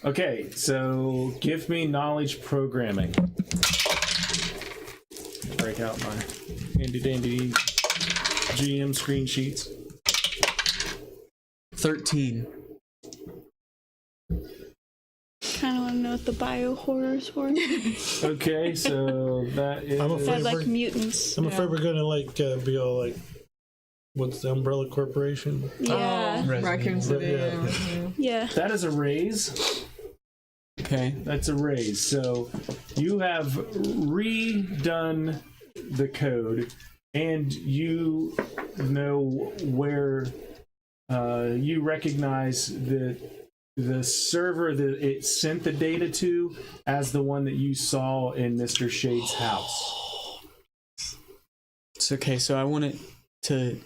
Okay, so give me knowledge programming. Break out my handy dandy GM screen sheets. 13. kind of want to know what the bio horrors were. Okay, so that is. I'm They afraid had like we're, mutants. I'm afraid we're gonna be all like, what's the Umbrella Corporation? Yeah, Oh, Raccoon City. Yeah. yeah. That is a raise. Okay. That's a raise. So you have redone the code, and you know where you recognize the server that it sent the data to as the one that you saw in Mr. Shade's house. It's okay. So I want it to.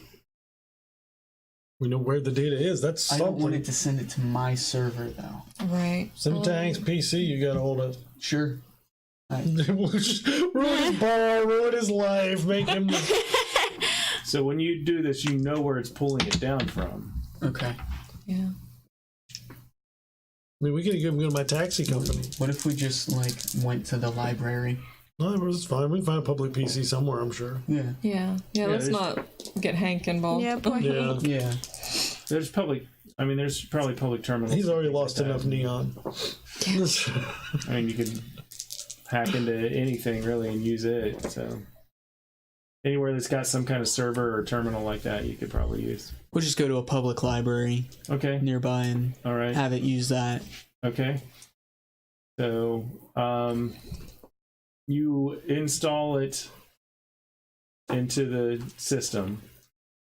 We know where the data is. That's I don't something. want it to send it to my server though. Right. Simtank's PC you got a hold of. Sure. We'll just ruin his bar, ruin his life, make him. So when you do this, you know where it's pulling it down from. Okay. Yeah. I mean, we could give him to my taxi company. What if we just like went to the library? No, it's fine. We can find a public PC somewhere, I'm sure. Yeah. Yeah. Yeah. Let's there's- not get Hank involved. Yeah, poor Yeah. Yeah. There's probably public terminals. He's already things lost like that. enough neon. I mean, you could hack into anything really and use it. So anywhere that's got some kind of server or terminal like that, you could probably use. We'll just go to a public library Okay. nearby and All right. have it use that. Okay. So, you install it into the system.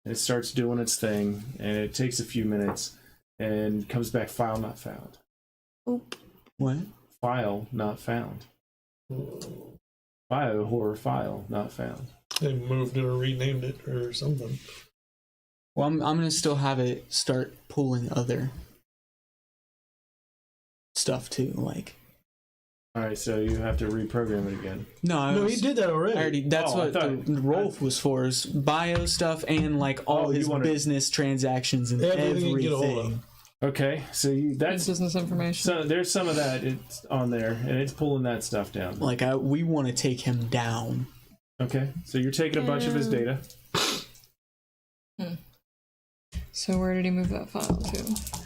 It starts doing its thing, and it takes a few minutes, and comes back file not found. Oop. What? File not found. Bio horror file not found. They moved it or renamed it or something. Well, I'm gonna still have it start pulling other stuff too. Like, All right, so you have to reprogram it again. No, he did that already. I already. That's Oh, I what thought- the role was for: is bio stuff and like all Oh, you his wanted- business transactions and Everything everything. you can get a hold of. Okay, so That's that's business information. so there's some of that it's on there, and it's pulling that stuff down. Like, we want to take him down. Okay, so you're taking a bunch of his data. So where did he move that file to?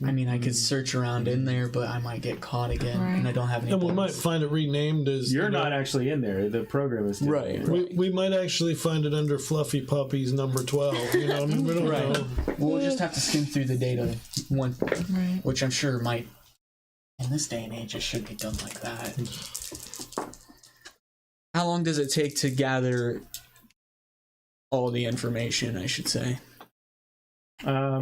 I mean, I could search around in there, but I might get caught again, and I don't have any. And we might bullets. find it renamed as. You're not actually in there. The program is doing Right. it. We might actually find it under Fluffy Puppies number 12. You know, I mean, we don't know. We'll just have to skim through the data, Right. which I'm sure might. In this day and age, it should be done like that. How long does it take to gather all the information? I should say. I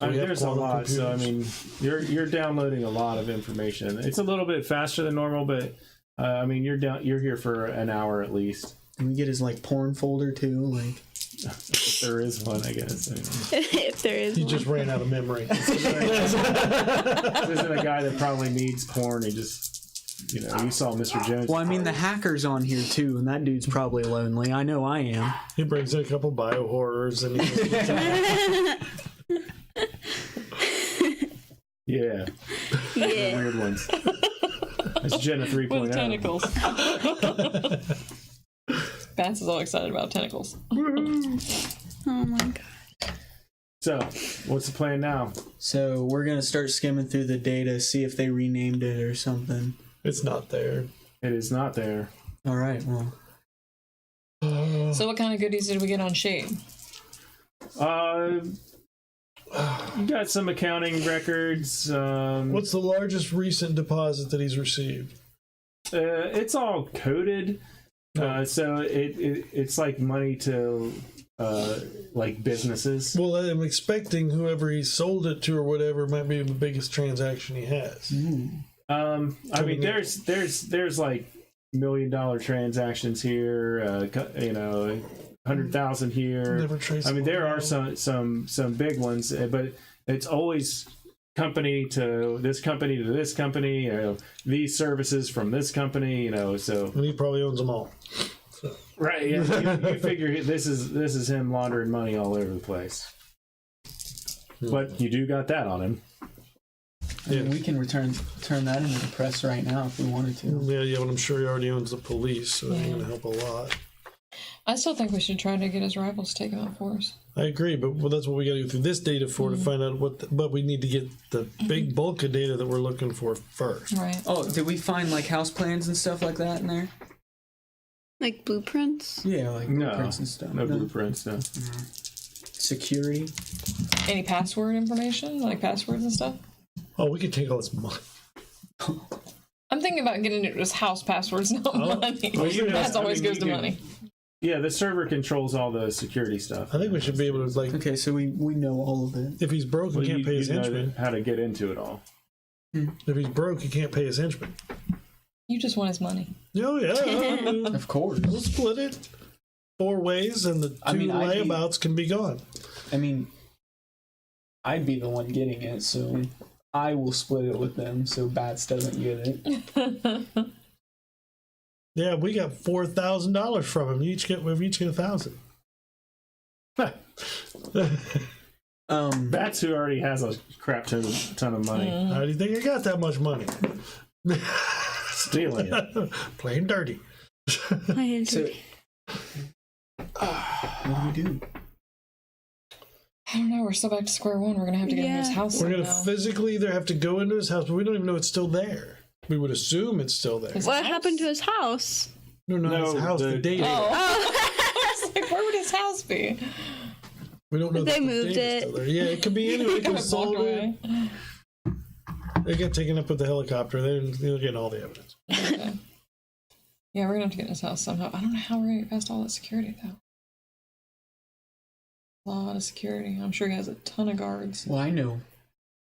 mean, have there's a quantum lot. So I computers? mean, you're downloading a lot of information. It's a little bit faster than normal, but I mean, you're here for an hour at least. Can we get his like porn folder too? Like, If there is one, I guess. I mean, If there is He one. just ran out of memory. this isn't a guy that probably needs porn. He just, you saw Mr. Jones. well, I mean, the hacker's on here too, and that dude's probably lonely. I know I am. He brings in a couple bio horrors and he Yeah, Yeah. weird ones. That's Jenna 3.0. With tentacles. Bats is all excited about tentacles. Oh my god. So, what's the plan now? So we're gonna start skimming through the data, see if they renamed it or something. it's not there. It is not there. All right. Well, So what kind of goodies did we get on Shade? You got some accounting records. What's the largest recent deposit that he's received? It's all coded, so it's like money to like businesses. Well, I'm expecting whoever he sold it to or whatever might be the biggest transaction he has. I mean, there's like $1 million transactions here. 100,000 here. Never trace I mean, there are them. some big ones, but it's always company to this company to this company. These services from this company. So And he probably owns them all. right. Yeah, you figure this is him laundering money all over the place. But you do got that on him. I mean, we can turn that into the press right now if we wanted to. Yeah, but I'm sure he already owns the police, so that ain't gonna help a lot. I still think we should try to get his rivals taken out for us. I agree, but that's what we got to go through this data for to find out what. But we need to get the big bulk of data that we're looking for first. Right. Oh, did we find like house plans and stuff like that in there? Like blueprints? Yeah, like No, blueprints and stuff. no blueprints. No. Security. Any password information, like passwords and stuff? Oh, we could take all this money. I'm thinking about getting into his house passwords, not money. Well, you know, That's I always mean, goes you to could- money. Yeah, the server controls all the security stuff. I think we should be able to like. Okay, so we know all of it. If he's broke, Well, he can't pay his you know henchman. how to get into it all. If he's broke, he can't pay his henchman. You just want his money. Oh yeah, Of course. we'll split it 4 ways, and the 2 I mean, I'd be- layabouts can be gone. I mean, I'd be the one getting it, so I will split it with them so Bats doesn't get it. Yeah, we got $4,000 from him. We've each get 1,000. Bats who already has a crap ton of money. How do you think I got that much money? Stealing it. Playing dirty. I am So, too. what do we do? I don't know. We're still back to square one. We're gonna have to get into his Yeah. house. We're gonna somehow. physically either have to go into his house, but we don't even know it's still there. We would assume it's still there. His What house? happened to his house? No, not No, his house. The the- data. Oh. I was like, where would his house be? We don't know. They that the moved data's it. still there. Yeah, it could be anyway. It could have Walk sold it. away. They get taken up with the helicopter. They're getting all the evidence. Okay. Yeah, we're gonna have to get in his house somehow. I don't know how we're gonna get past all that security though. A lot of security. I'm sure he has a ton of guards. Well, I know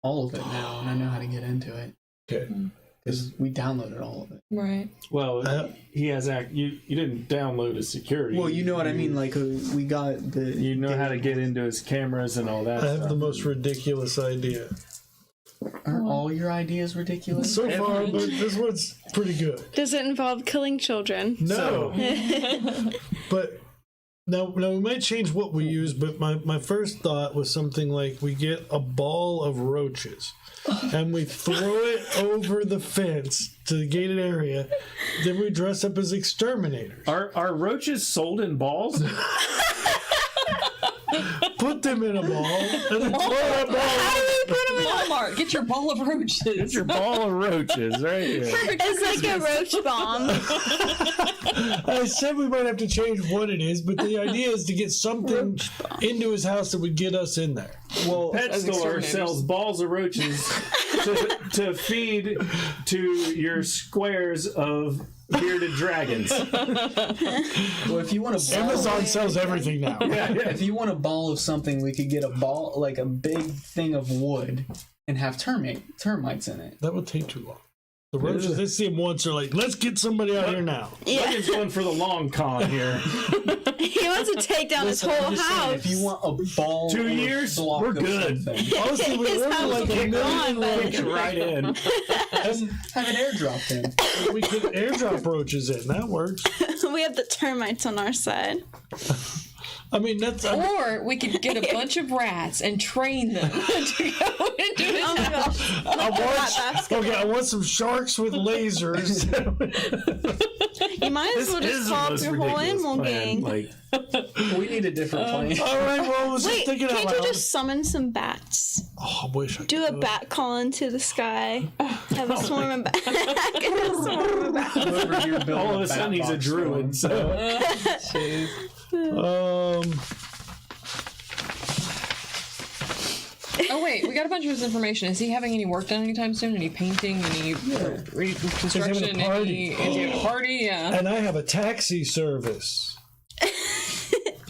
all of it now, and I know how to get into it Okay. because we downloaded all of it. Right. Well, he has you didn't download his security. Well, you know what I mean. Like we got the. You know how to get into his cameras and all that I have stuff. the most ridiculous idea. Aren't all your ideas ridiculous? So far, but this one's pretty good. Does it involve killing children? No. But Now we might change what we use, but my first thought was something like we get a ball of roaches and we throw it over the fence to the gated area. Then we dress up as exterminators. Are roaches sold in balls? Put them in a ball and then throw that ball. Walmart, get your ball of roaches. It's your ball of roaches right here. It's like a roach bomb. I said we might have to change what it is, but the idea is to get something into his house that would get us in there. Well, Pet As store exterminators. sells balls of roaches to feed to your squares of bearded dragons. well, if you want a ball, Amazon sells everything now. if you want a ball of something, we could get a ball, like a big thing of wood, and have termites in it. That would take too long. The roaches, they see him once, they're like, let's get somebody out here now. Logan's going for the long con here. He wants to take down his Listen, I'm whole just saying, house. if you want a ball, 2 or a years, block we're of good. something, Honestly, we His ordered house like will a be gone million by Kick it right in. and have it airdropped in. we could airdrop roaches in. That works. We have the termites on our side. I mean, that's... Or we could get a bunch of rats and train them to go into his Oh my house. gosh. I want some sharks with lasers. You might as well just call up your whole animal gang. Like, We need a different plan. All right, well, I was just Wait, thinking out can't loud. you just summon some bats? Oh, I wish I could. Do a bat call into the sky. Have a swarm of bats. Over here building all of a sudden, he's a bat box for him. druid. So Oh wait, we got a bunch of his information. Is he having any work done anytime soon? Any painting? Any reconstruction? party. Is he at a party? Yeah. and I have a taxi service.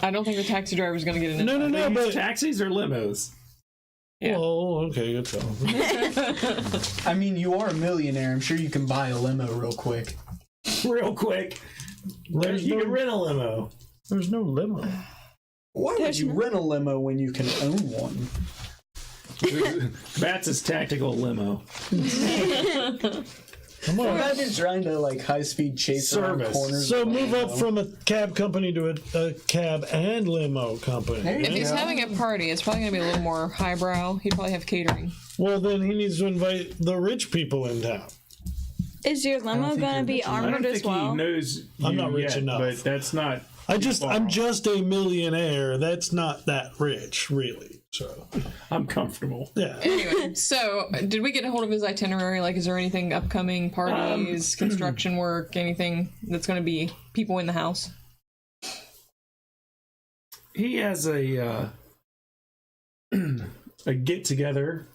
I don't think the taxi driver's going to get in. No, they use but... taxis or limos? Yeah. Oh, okay, good tell. I mean, you are a millionaire. I'm sure you can buy a limo real quick. Real quick, There's you no, can rent a limo. there's no limo. Why would There's you no- rent a limo when you can own one? Bats' tactical limo. Come on. Imagine trying to like high speed chase around Service. corners. So with a move up limo. from a cab company to a cab and limo company. There you If he's go. having a party, it's probably going to be a little more highbrow. He'd probably have catering. Well, then he needs to invite the rich people in town. Is your limo think going to you're be rich enough. I don't armored as think well? he knows. I'm you not rich yet, enough. but that's not. I'm just a millionaire. That's not that rich, really. So, I'm comfortable. yeah. Anyway, so did we get a hold of his itinerary? Like, is there anything upcoming parties, construction work, anything that's going to be people in the house? He has a a get together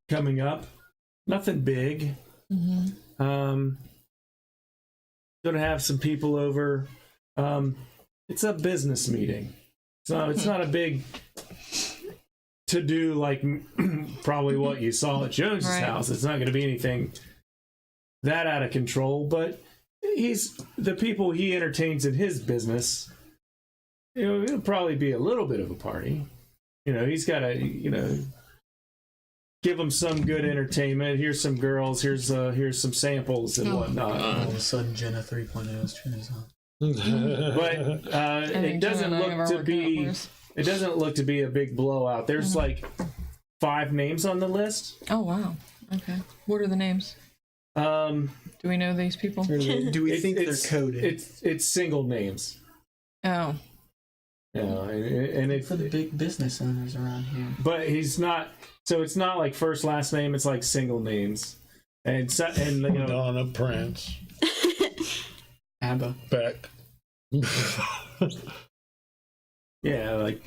coming up. Nothing big. Gonna have some people over. It's a business meeting, so it's not a big to do like probably what you saw at Jones's Right. house. It's not going to be anything that out of control, but he's the people he entertains in his business. You know, it'll probably be a little bit of a party. You know, he's got to, give them some good entertainment. Here's some girls. Here's some samples and whatnot. All of a sudden, Jenna 3.0 is turning on. But I it think doesn't Jen and I have look our to work be. cut out for us. It doesn't look to be a big blowout. There's like 5 names on the list. Oh wow. Okay. What are the names? Um, Do we know these people? Do we think they're it's coded? It's single names. Oh. Yeah, and it's for the big business owners around here. but he's not. So it's not like first last name. It's like single names, and Donna Prince. ABBA. Beck. yeah, like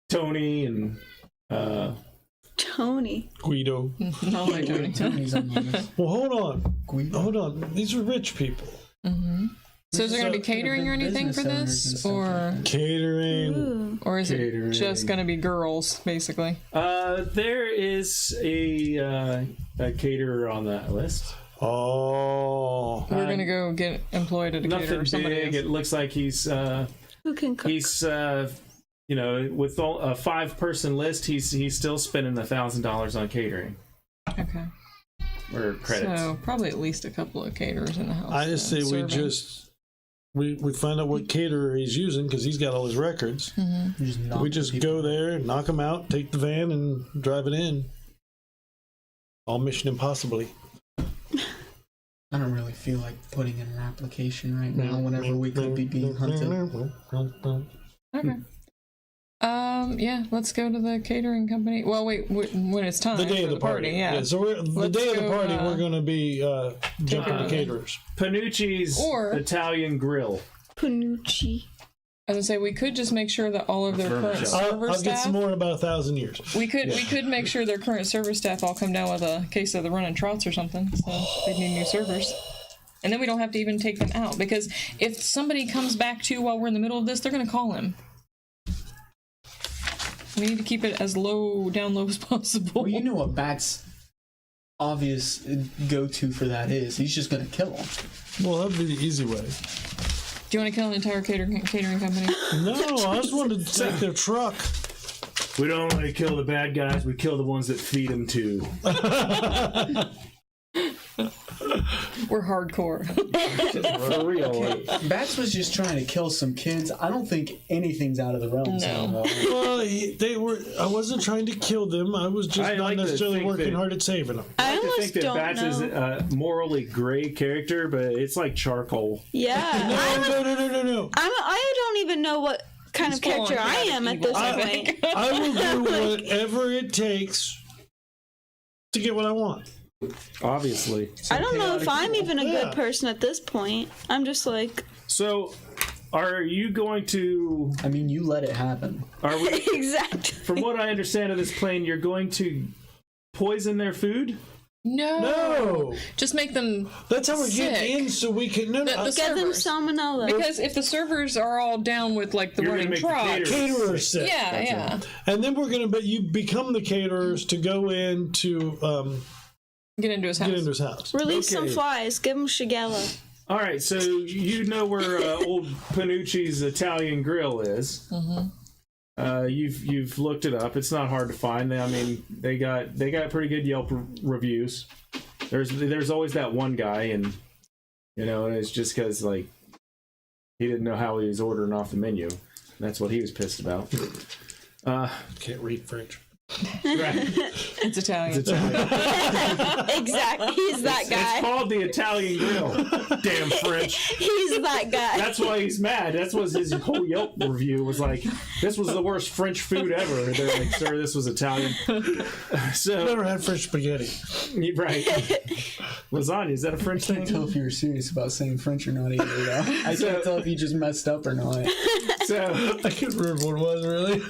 Tony and Tony. Guido. No, I don't. Tony's on the list. Well, hold on. Guido. Hold on. These are rich people. So is there going to be catering or anything for this, or Catering. is Catering. it just going to be girls, basically? there is a caterer on that list. Oh. We're going to go get employed at a caterer. Nothing Or somebody big. else. It looks like he's Who can cook? with a 5-person list, he's still spending $1,000 on catering Okay. or credits. So probably at least a couple of caterers in the house. I just say we serving. just we find out what caterer he's using because he's got all his records. We just go there, knock him out, take the van, and drive it in. All Mission Impossibly. I don't really feel like putting in an application right now whenever we could be being hunted. Okay. Yeah, let's go to the catering company. Well, wait, when it's time The day for of the party. yeah. So the Let's day of the go, party, we're going to be jumping to it. caterers. Panucci's Or- Italian Grill. Panucci. I was gonna say we could just make sure that all of their current Vermicelli. server I'll get staff. some more in about 1,000 years. We could make sure their current server staff all come down with a case of the running trots or something. So they need new servers. And then we don't have to even take them out because if somebody comes back to while we're in the middle of this, they're gonna call him. We need to keep it as low as possible. Well, you know what Bat's obvious go-to for that is. He's just gonna kill him. Well, that'd be the easy way. Do you want to kill an entire catering company? No, I just wanted to take their truck. We don't want to kill the bad guys. We kill the ones that feed them too. We're hardcore. For real. Bats was just trying to kill some kids. I don't think anything's out of the realms No. anymore. Well, they were. I wasn't trying to kill them. I was just I not like to necessarily think working that- hard at saving them. I I almost think that don't Bats is know. a morally gray character, but it's like charcoal. Yeah. No. I don't even know what kind of He's full-on character I chaotic am at evil, this I point. think. I will do whatever it takes to get what I want. Obviously. I don't know if I'm even a Yeah. good person at this point. I'm just like, So, are you going to? I mean, you let it happen. Are we? exactly. From what I understand of this plane, you're going to poison their food. No, Just make them that's how we're getting Sick. in, so we can. No, The- no. the Get them servers. salmonella. because if the servers are all down with like the You're gonna running make the trots, Caterer set. yeah, yeah, And then we're gonna. But you become the caterers to go in to get into his house. get into his house. Release some Okay. flies. Give them Shigella. All right, so you know where old Panucci's Italian Grill is. Mm-hmm. You've looked it up. It's not hard to find. I mean, they got pretty good Yelp reviews. There's always that one guy, and and it's just because like he didn't know how he was ordering off the menu. That's what he was pissed about. Can't read French. Right. It's Italian. It's Italian. Exactly. He's that It's guy. called the Italian Grill. Damn French. He's that guy. That's why he's mad. That's what his whole Yelp review was like. This was the worst French food ever. They're like, sir, this was Italian. So Never had French spaghetti. right, lasagna, is that a French I can't tell thing? if you were serious about saying French or not either, though. I can't tell if you just messed up or not. So I can't remember what it was really.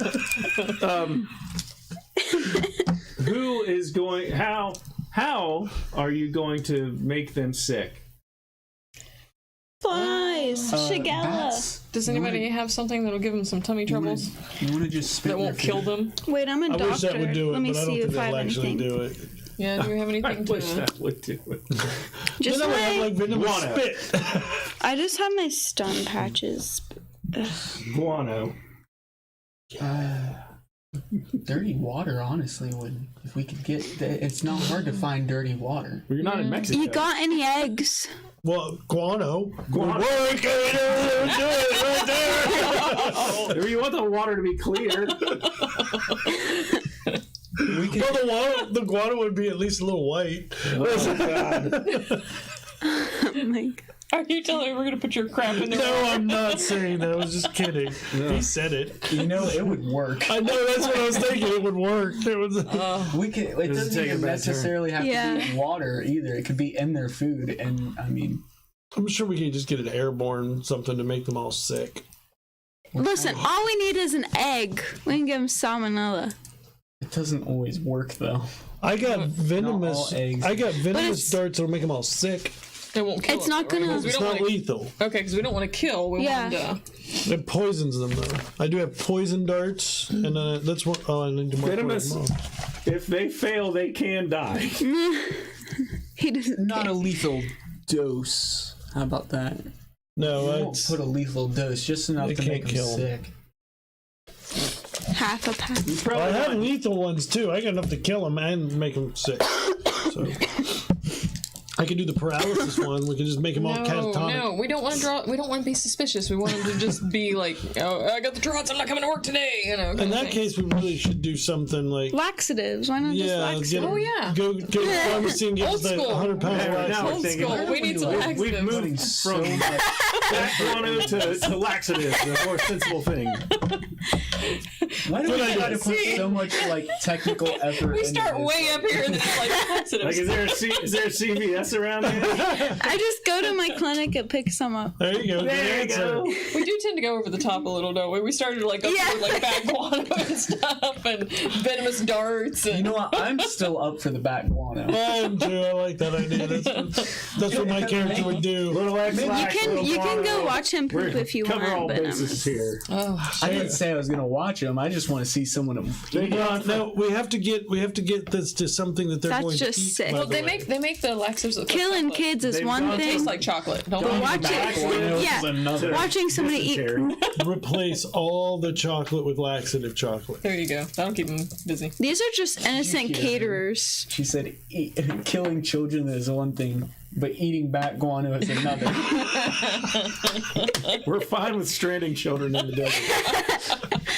who is going? How are you going to make them sick? Flies. Shigella. Bats. Does anybody have something that'll give them some tummy troubles You want to just spit that won't kill them? Wait, I'm a I doctor. wish that would do it, Let me but I don't see think if I that'll have actually anything. do it. Yeah, do we have I anything wish to? that would do it. Just Then I would have my, like venomous Guano. spit. I just have my stun patches. Guano. Dirty water, honestly, would if we could get. It's not hard to find dirty water. Well, you're not in Mexico. You got any eggs? Well, guano. Guano. Do it right there. If you want the water to be clear. We could. Well, the guano would be at least a little white. Oh, God. Oh my god. Are you telling me we're gonna put your crap in there? No, I'm not saying that. I was just kidding. He said it. You know, it would work. I know, that's what I was thinking. It would work. It was. We could. It doesn't take a even bad necessarily have Yeah. to be water either. It could be in their food, and I mean, I'm sure we could just get an airborne something to make them all sick. Listen, all we need is an egg. We can give them salmonella. it doesn't always work though. I got venomous. all eggs. I got But venomous it's- darts that'll make them all sick. It won't kill It's them, not gonna- right? 'Cause we It's don't not wanna- lethal. Okay, because we don't want to kill. We Yeah. want to. It poisons them though. I do have poison darts, and that's what. Oh, I need to mark Venomous. them off. If they fail, they can die. He doesn't. Not a lethal dose. How about that? No, We won't it's put a lethal dose, just enough It to can't make them kill 'em. sick. Half a pack. You I probably have want- lethal ones too. I got enough to kill them and make them sick. So I could do the paralysis one. We could just make them all catatonic. No, we don't want to draw. We don't want to be suspicious. We want them to just be like, "Oh, I got the trots. I'm not coming to work today." You know. In that case, we really should do something like Laxatives. Why not just laxatives? Oh yeah. go to the pharmacy and get Old us that school. 100 pounds of Yeah, laxatives. now we're Old thinking, school. We need some we've laxatives. moved from back guano to laxatives, a more sensible thing. Why do we try to put See? so much like technical effort? We start way up here and then like laxatives. Like, is there a CVS around here? I just go to my clinic and pick some up. There you go. There you Good go. answer. We do tend to go over the top a little, don't we? We started like up Yeah. with like bat guano and stuff and venomous darts and You know what? I'm still up for the bat guano. I am too. I like that idea. That's what my character would do. Little X You lax, can little you can guano. go watch him poop We're if you cover all want, but bases here. I didn't say I was gonna watch them. I just want to see someone. No, we have to get this to something that they're That's going just to eat. sick. by well, the they way. make the laxatives with killing chocolate. kids is They've one gone It thing. tastes like chocolate. Don't Gone watch back it. with Yeah. another. Watching somebody eat. dysentery. replace all the chocolate with laxative chocolate. There you go. That'll keep them busy. These are just innocent caterers. She said, "Killing children is one thing, but eating bat guano is another." We're fine with stranding children in the desert.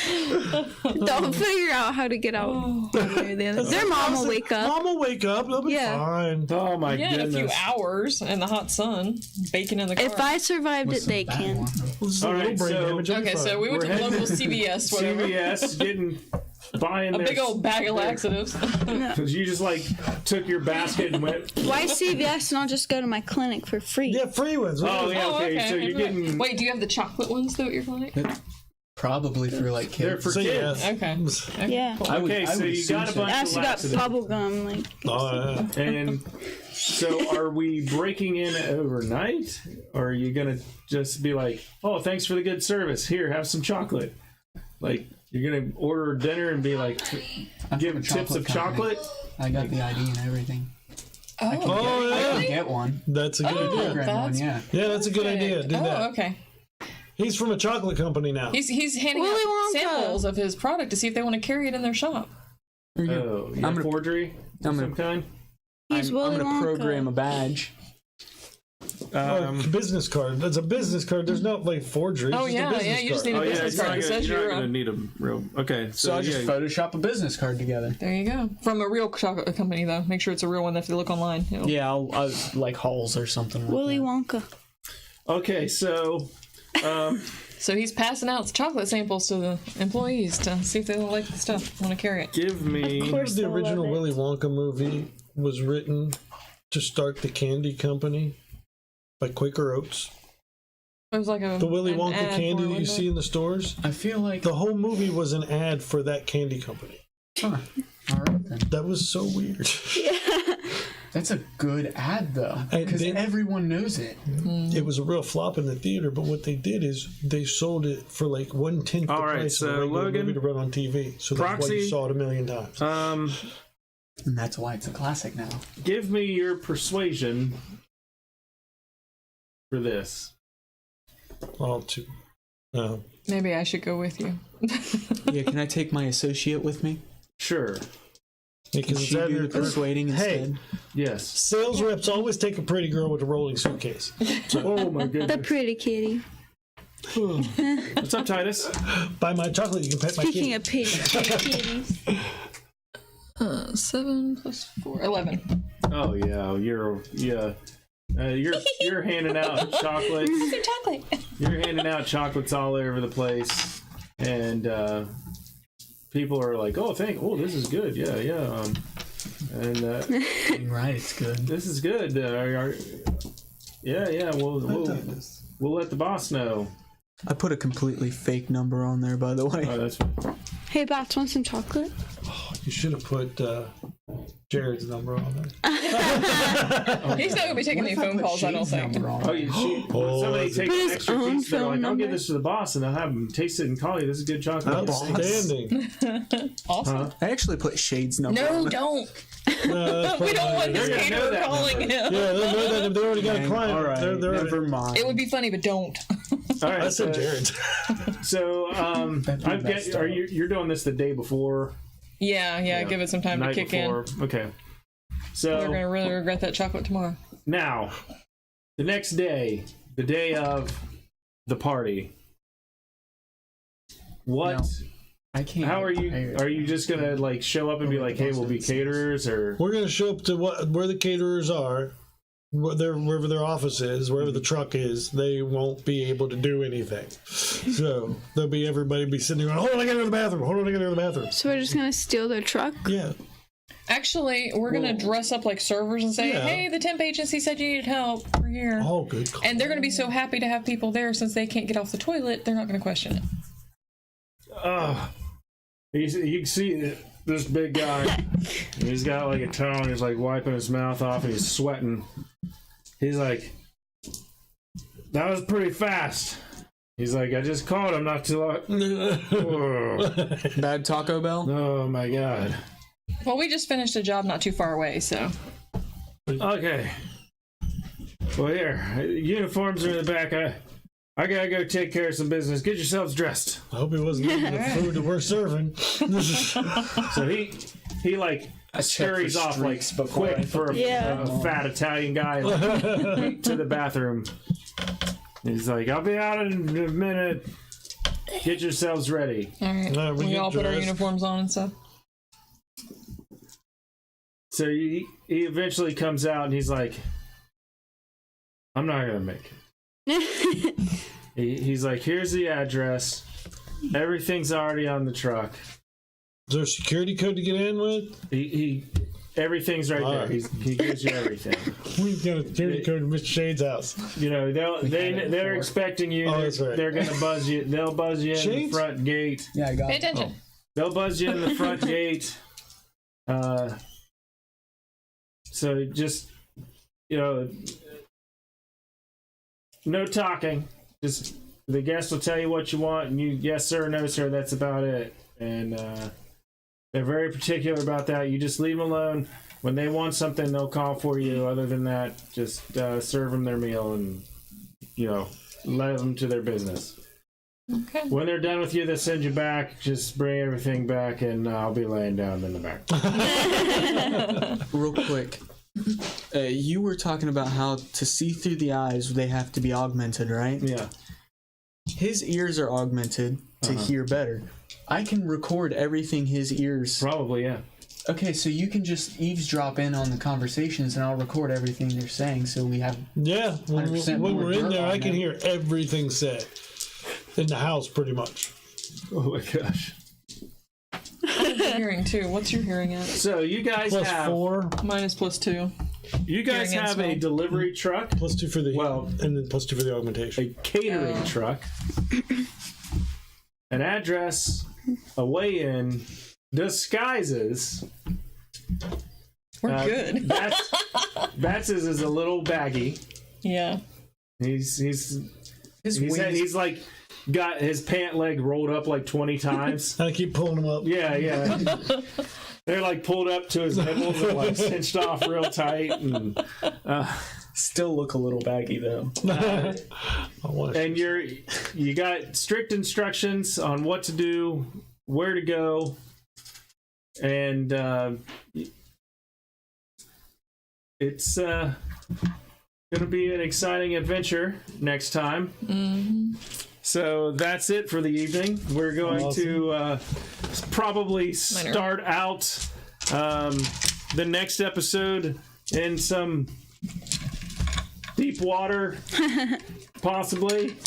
They'll figure out how to get out. one way or the other. Their mom will wake up. Mom will wake up. They'll be Yeah. fine. Oh my Yeah, in a few goodness. hours in the hot sun, baking in the car. If I survived it, they Bat can. guano. This is All a little right, brain so- damage. It'll be Okay, so fine. we went to We're the local heading- CVS, whatever. CVS buying A big old bag of laxatives. Because you just like took your basket and went. Why CVS and I'll just go to my clinic for free? Yeah, free ones. Oh yeah, okay. So you're getting. Wait, do you have the chocolate ones though at your clinic? Probably for like They're kids. for So, kids. yeah. Okay. Yeah. I would- Okay, I so would you got a assume bunch I of also got laxatives. bubble gum. Like, Oh, yeah. And so, are we breaking in overnight, or are you gonna just be like, "Oh, thanks for the good service. Here, have some chocolate." Like you're gonna order dinner and be like, I'm give from a tips of company. chocolate. I got the ID and everything. Oh, I yeah. can get one. That's a good idea. Program one, that's yeah. Yeah, that's a good idea. Do oh, that. okay. He's from a chocolate company now. He's handing Willy out Wonka. samples of his product to see if they want to carry it in their shop. Oh, you I'm got gonna- forgery of I'm some gonna- kind. he's I'm Willy gonna Wonka. program a badge. Business card. That's a business card. There's no like forgery. It's Oh just a yeah, business yeah. You just card. need a Oh yeah, business you're card. not, It gonna, says you're you're. not gonna need them real. Okay, So I just yeah, Photoshop a business card together. There you go. From a real chocolate company though. Make sure it's a real one. If you look online. It'll- Yeah, I'll like Halls or something. Like Willy that. Wonka. Okay, so So he's passing out chocolate samples to the employees to see if they like the stuff, want to carry it. give me. Of course. The They'll original love it. Willy Wonka movie was written to start the candy company by Quaker Oats. It was like a The Willy an Wonka ad candy for it, that you wasn't see it? in the stores. I feel like The whole movie was an ad for that candy company. Huh. All right then. That was so weird. That's a good ad though, And because they- everyone knows it. It was a real flop in the theater, but what they did is they sold it for like 1/10 the All right, price of a so regular Logan, movie to run on TV. So that's why Proxy, you saw it a million times. And that's why it's a classic now. give me your persuasion for this. All two. Maybe I should go with you. Yeah, can I take my associate with me? Sure. Can Because she do the persuading Hey. instead? Yes. Sales reps always take a pretty girl with a rolling suitcase. Oh my The goodness. pretty kitty. What's up, Titus? Buy my chocolate, you can pet my Speaking kitty. of kitties. 7 plus 4, 11. Oh yeah, you're handing out chocolates. Some chocolate. You're handing out chocolates all over the place, and people are like, "Oh, this is good. Yeah, yeah." And You're right, it's good. this is good. Yeah. We'll let the boss know. I put a completely fake number on there, by the way. Oh, that's Hey, Bats, want some chocolate? You should have put Jared's number on there. He's not going to be taking any phone calls, I don't think. Number on Oh, there. when somebody that's takes Put an his extra own piece, they're phone like, "I'll give number. this to the boss, and I'll have him taste it and call you. This is good chocolate." Outstanding. Awesome. I actually put Shade's number on No, there. don't. That's We don't want They're this gonna know caterer that calling him. Yeah, they know that they already got a client. All right, They're never mind. It would be funny, but don't. All right, I said so, Jared's. so That'd be I've messed got. up. You're doing this the day before, Yeah, give it some time to night kick before. Okay. in. So We're going to really regret that chocolate tomorrow. Now, the next day, the day of the party. What? No. I can't. How are you? Are you just gonna like show up and be like, "Hey, we'll be caterers," or We're gonna show up to where the caterers are, wherever their office is, wherever the truck is. They won't be able to do anything, so everybody be sitting around. Hold on, I gotta go to the bathroom. Hold on, I gotta go to the bathroom. So we're just gonna steal their truck? Yeah. Actually, we're gonna dress up like servers and say, Yeah. "Hey, the temp agency said you needed help. We're here." Oh, good call. And they're gonna be so happy to have people there since they can't get off the toilet. They're not gonna question it. you can see this big guy. He's got like a towel. He's like wiping his mouth off, and he's sweating. He's like, "That was pretty fast." He's like, "I just called him not too long." Bad Taco Bell? Oh my god. Well, we just finished a job not too far away, so. Okay. Well, here, uniforms are in the back. I gotta go take care of some business. Get yourselves dressed. I hope he wasn't eating the food that we're serving. So he like scurries off like quick for a fat Italian guy to the bathroom. He's like, "I'll be out in a minute. Get yourselves ready." All right. We We get all put our dressed. uniforms on and stuff. So he eventually comes out and he's like, "I'm not gonna make it." He's like, "Here's the address. Everything's already on the truck. Is there a security code to get in with? He everything's right there. Alright. He gives you everything. We've got a security code to Mr. Shade's house. You know, they're expecting you. Oh, that's right. They're gonna buzz you. They'll buzz you in the Shades? front gate. Yeah, I got Pay it. attention. They'll buzz you in the front gate. So just, you know, no talking. Just the guest will tell you what you want, and you yes sir, no sir. That's about it. And they're very particular about that. You just leave them alone. When they want something, they'll call for you. Other than that, just serve them their meal and, you know, let them to their business. Okay. When they're done with you, they'll send you back. Just bring everything back, and I'll be laying down in the back. Real quick. You were talking about how to see through the eyes, they have to be augmented, right? Yeah. His ears are augmented to hear better. I can record everything his ears. Probably, yeah. Okay, so you can just eavesdrop in on the conversations, and I'll record everything they're saying, so we have. Yeah, when 100% we're in more there, I on can that. hear everything said in the house, pretty much. Oh my gosh. I'm hearing too. What's your hearing at? So you guys Plus have 4, Mine is +2. you guys hearing and have a smell. delivery truck, plus 2 for the Well- and then plus 2 for the augmentation. a catering truck, an address, a weigh-in, disguises. We're good. Bats is a little baggy. Yeah. His wings. He's like got his pant leg rolled up like 20 times. I keep pulling them up. Yeah. They're like pulled up to his nipples and like cinched off real tight, and Still look a little baggy though. I want and you got strict instructions on what to do, where to go, and it's gonna be an exciting adventure next time. So that's it for the evening. We're going to probably start out the next episode in some deep water, possibly.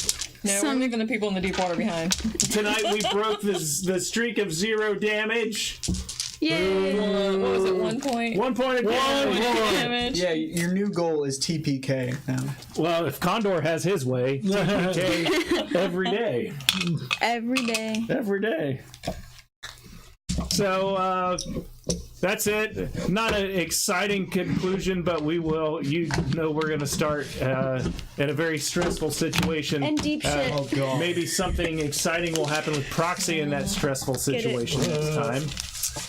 No, we're leaving the people in the deep water behind. Tonight we broke the streak of 0 damage. Yay! What was it, 1 point? 1 point of damage. Damage. Yeah, your new goal is TPK now. Well, if Condor has his way, TPK every day. Every day. Every day. So that's it. Not an exciting conclusion, but we will. You know, we're going to start in a very stressful situation. And deep shit. Oh god. Maybe something exciting will happen with Proxy in that stressful situation next time.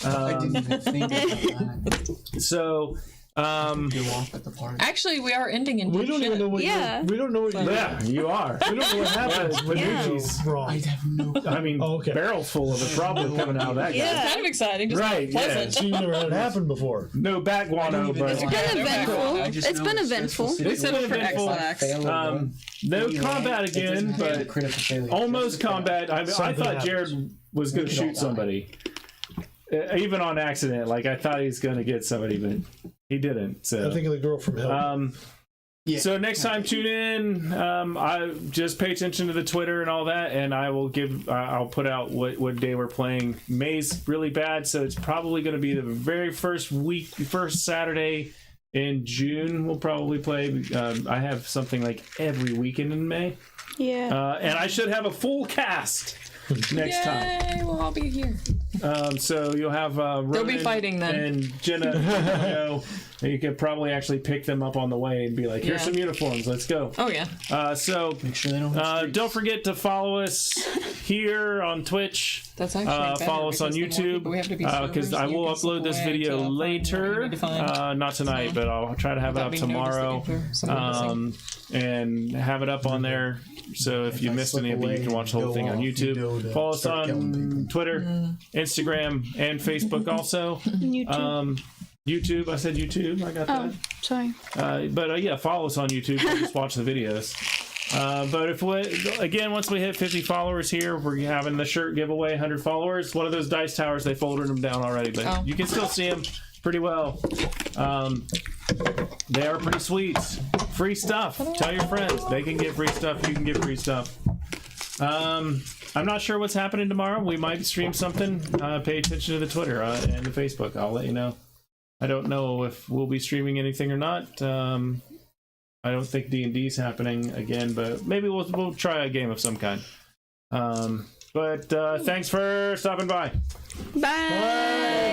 I didn't even think about that. So You walk at the park. Actually, we are ending in We don't even know what. Yeah. We don't know what. Yeah, you are. We don't know what happens when Yeah. Yuji's wrong. I have no. I mean, Oh, okay. barrels full of a problem coming out of that guy. Yeah. kind of exciting. Just Right, pleasant. So you never had it happen before. No back guano, but It's been eventful. It's been eventful. It's been eventful. No combat again, but almost combat. I Something thought happens. Jared was going to shoot somebody, even on accident. Like I thought he was going to get somebody, but he didn't. So I think of the girl from Hell. So next time, tune in. I just pay attention to the Twitter and all that, and I will give. I'll put out what day we're playing. May's really bad, so it's probably going to be the very first Saturday in June. We'll probably play. I have something like every weekend in May, Yeah. and I should have a full cast next time. Yay, we'll all be here. So you'll have They'll be Ronan fighting then. and Jenna. You could probably actually pick them up on the way and be like, "Here's Yeah. some uniforms. Let's go." Oh yeah. So Make sure they don't. Have don't forget to follow us here on Twitch. That's actually better Follow us on because the more YouTube people we have to be because servers, I you will can upload this select, video find what you later. need to find. Not tonight, but I'll try to have it Without up being noticed tomorrow. looking for something missing. And have it up on there. So if you I missed slip any of it, you away can watch the whole and thing go on off, you know YouTube. to Follow us start killing on people. Twitter, Instagram, and Facebook also. YouTube. YouTube. I said YouTube. I got Oh, that. sorry. But yeah, follow us on YouTube. Just watch the videos. But if once we hit 50 followers here, we're having the shirt giveaway. 100 followers. One of those dice towers, they folded them down already, but Oh. you can still see them pretty well. They are pretty sweet. Free stuff. Tell your friends. They can get free stuff. You can get free stuff. I'm not sure what's happening tomorrow. We might stream something. Pay attention to the Twitter and the Facebook. I'll let you know. I don't know if we'll be streaming anything or not. I don't think D&D's happening again, but maybe we'll try a game of some kind. But thanks for stopping by. Bye.